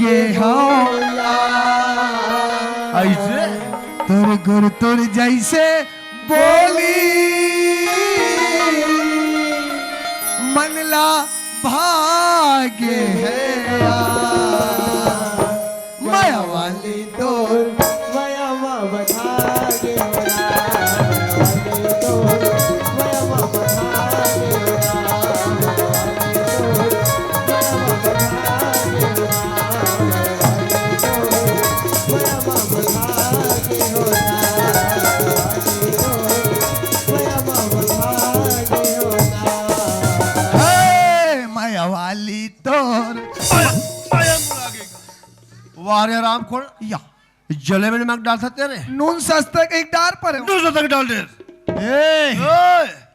गेहौला ऐसे तुर गुर तुर जैसे बोली मनला भागे है माया वाली तो वया माँ बता के तो वया माँ बता के माया वाली तोर वारे राम खोल या जले में नमक डाल सकते रे नून सस्ते के एक डार पर है। दूसरा तक डाल दे।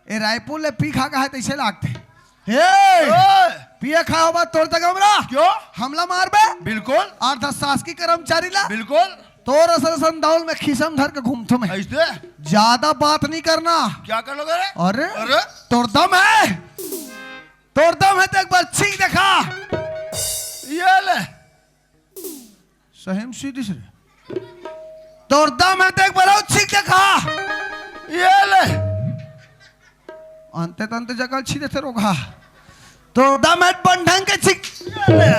ए रायपुर ले पी खा है तैसे लागते पिए खा होगा तोर तक हमरा क्यों हमला मार बे बिल्कुल 8-10 शासकीय कर्मचारी ला बिल्कुल तोर असल संदाउल में खिसम धर के घूमतो में ऐसे ज्यादा बात नहीं करना। क्या कर लोगे रे? अरे अरे तोर दम है, तोर दम है तो एक बार छींक देखा। ये ले सहेम सीधी से तोर दम है तो एक बार और छींक देखा। ये ले अंते तंते जगह छीदे थे रोगा तोर दम है बंधन के छींक। ये ले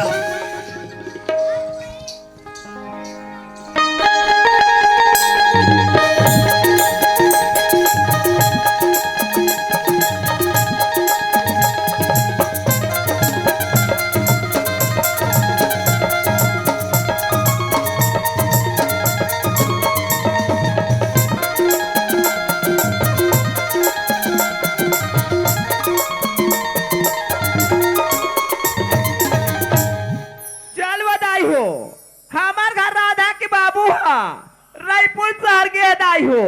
चल बधाई हो हमार घर राधा के बाबू हा रायपुर शहर के दाई हो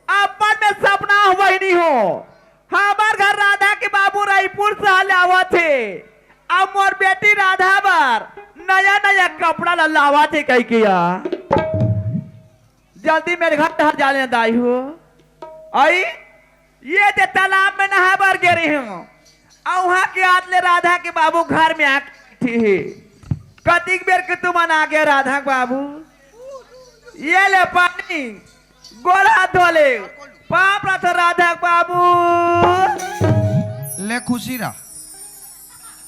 अपन में सपना हुई नहीं हो। हमार घर राधा के बाबू रायपुर शहर लावा थे अब मोर बेटी राधा बार नया नया कपड़ा ला लावा थे कही किया जल्दी मेरे घर टहल जाने दाई हो। आई ये ते तालाब में नहा बर गे रही हूँ और वहां के आदले राधा के बाबू घर में आके है कतिक बेर के तुम आ गया राधा बाबू ये ले पानी गोला धोले पाप रथ राधा बाबू ले खुशी रहा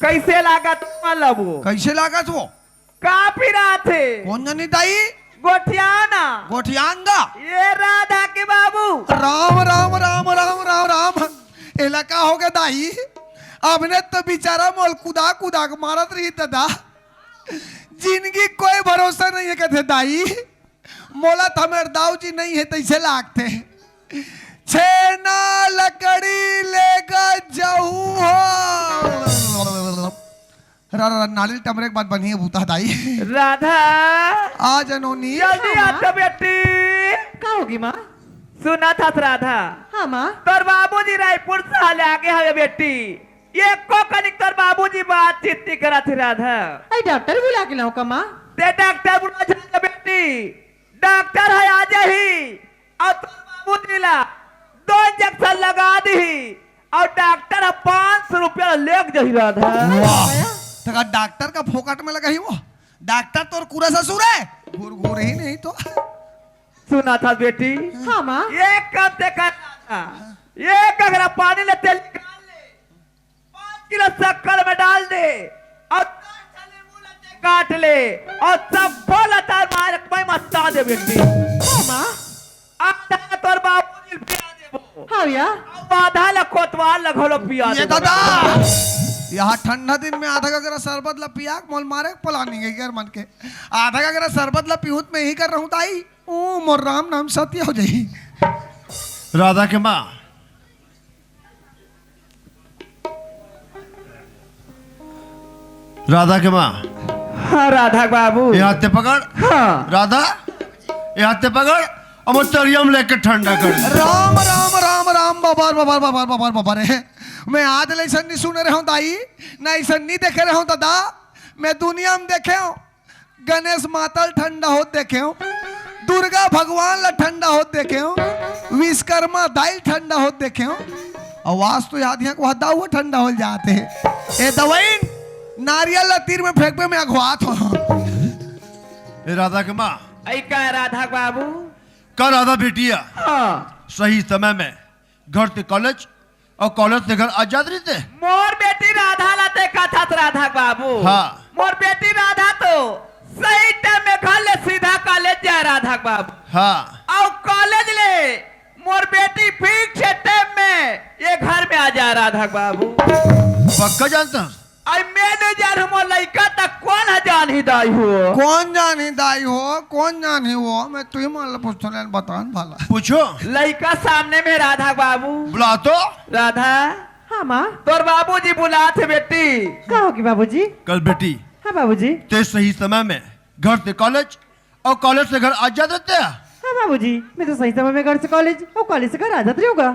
कैसे लागत तुम लबू कैसे लागत वो का फिरा थे कौन जानी दाई? गोठियाना गोठियांगा। ये राधा के बाबू राम राम राम राम राम राम। इलाका हो गया दाई, हमने तो बेचारा मोल कुदा कुदा के मारत रही दादा, जिंदगी कोई भरोसा नहीं है कहते दाई। मोला थमेर दाऊ जी नहीं है तैसे लागते, छेना लकड़ी लेगा जाऊ हो। नारियल टमरे के बाद बनी है बूता दाई। राधा आ जनोनी जल्दी आ तो बेटी। का होगी माँ? सुना था राधा, हाँ माँ। तोर बाबूजी रायपुर से हाले आगे है बेटी। ये को कनिक तोर बाबूजी बातचीत नहीं करा थे राधा। अरे डॉक्टर बुला के लाऊं का माँ? ते डॉक्टर बुला जा बेटी, डॉक्टर है आज ही। और तोर बाबूजी ला 2 इंजेक्शन लगा दी और डॉक्टर 500 रुपया ले जही राधा। तका डॉक्टर का फोकट में लगा ही वो। डॉक्टर तो पूरा ससुर है, घूर घूर ही नहीं तो। सुना था बेटी, हाँ माँ। एक कप से करना, एक अगर पानी ले तेल निकाल ले, 5 किलो शक्कर में डाल दे और 10 नींबू लते काट ले और सब बोला तार मार कोई मस्ता दे बेटी। हाँ माँ। आधा तोर बाबू पिया देबो, हाँ भैया। अब आधा ला कोतवाल लगलो पिया ये देबो। दादा यहाँ ठंडा दिन में आधा का अगर शरबत ला पिया मोल मारे पलानी गई कर मन के, आधा का अगर शरबत ला पीहूत में ही कर रहा हूँ ताई। ओ मोर राम नाम सत्य हो जाई। राधा के माँ, राधा के माँ, हाँ राधा बाबू। ये हाथे पकड़। हाँ राधा ये हाथे पकड़, अब तरियम लेके ठंडा कर। राम राम राम राम बाबार बाबार बाबार बाबार बाबार रे। मैं आज ऐसा नहीं सुने रहा हूँ दाई, ना ऐसा नहीं देखे रहा हूँ दादा। मैं दुनिया में देखे हूँ गणेश माता ठंडा हो देखे हूँ, दुर्गा भगवान ला ठंडा हो देखे हूँ, विश्वकर्मा दाई ठंडा हो देखे हूँ। आवाज तो याद है को हुआ ठंडा हो जाते हैं। ए दवाई नारियल ला तीर में फेंक पे मैं अगवात हो। ये राधा के माँ, ऐ का राधा बाबू। का राधा बेटिया हाँ सही समय में घर से कॉलेज और कॉलेज से घर आ जाते रहते। मोर बेटी राधा लाते कथा राधा बाबू। हाँ। मोर बेटी राधा तो सही टाइम में घर ले सीधा कॉलेज जाए राधा बाबू। हाँ। और कॉलेज ले मोर बेटी फिक्स टाइम में ये घर में आ जाए राधा बाबू। पक्का जानता हूँ। आई मैंने जान मोर लड़का तक कौन है जान ही दाई हो। कौन जानी दाई हो, कौन जानी हो, मैं तुझे मान पूछो बतान भाला। पूछो। लड़का सामने में राधा बाबू। बुला तो। राधा हाँ माँ। तोर बाबूजी बुला थे बेटी। का होगी बाबूजी? कल बेटी हाँ बाबूजी। ते सही समय में घर से कॉलेज और कॉलेज से घर आ जाते थे। हाँ बाबूजी, मैं तो सही समय में घर से कॉलेज और कॉलेज से घर आ जाते होगा।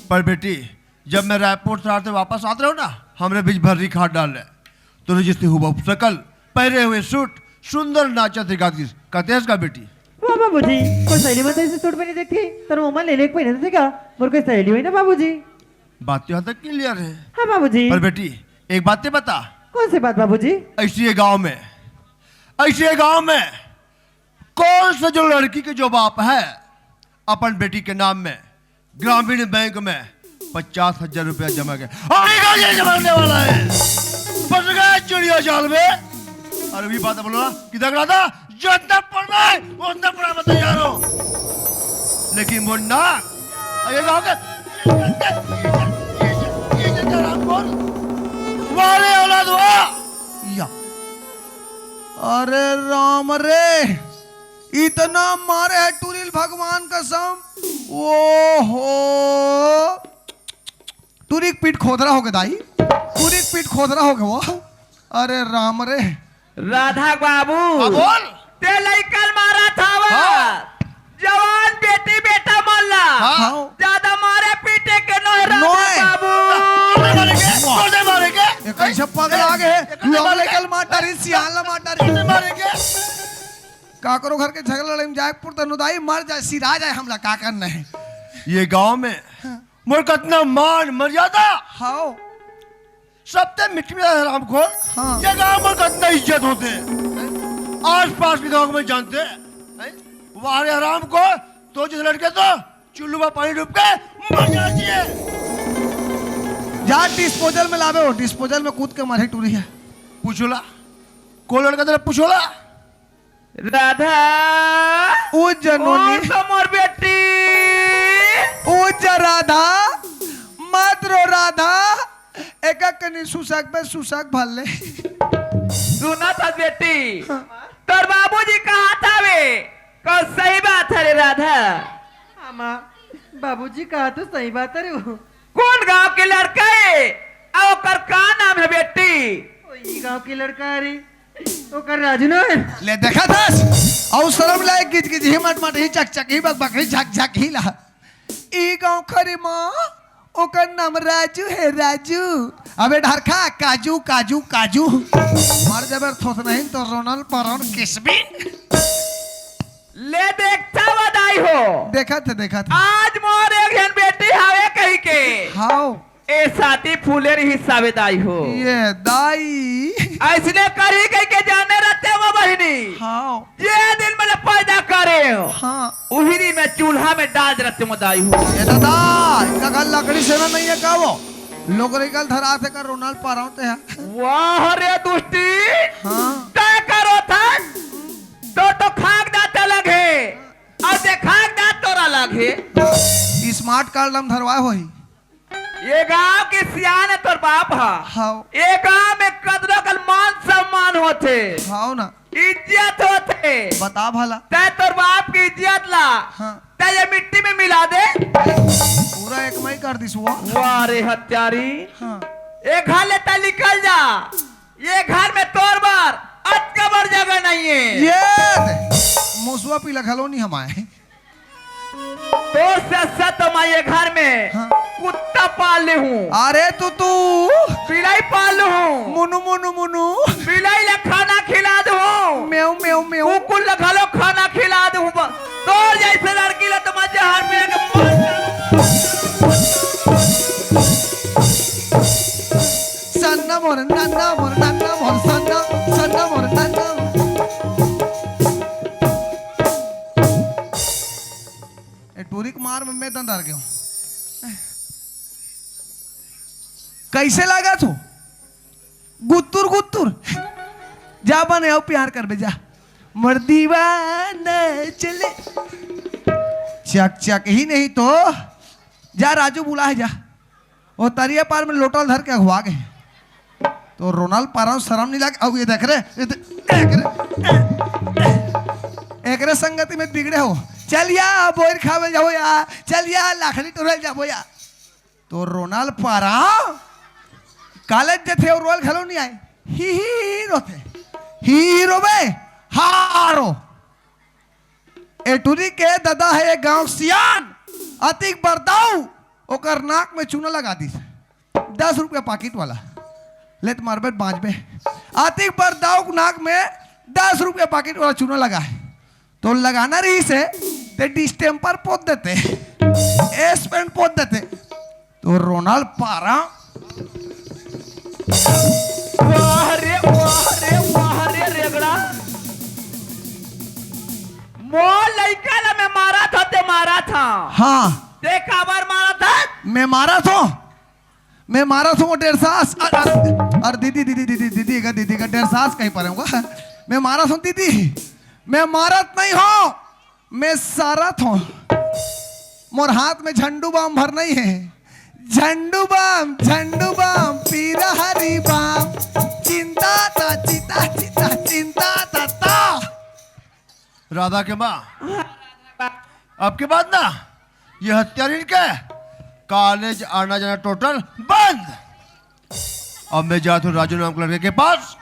पर बेटी जब मैं रायपुर से वापस आते रहो ना, हमरे बीच भर्री खाद डाले तो रजिस्ट्री हुआ सकल पहरे हुए सूट सुंदर नाचा थे का का बेटी। वाह बाबूजी, कोई सहेली में तो ऐसे सूट पहने देखती तर मोमा ले ले पहने थे क्या? मोर कोई सहेली हुई ना बाबूजी। बात यहाँ तक क्लियर है। हाँ बाबूजी। पर बेटी एक बात ते बता। कौन सी बात बाबूजी? ऐसी गांव में कौन सा जो लड़की के जो बाप है अपन बेटी के नाम में ग्रामीण बैंक में 50,000 रुपया जमा किया जमाने वाला है, फंस गए चिड़िया जाल में। अरे भी बात बोलो ना कि देख रहा था जितना पढ़ना है उतना पढ़ा मैं तैयार हूं, लेकिन मुन्ना ये गाँव वाले औलाद हुआ। अरे राम रे, इतना मारे है टूरिल भगवान कसम। ओहो, टूरिक पीठ खोदरा हो गया दाई, टूरिक पीठ खोदरा हो गया वो। अरे राम रे। राधा बाबू बोल। ते लइकन मारा था वो। हाँ। जवान बेटी बेटा मल्ला। हाँ। ज्यादा मारे पीटे के नो राधा नोए। बाबू। मारेंगे ये कैसे पगला आ गए लोग लेकल माटारी सियाला माटारी मारेंगे। का करो घर के झगड़ा लड़ाई में जाए पुरता नुदाई मर जाए सिरा जाए हमला का करना है। ये गांव में मोर कितना मान मर्यादा हाँ सबसे मिट में हराम खोर। हाँ। ये गांव में कितना इज्जत होते आस पास के गांव में जानते वारे हराम को तो जिस लड़के तो चुल्लू में पानी डूब के मर जाना चाहिए। जा डिस्पोजल में लावे हो, डिस्पोजल में कूद के मारे टूरी है। पूछोला को लड़का तेरा पुछोला राधा ओ जनोनी तो मोर बेटी ओ राधा मत रो राधा एका कनी सुसाक पे सुसाक भाल ले सुना था बेटी तोर बाबूजी कहा था वे कौन सही बात है रे राधा मामा बाबूजी कहा तो सही बात है रे वो कौन गांव के लड़का है और ओकर का नाम है बेटी ई गांव के लड़का है रे ओकर राजू ना है ले देखा था और शर्म लाए गिज गिज ही मट मट ही चक चक ही बक बक ही झक झक ही ला ई गांव खरी माँ ओकर नाम राजू है राजू अबे ढरखा काजू काजू काजू मर जबर थोस नहीं तो रोनल परौन किस्मी ले देखता बधाई हो देखा था आज मोर एक जन बेटी हवे कही के हाउ ए साथी फूलेर हिस्सा बेदाई हो ये दाई ऐसने करी कही के जाने रहते वो बहिनी हाउ ये दिन में पैदा करे हो हाँ उही दिन में चूल्हा में डाल रहते मदाई हो ये दादा इनका घर लकड़ी से ना नहीं है का वो लोग रिकल धरा से कर रोनल परौते हैं वाह रे दुष्टी हाँ क्या करो था तो खाक दाता लगे और खाक दात तोरा लगे स्मार्ट कार्ड हम धरवाए हो ही ये गांव के सियान है तोर बाप हा हाउ ये गांव में कदरों का मान सम्मान होते हाउ ना इज्जत होते बता भला तय तोर बाप की इज्जत ला हाँ तय ये मिट्टी में मिला दे पूरा एक मई कर दिस वो वाह रे हत्यारी हाँ ये घर लेता निकल जा ये घर में तोर बार अटकबर जगह नहीं है ये मुसवा पीला खलोनी हमारे तो से तो मैं ये घर में हाँ। कुत्ता पाल ले हूँ अरे तू बिलाई पाल हूँ मुनु मुनु मुनु बिलाई ले खाना खिला दूँ मेव मेव मेव कुकुर लगा लो खाना खिला दूँ तो जैसे लड़की ले तो मैं जहर पी के सन्ना मोर नन्ना मोर नन्ना मोर सन्ना सन्ना मोर नन्ना ए टूरिक मार में मैं दंदर गया कैसे लगा तू गुत्तुर गुत्तुर जा बने आओ प्यार कर बे जा मर दीवाना चले चक चक ही नहीं तो जा राजू बुला है जा वो तरिया पार में लोटल धर के अगवा गए तो रोनाल्ड पारा शर्म नहीं लगे अब ये देख रहे एक रे संगति में बिगड़े हो चलिया बोर खावे जाओ या चलिया लाखड़ी टोरल जाओ या तो रोनाल्ड पारा कॉलेज जे थे और रोल खेलो नहीं आए हीरो थे हीरो बे हारो एटुरी के दादा है एक गांव सियान अतिक बरदाऊ ओकर नाक में चूना लगा दी 10 रुपया पैकेट वाला ले तुम्हारे बेट बाँच में अतिक बरदाऊ नाक में 10 रुपया पैकेट वाला चूना लगा है तो लगाना रही से ते डिस्टेम्पर पोत देते एस पेंट पोत देते तो रोनाल्ड पारा वाह रे वाह रे वाह रे रेगड़ा मोर लड़का ला मैं मारा था ते मारा था हाँ देखा बार मारा था मैं मारा था वो 1.5 सास अरे दीदी का 1.5 सास कहीं पर होगा मैं मारा था दीदी मैं मारत नहीं हूँ मैं सारत हूँ मोर हाथ में झंडू बाम भर नहीं है झंडू बाम पीरा हरी बाम चिंता ता चिता चिता चिंता ता राधा के माँ अब के बाद ना ये हत्यारी के कॉलेज आना जाना टोटल बंद। अब मैं जाता हूँ राजू नाम के लड़के के पास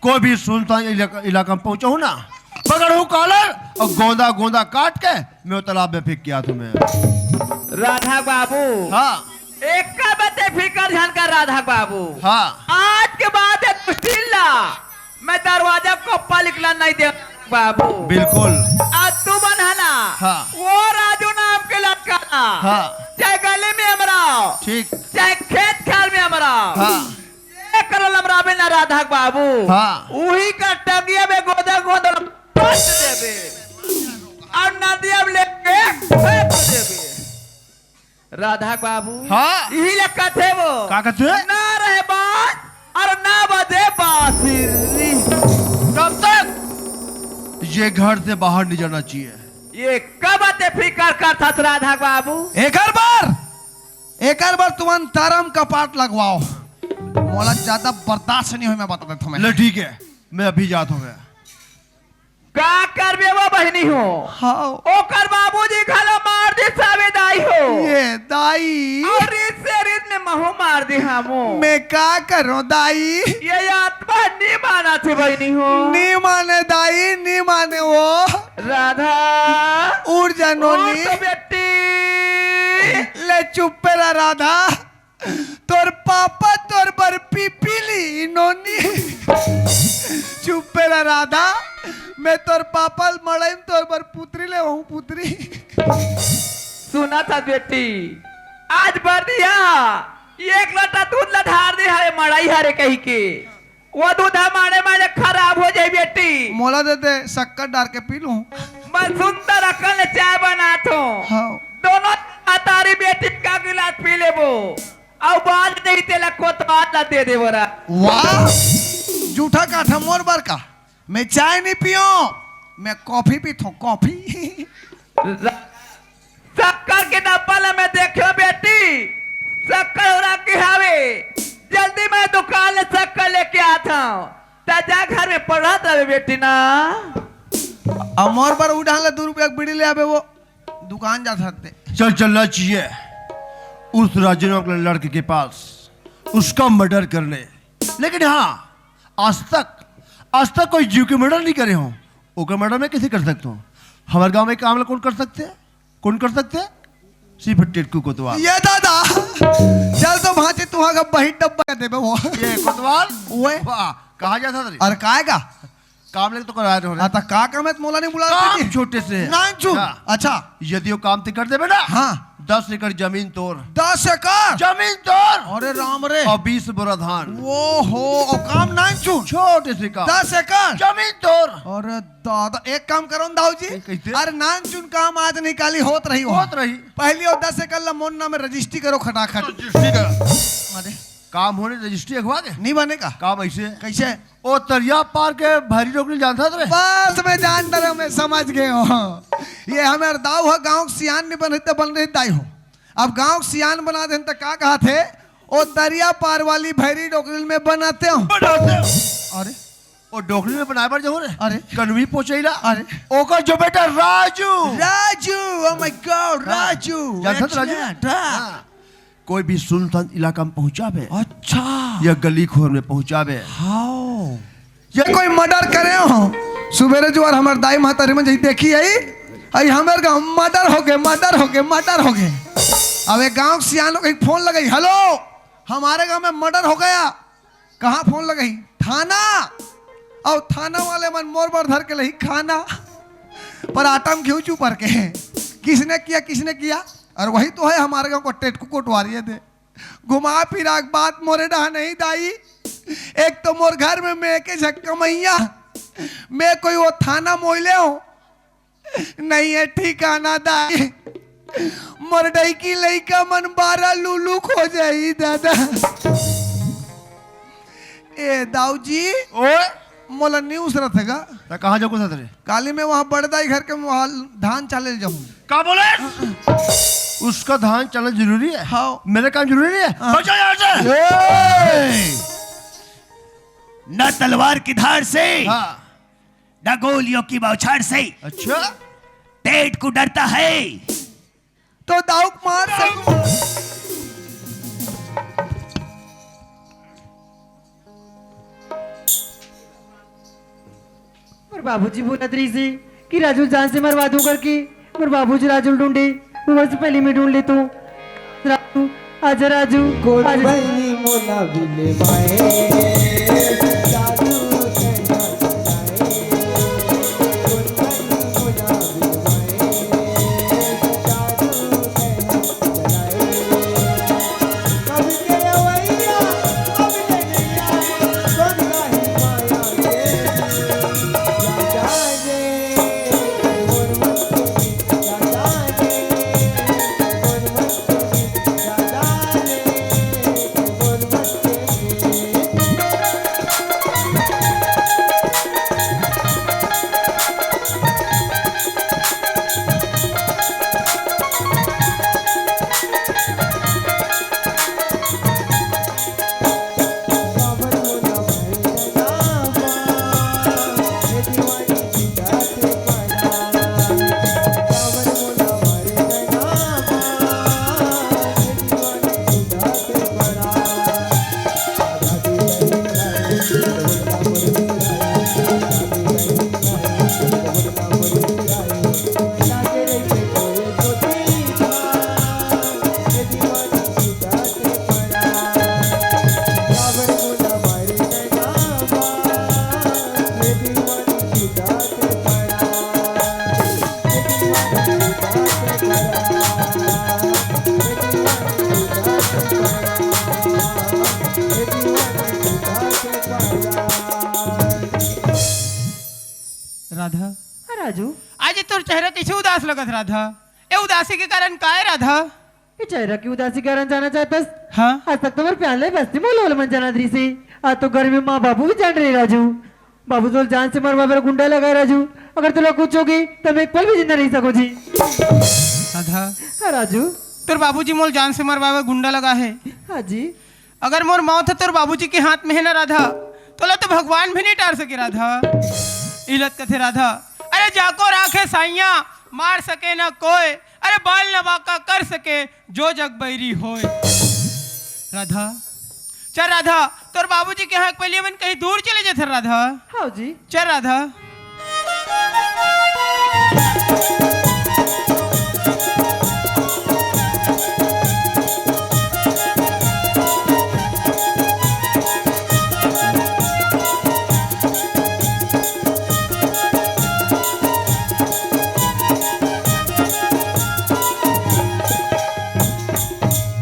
कोई भी सुनसान इलाका में पहुंचा हूँ ना पकड़ू कॉलर और गोंदा गोंदा काट के मैं तालाब में फेंक किया तुम्हें। राधा बाबू हाँ एक का बते फिकर झनका राधा बाबू हाँ आज के बाद एक चिल्ला मैं दरवाजा को निकला नहीं दे बाबू बिल्कुल। आज तू बनाना हाँ। वो राजू नाम के लड़का हाँ चाहे गली में हमराओ ठीक चाहे खेत खाल में हमराओ हाँ करल हमरा में ना राधा बाबू हाँ उही का टंगिया में गोदा गोदा पट देबे और नदिया में लेके फेंक देबे राधा बाबू हाँ यही लगा थे वो का कहते ना रहे बात और ना बजे बांसुरी ये घर से बाहर नहीं जाना चाहिए। ये कब आते फिकर करता था राधा बाबू? एक बार तुम तारम का पाठ लगवाओ, मोला ज्यादा बर्दाश्त नहीं हुई, मैं बता देता हूँ। ले ठीक है, मैं अभी जाता हूँ। का करबे वो बहनी हो? हाँ ओकर बाबूजी खाला मार दे सावे दाई हो। ये दाई और इससे रिद में महू मार दे हमो। मैं क्या करूं दाई? ये आत्मा नहीं माना थे बहनी हो। नहीं माने दाई, नहीं माने वो। राधा उड़ जा नोनी। तो बेटी ले चुप पे रह राधा, तोर पापा तोर बर पीपीली नोनी। चुप पे रह राधा, मैं तोर पापा मड़ाई तोर बर पुत्री ले हूँ पुत्री। सुना था बेटी, आज भर दिया एक लोटा दूध लधार दे है मड़ाई हरे कही के, वो दूध हमारे मारे खराब हो जाए बेटी। मोला दे दे, शक्कर डाल के पी लूं। मैं सुंदर अकल चाय बनाता हूँ। हाँ दोनों तारी बेटी का गिलास पी ले वो, और बाद नहीं तेला कोतवाल दे दे बोरा। वाह, जूठा काठा मोर बर का। मैं चाय नहीं पियो, मैं कॉफी पीता हूँ, कॉफी। शक्कर के डब्बा में देखो बेटी, शक्कर हो रहा की हावे। जल्दी मैं दुकान से शक्कर लेके आता हूँ, ताजा घर में पड़ा था बेटी ना। मोर पर उठा ले 2 रुपया बीड़ी ले आवे, वो दुकान जा सकते। चल चलना चाहिए उस राजीनामा के लड़के के पास, उसका मर्डर करने। लेकिन हाँ, आज तक कोई जीव के मर्डर नहीं करे हो। ओकर मर्डर मैं कैसे कर सकता हूँ? हमारे गांव में काम कौन कर सकते हैं? कौन कर सकते हैं? सिर्फ टेटकू कोतवाल। ये दादा चल तो भांचे तुहा का बही डब्बा देबे वो। ये कोतवाल ओए वाह, कहाँ जाता था रे? और काएगा काम लेके तो कराए रहे हो। आता का काम है मोला नहीं बुला काम छोटे से है। नांचू। हाँ। अच्छा यदि वो काम ते कर दे बेटा, हाँ 10 एकड़ जमीन तोड़, 10 एकड़ जमीन तोड़ अरे राम रे, और 20 बोरा धान। वो हो और काम नांचू छोटे से काम, 10 एकड़ जमीन तोड़। अरे दादा एक काम करो दाऊ जी, कैसे? अरे नानचुन काम आज निकाली होत रही होत रही। पहली और 10 एकड़ ला मोन नाम में रजिस्ट्री करो खटाखट। रजिस्ट्री का अरे काम होने रजिस्ट्री अखवा दे। नहीं बनेगा काम ऐसे कैसे? ओ तरिया पार के भारी रोकने जानता था रे। बस मैं जानता रहा, मैं समझ गए हो। ये हमारे दाऊ है, गांव सियान नहीं बन रही दाई हो। अब गांव सियान बना दे तो क्या कहा थे, ओ दरिया पार वाली भैरी डोकरी में बनाते हो। अरे ओ डोकरी में बनाए पर जाओ रे। अरे कनवी पोचैला। अरे ओकर जो बेटा Raju oh my God Raju जानता था राजू? excellent, हाँ। कोई भी सुनसान इलाका में पहुंचावे, अच्छा या गली खोर में पहुंचावे। हाउ ये कोई मर्डर करे हो? सुबेरे जो हमारे दाई महतारी में जही देखी आई हमारे गांव मर्डर हो गए। अब एक गांव सियानो को फोन लगाई, हेलो हमारे गांव में मर्डर हो गया। कहाँ फोन लगाई? थाना। और थाना वाले मन मोर पर धर के लही खाना पर आटम घिऊ चू पर के किसने किया। और वही तो है हमारे गांव को टेटकू कोटवारी दे घुमा फिरा बात मोरे डहा नहीं दाई। एक तो मोर घर में मैं के झक्का मैया, मैं कोई वो थाना मोइले हो नहीं है ठिकाना दाई। मोर डई की लइका मन 12 लुलू खो जाई दादा। ए दाऊ जी ओए मोला न्यूज रखेगा तो कहाँ जाओ था रे? काली में वहाँ बड़दाई घर के वहाँ धान चाले जाऊँ। का बोले? उसका धान चलना जरूरी है। हाँ। मेरा काम जरूरी नहीं है। बचा यहाँ से। न तलवार की धार से, हाँ। न गोलियों की बौछार से अच्छा टेट को डरता है। तो दाऊ मार सकूं। और बाबूजी बोला तरी से कि राजू जान से मरवा दूं करके, और बाबूजी राजू ढूंढे, वो से पहले मैं ढूंढ ले तू। राजू आजा, राजू आजा। मोला बिले बाए राजू आज तोर चेहरा कैसे उदास लगत राधा? ए उदासी के कारण का है राधा? ये चेहरा की उदासी कारण जाना चाहतस? हाँ आज तक तो मेरे प्यार ले बस्ती बोलो मन जाना दरी से। आज तो घर में माँ बाबू भी जान रहे राजू। बाबू तो जान से मरवा मेरा गुंडा लगा है राजू। अगर तुम लोग कुछ होगी तो मैं एक पल भी जिंदा नहीं सको जी। राधा हाँ राजू। तोर बाबूजी मोल जान से मरवावे गुंडा लगा है। हाँ जी। अगर मोर मौत है तोर बाबूजी के हाथ में है ना राधा, तोला तो भगवान भी नहीं टार सके राधा। इलत कथे राधा, अरे जाको राखे साइया मार सके ना कोई, अरे बाल न बाका कर सके जो जग बैरी होए। राधा चल राधा, तोर बाबूजी के यहाँ पहले मन कहीं दूर चले जाते राधा। हाँ जी। चल राधा।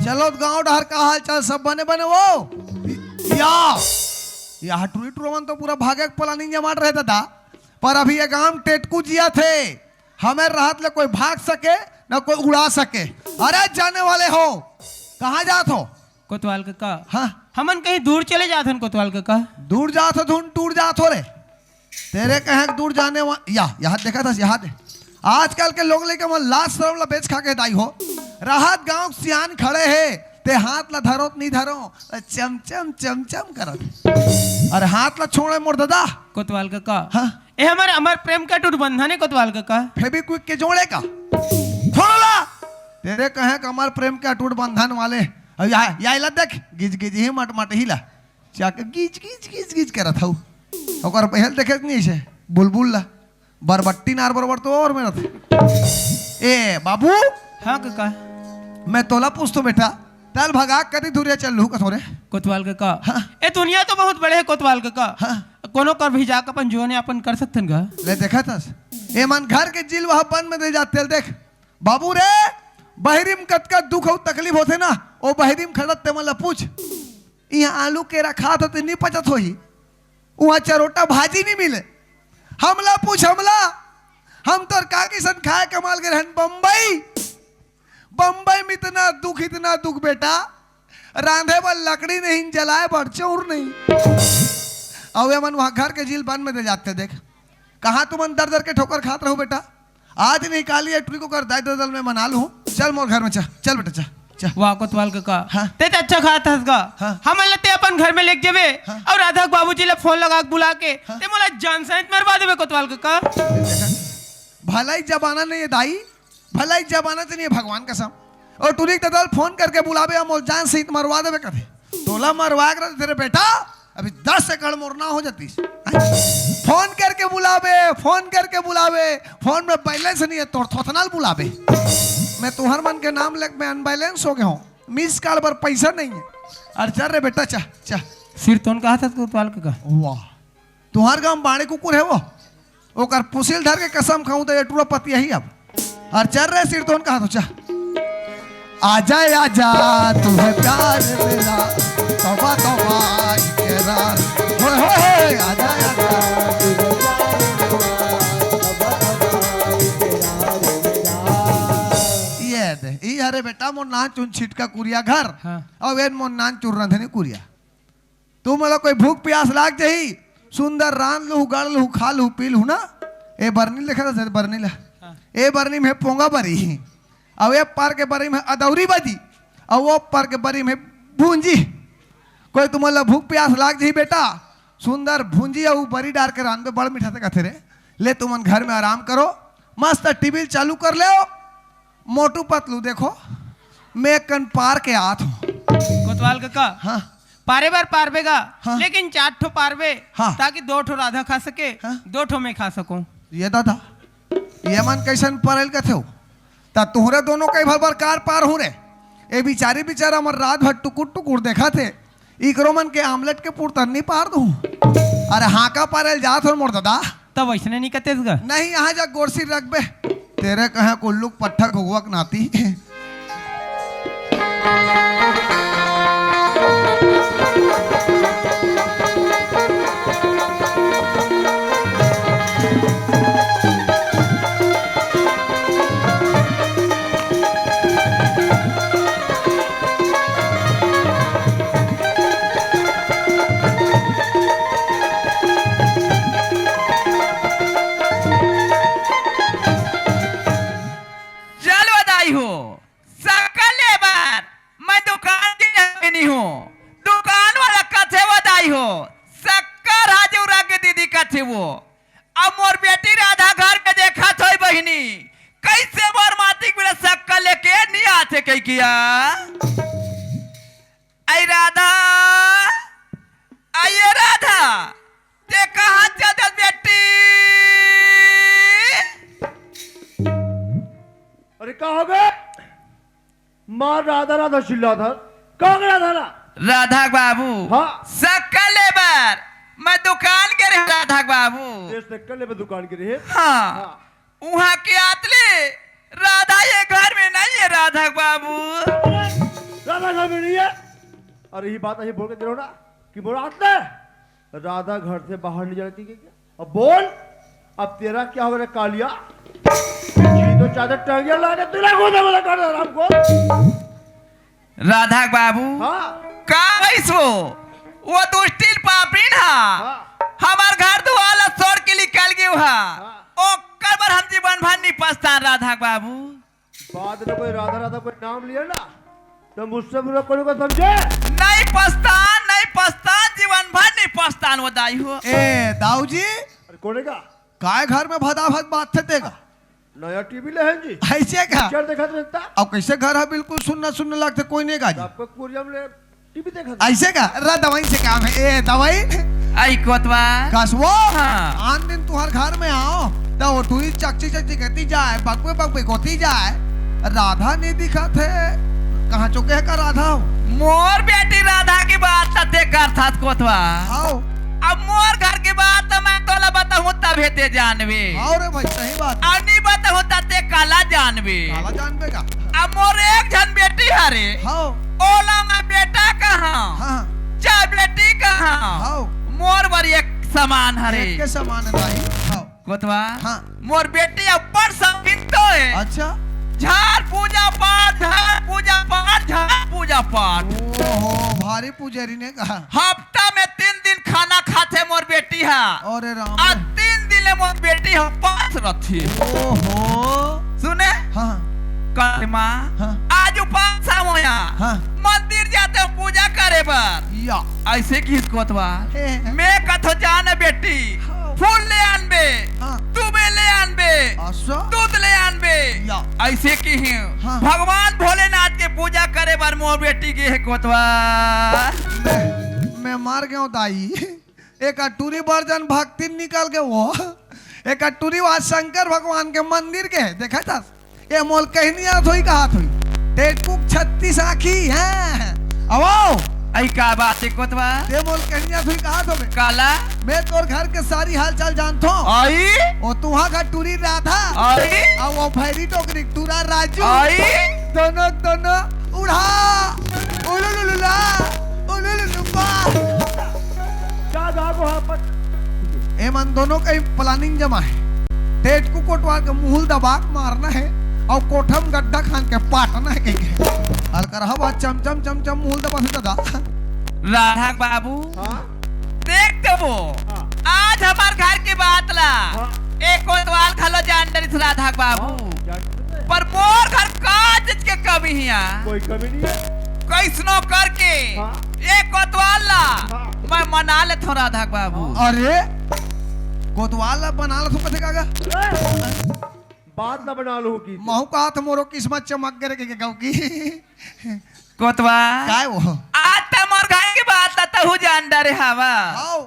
चलो गांव डहर का हाल चाल सब बने बने वो या हटुरी टुरवन तो पूरा भागे के प्लानिंग जमा रहे दादा, पर अभी ये गांव टेटकू जिया थे, हमें राहत ले कोई भाग सके न कोई उड़ा सके। अरे जाने वाले हो, कहाँ जात हो? कोतवाल का हाँ हमन कहीं दूर चले जाते हैं कोतवाल का। दूर जात हो धुन टूर जात हो रे, तेरे कहे दूर जाने यहाँ देखा था यहाँ दे। आजकल के लोग लेके मन लाश शर्म ला बेच खा के दाई हो। राहत गांव सियान खड़े है ते हाथ ला धरो नहीं धरो चम चम चम चम करत, अरे हाथ ला छोड़े मोर दादा। कोतवाल का हाँ ए हमारे अमर प्रेम का टूट बंधन है कोतवाल का। फेविक्विक के जोड़े का छोड़ला, तेरे कहे कमर प्रेम के अटूट बंधन वाले या ला देख गिज गिज ही मट मट ही ला चाके गिज गिज गिज गिज करत हूँ। ओकर पहल देखे नहीं से बुलबुल ला बरबट्टी नार बरबर तो और मेरा ए बाबू। हाँ काका मैं तोला पूछ तो बेटा तल भगाक कदी दूरिया चल लू कसोरे कोतवाल का। हाँ। ए दुनिया तो बहुत बड़े है कोतवाल का। हाँ। कोनो कर भी जाकर अपन जीवन यापन कर सकते हैं गा। ले देखा था ए मन घर के जिल वह बन में दे जाते देख बाबू रे बहरीम कतका दुख और तकलीफ होते ना ओ बहरीम खड़त ते मन ला पूछ, यहाँ आलू के रखा तो नहीं पचत हो ही, वहाँ चरोटा भाजी नहीं मिले, हमला पूछ हमला हम तो काकी सन खाए कमाल के रहन बम्बई। बम्बई में इतना दुख बेटा, रांधे पर लकड़ी नहीं जलाए पर चौर नहीं। अब मन वहां घर के झील बन में दे जाते देख, कहाँ तुम दर दर के ठोकर खात रहो बेटा। आज निकालिए ट्री को कर दाई दल में मना लूं, चल मोर घर में चल बेटा चल। वाह कोतवाल का। हाँ। ते तो अच्छा खाता हसगा। हाँ। हम लते अपन घर में लेके जेबे। हाँ। और राधा बाबूजी ले फोन लगा के बुला के ते मोला जान सहित मरवा देबे कोतवाल का। भलाई जमाना नहीं है दाई, भलाई जमाना तो नहीं है भगवान कसम। और टूरी दल फोन करके बुलावे हम जान सहित मरवा देवे कथे, तोला मरवा कर तेरे बेटा अभी 10 एकड़ मोरना हो जाती। फोन करके बुलावे फोन में बैलेंस नहीं है तो थोथनाल बुलावे। मैं तुहर मन के नाम लग में अनबैलेंस हो गया हूँ, मिस कॉल पर पैसा नहीं है। अरे चल रे बेटा चा सिर तोन कहा था कोतवाल का। वाह तुहार गांव बाणे कुकुर है वो, ओकर पुसिल धर के कसम खाऊं तो ये टूरा पति यही अब। और चल रहे सिर तोन कहा तो चा आजा तू है प्यार मेरा तौबा तौबा इकरार होए आजा ये दे ई अरे बेटा मोर नान चुन छिटका कुरिया घर। हाँ। और वेन मोर नान चुर रंधनी कुरिया, तू मला कोई भूख प्यास लाग जाही सुंदर रान लू गड़ लू खा लू पी लू ना। ए बरनी लिखा था बरनी ला। हाँ। ए बरनी में पोंगा बरी, अब ये पार के बरी में अदौरी बाजी, और वो पार के बरी में भूंजी। कोई तुम्हारा भूख प्यास लाग जाही बेटा सुंदर भूंजी और बरी डाल के रान पे बड़ मीठा से कथे रे ले तुम घर में आराम करो, मस्त टीवी चालू कर ले, मोटू पतलू देखो मैं कन पार के आत हूँ। कोतवाल का। हाँ पारे बार पारबेगा। हाँ। लेकिन 4 ठो पारबे। हाँ। ताकि 2 ठो राधा खा सके। हाँ। 2 ठो मैं खा सकूं। ये दादा ये मन कैसन परल कथे हो ता तुहरे दोनों कई भर कार पार हो रे। ए बिचारी बेचारा हमर रात भर टुकुर टुकुर देखा थे इकरो मन के आमलेट के पुरतन नहीं पार दूं। अरे हाका पारल जात हो मोर दादा तब वैसने नहीं कतेस गा। नहीं यहाँ जा गोरसी रखबे तेरे कहे कुल्लुक पट्ठा घुगवक नाती। कही किया आई राधा आइए राधा ते कहाँ चल बेटी अरे कहाँ हो गए? माँ राधा राधा चिल्ला था, कहाँ गया था ना? राधा बाबू हाँ। सकल लेबर मैं दुकान के रहे राधा बाबू देश से कल में दुकान की रही। हाँ वहाँ के आतले राधा ये घर में नहीं है राधा बाबू राधा घर में नहीं है। अरे ये बात ऐसे बोल के दिलो ना कि बोला आता है राधा घर से बाहर नहीं जाती क्या? अब बोल अब तेरा क्या हो गया कालिया? जी तो चादर टंगिया लाके तेरा गोदा गोदा कर दे हमको। राधा बाबू हाँ का वैसो वो तो स्टील पापड़ी ना हमार घर दुआला छोड़ के निकल गयो हा ओ कर हम जीवन भर नहीं पछतान राधा बाबू बाद में कोई राधा राधा कोई नाम लिया ना तो मुझसे बुरा कोई को समझे नहीं पछतान जीवन भर नहीं पछतान वो दाई हो ए दाऊ जी अरे कोने का काय घर में भदा भद बात थे तेगा नया टीवी ले हैं जी ऐसे का पिक्चर देखा तो रहता अब कैसे घर है बिल्कुल सुनना सुनने लगते कोई नहीं का जी आपको कुरियम ले टीवी देखा था। ऐसे का रा दवाई से काम है ए दवाई आई कोतवा कसवो हाँ। आन दिन तुम्हारे घर में आओ तो वो टूरी चकची चकची कहती जाए बकवे होती जाए राधा नहीं दिखा थे कहाँ चुके है का राधा हो मोर बेटी राधा की बात ते कर था कोतवा आओ अब मोर घर की बात तो मैं तोला बताऊं तब हेते जानवे आओ रे भाई सही बात अब नहीं बताऊं ते काला जानवे काला जानबे का अब मोर एक जन बेटी हरे हाँ ओला में बेटा कहाँ हाँ चा बेटी कहाँ हाँ मोर बर एक समान हरे एक के समान नहीं हाँ कोतवा हाँ। मोर बेटी अब्बड़ संगीत तो है अच्छा झाड़ पूजा पाठ झाड़ पूजा पाठ झाड़ पूजा पाठ ओहो भारी पुजारी ने कहा हफ्ता में 3 दिन खाना खाते मोर बेटी है और राम आज 3 दिन ले मोर बेटी हम पास रथी ओहो सुने हाँ कल माँ हाँ। आज उपास होया हाँ। मंदिर जाते हैं पूजा करे बर या ऐसे किस कोतवा हे। मैं कथो जाने बेटी हाँ। फूल ले आनबे हाँ। तुम्हें ले आनबे अच्छा दूध ले आनबे या। ऐसे की ही हाँ। भगवान भोलेनाथ के पूजा करे बर मोर बेटी के है कोतवा मैं मार गया हूँ दाई एक अटूरी बर्जन भक्ति निकल के वो एक अटूरी वहां शंकर भगवान के मंदिर के है देखा था ये मोल कहनी आत हुई कहा थी टेटकुक 36 आँखी है अब ऐ का बात है कोतवा ये मोल कहनी आत हुई कहा तो काला मैं तोर घर के सारी हाल चाल जानता हूँ आई वो तुहा का टूरी राधा आई और वो भैरी टोकरी टूरा राजू आई दोनों दोनों उड़ा उलुलुलुला उलुलुलुपा क्या जागो हाँ पर एमन दोनों का प्लानिंग जमा है टेट को कोटवा के मुहल दबा मारना है और कोठम गड्ढा खान के पाटना है कहीं हल कर हवा चमचम चमचम मुहल दबा से दादा राधा बाबू हाँ देख तो वो हाँ। आज हमार घर की बात ला हाँ। एक कोतवाल खलो जानदारी से राधा बाबू क्या कहते हैं? पर मोर घर काज के कमी हिया कोई कमी नहीं है। कैसनो करके हाँ। एक कोतवाल ला हाँ। मैं मना ले थो राधा बाबू अरे कोतवाल बना लो कथे कागा बात ना बना लो की महू कहा था मोरो किस्मत चमक गए के गाँव की कोतवा काय वो आज तो मोर घर की बात ला तहु जानदारी हवा आओ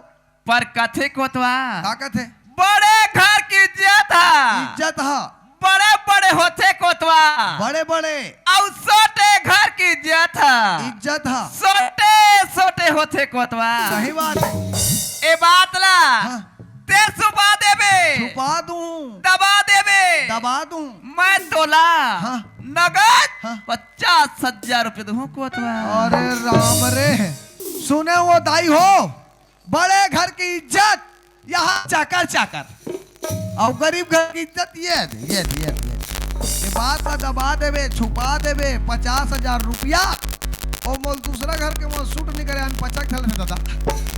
पर कथे कोतवा का कथे बड़े घर की इज्जत है इज्जत है बड़े बड़े होते कोतवा बड़े बड़े और छोटे घर की इज्जत है इज्जत है छोटे छोटे होते कोतवा सही बात है ए बात ला हाँ। ते छुपा देबे छुपा दूं दबा देबे दबा दूं मैं तोला हाँ। नगद हाँ। 50,000 रुपए दूं कोतवा अरे राम रे सुने वो दाई हो बड़े घर की इज्जत यहाँ चाकर चाकर और गरीब घर की इज्जत ये बात का दबा देवे छुपा देवे 50,000 रुपया और मोल दूसरा घर के मोल सूट नहीं करे पचक थल में दादा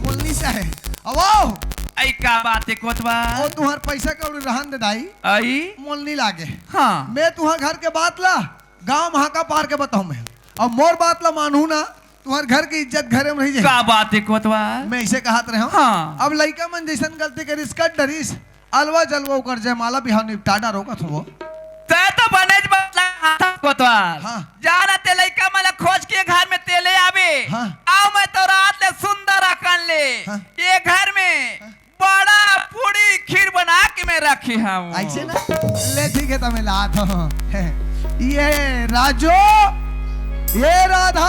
मोल नहीं से है अब ऐ का बात है कोतवा और तुम्हार पैसा कौड़ी रहन दे दाई आई मोल नहीं लागे हाँ मैं तुम्हार घर के बात ला गांव महाका पार के बताऊं मैं और मोर बात ला मानू ना तुम्हार घर की इज्जत घरे में रही जाए का बात है कोतवा मैं इसे कहत रहे हूं हाँ। अब लड़का मन जैसन गलती करिस कट डरिस अलवा जलवा कर जय माला बिहाव निपटा डारो का थो ते तो बनेज बतला कोतवाल हाँ। जाना ते लइका मला खोज के घर में तेले आवे हाँ। आओ मैं तो रात ले सुंदर अकन ले हाँ। ये घर में बड़ा पूरी खीर बना के मैं रखी हूँ ऐसे ना ले ठीक है तमें लात हूँ ये राजू ये राधा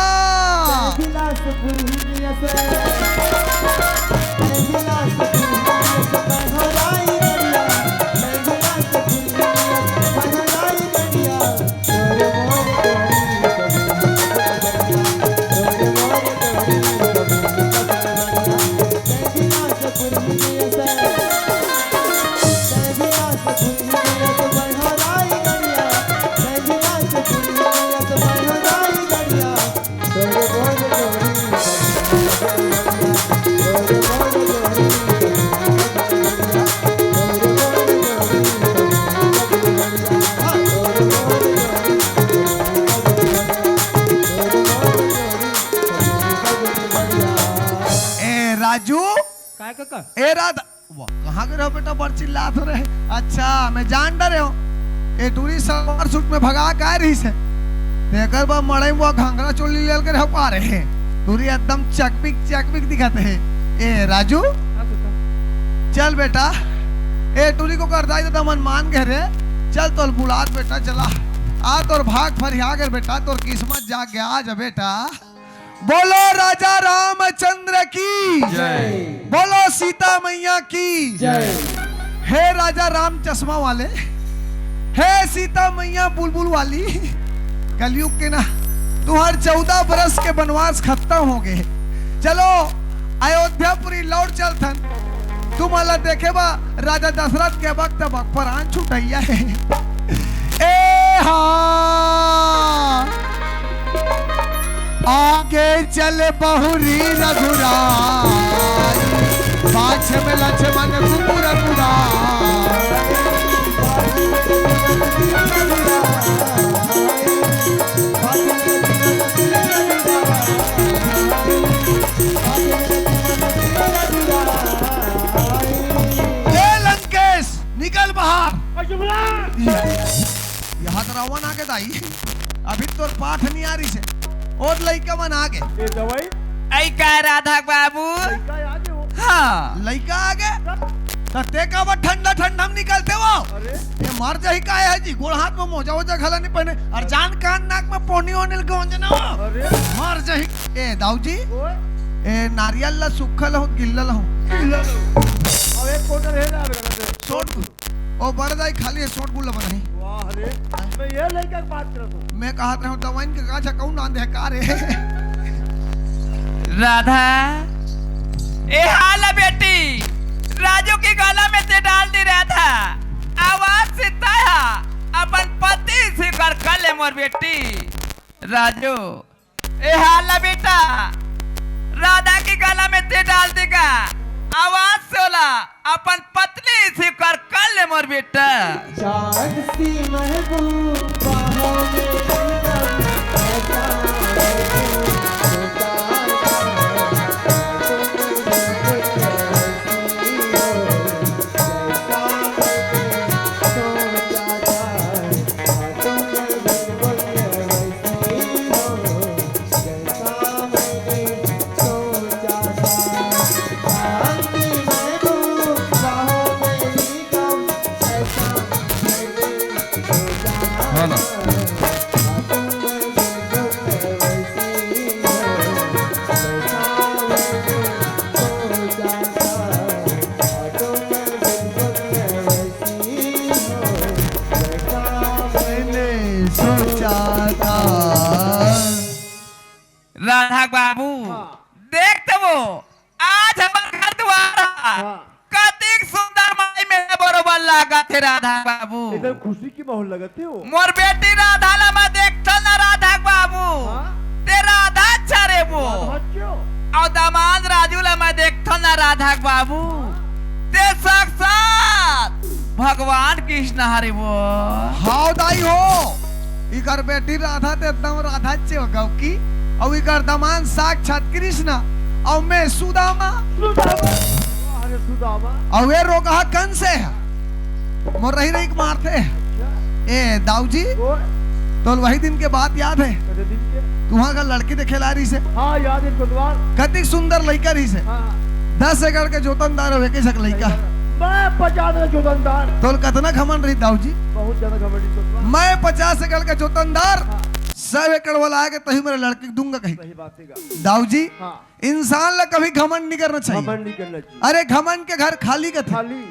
राजू काय काका ए राधा वाह, कहाँ गए हो बेटा बड़ चिल्लात हो रहे अच्छा मैं जान डरे हो ए टूरी सलवार सूट में भगा का रही से देकर बा मड़ई वो घंगरा चोली लेल कर हो पा रहे टूरी एकदम चकपिक दिखाते हैं ए राजू हाँ काका चल बेटा ए टूरी को कर दाई तो मन मान गए रे चल तोर बुलात बेटा चला आ तोर भाग फरिया कर बेटा तोर किस्मत जाग गया आज बेटा बोलो राजा रामचंद्र की जय बोलो सीता मैया की जय हे राजा राम चश्मा वाले हे सीता मैया बुलबुल वाली कलयुग के ना तुम्हारे 14 बरस के वनवास खत्म हो गए चलो अयोध्यापुरी लौट चल थन तुम अल्लाह देखे बा राजा दशरथ के वक्त प्राण छुटैया है ए हाँ आगे चले बहुरी रघुराई पाछे में लक्ष्मण कुकुर लंकेश निकल बाहर यहाँ तो रावण आगे दाई अभी तो पाठ नहीं आ रही से और लइका मन आगे ये दवाई ऐ का राधा बाबू काय आगे हो हाँ लइका आगे तते का वो ठंडा ठंडा हम निकलते वो अरे ये मर जाही का है जी गोड़ हाथ में मोजा वोजा घला नहीं पहने और जान कान नाक में पोनी ओनिल गंजना वो अरे मर जाही ए दाऊजी ओए ए नारियल ला सुखल हो गिल्लल हो अब एक कोटर है ना बेटा शॉर्ट ओ बड़ जाई खाली शॉर्ट गुल्ला बनाई वाह अरे मैं ये लड़का की बात कर रहा हूं मैं कहत रहा हूं दवाइन के गाछा कौन आंधे का रे राधा ए हाल बेटी राजू की गला में से डाल दी रहा था आवाज से ताया अपन पति से कर ले मोर बेटी राजू ए हाल बेटा राधा की गला में से डाल देगा आवाज से होला अपन पत्नी से कर ले मोर बेटा राधा बाबू देख तो वो आज हमारे घर द्वारा कतिक सुंदर माई में बरोबर लगा थे राधा बाबू एकदम खुशी की माहौल लगाते हो मोर बेटी राधा ला मैं देख ना राधा बाबू ते राधा अच्छा रे वो बच्चों और दामाद राजू ला मैं देख ना राधा बाबू ते साक्षात भगवान कृष्ण हरे वो हाउ दाई हो इकर बेटी राधा ते एकदम राधा चे हो गौ की और इकर दमान साक्षात कृष्ण और मैं सुदामा अरे सुदामा और वे रोगा कन से है मोर रही रही मारते हैं। ए दाऊजी तो वही दिन के बात याद है कदे दिन के तुम्हारा का लड़की देखे ला रही से हाँ याद है कोतवाल कति सुंदर लड़का रही से हाँ 10 एकड़ के जोतनदार हो के सक लड़का मैं 50 जोतनदार तो कितना घमंड रही दाऊ जी बहुत ज्यादा घमंडी कोतवाल मैं 50 एकड़ का जोतनदार 100 एकड़ वाला आके तही मेरे लड़की को दूंगा कहीं सही बात है दाऊ जी हाँ इंसान ला कभी घमंड नहीं करना चाहिए घमंड नहीं करना चाहिए अरे घमंड के घर खाली का थे खाली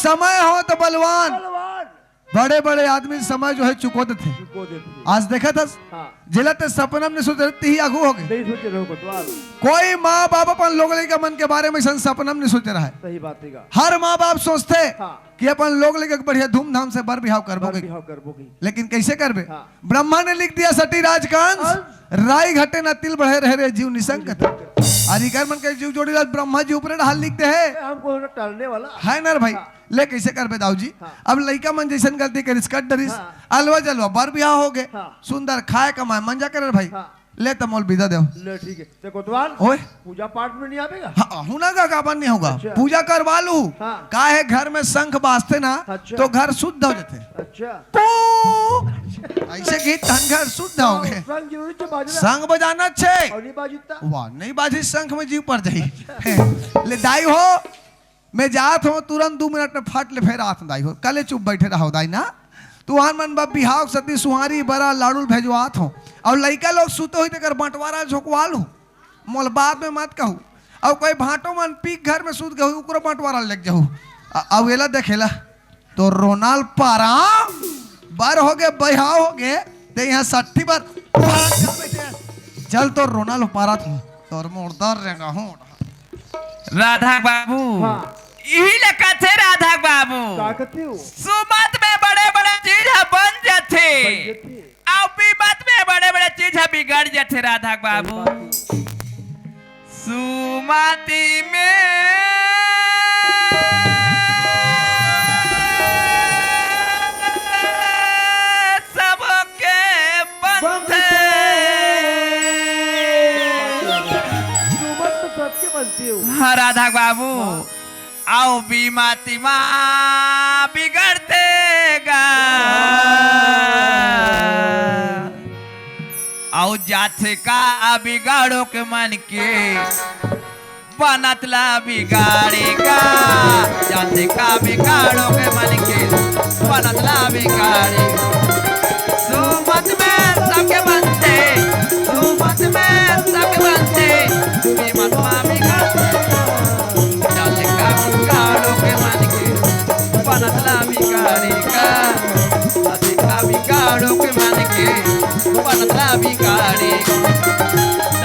समय हो तो बलवान बलवान बड़े बड़े आदमी समय जो है चुकोते थे को देती है आज देखा था हाँ जिलते सपनम ने सोचते ही आगू हो गए नहीं सोचे रहो कोतवाल कोई माँ बाप अपन लोग के मन के बारे में सन सपनम नहीं सोच रहा है सही बात है हर माँ बाप सोचते हाँ कि अपन लोग लेके बढ़िया धूमधाम से बर बिहाव करबो बर बिहाव करबोगी लेकिन कैसे करबे हाँ। ब्रह्मा ने लिख दिया सटी राजकांश राई घटे न तिल बढ़े रहे रे जीव निसंकत अधिकार मन के जीव जोड़ी राज ब्रह्मा जी ऊपर हाल लिखते हैं हमको टलने वाला है ना रे भाई ले कैसे करबे दाऊ जी अब लड़का मन जैसन गलती करिस कट डरिस अलवा जलवा बर बिहाव हो गए हाँ। सुंदर खाए कमाए मंजा करे रे भाई हाँ। ले तो मोल विदा दो ले ठीक है ते कोतवाल ओए पूजा पाठ में नहीं आवेगा हाँ हुना का काबन नहीं होगा अच्छा। पूजा करवा लू हाँ। का है घर में शंख बाजते ना अच्छा। तो घर शुद्ध हो जाते अच्छा ऐसे गीत धन घर शुद्ध हो गए संग जरूरी से बाजना शंख बजाना छे और नहीं बाजिता वाह नहीं बाजी शंख में जीव पड़ जाई ले दाई हो मैं जात हूँ तुरंत 2 मिनट में फट ले फेर आत दाई हो कले चुप बैठे रहो दाई ना तू हन मन बा बिहाव सती सुहारी बरा लाडू भेजवात हो और लड़का लोग सुतो हुई तेकर बंटवारा झोंकवा लू मोल बाद में मत कहू और कोई भाटो मन पीक घर में सूत गए उकरो बंटवारा लग जाऊ अब एला देखेला तो रोनाल पारा बर हो गए बिहाव हो गए ते यहाँ 60 बार चल तो रोनाल पारा था तोर मुर्दार रहेगा हूँ राधा बाबू हाँ यही लगा थे राधा बाबू का कहते हो सुमत में बड़े बड़े चीज बन जाते और बीमत में बड़े बड़े चीज बिगड़ जाते राधा बाबू सुमति में सबके बनते सुमत तो सबके बनती हो हाँ राधा बाबू आओ बीमाती माँ बिगड़ते गा आओ जाते का बिगाड़ो के मन के बनतला बिगाड़ेगा जाते का बिगाड़ो के मन के बनतला बिगाड़ेगा सुमत में सबके बनते सुमत में सबके बनते बीमत माँ बिगड़ते जाते का बिगाड़ो के मन के बनतला बिगाड़ेगा जाते का बिगाड़ो के मन के बनतला बिगाड़ेगा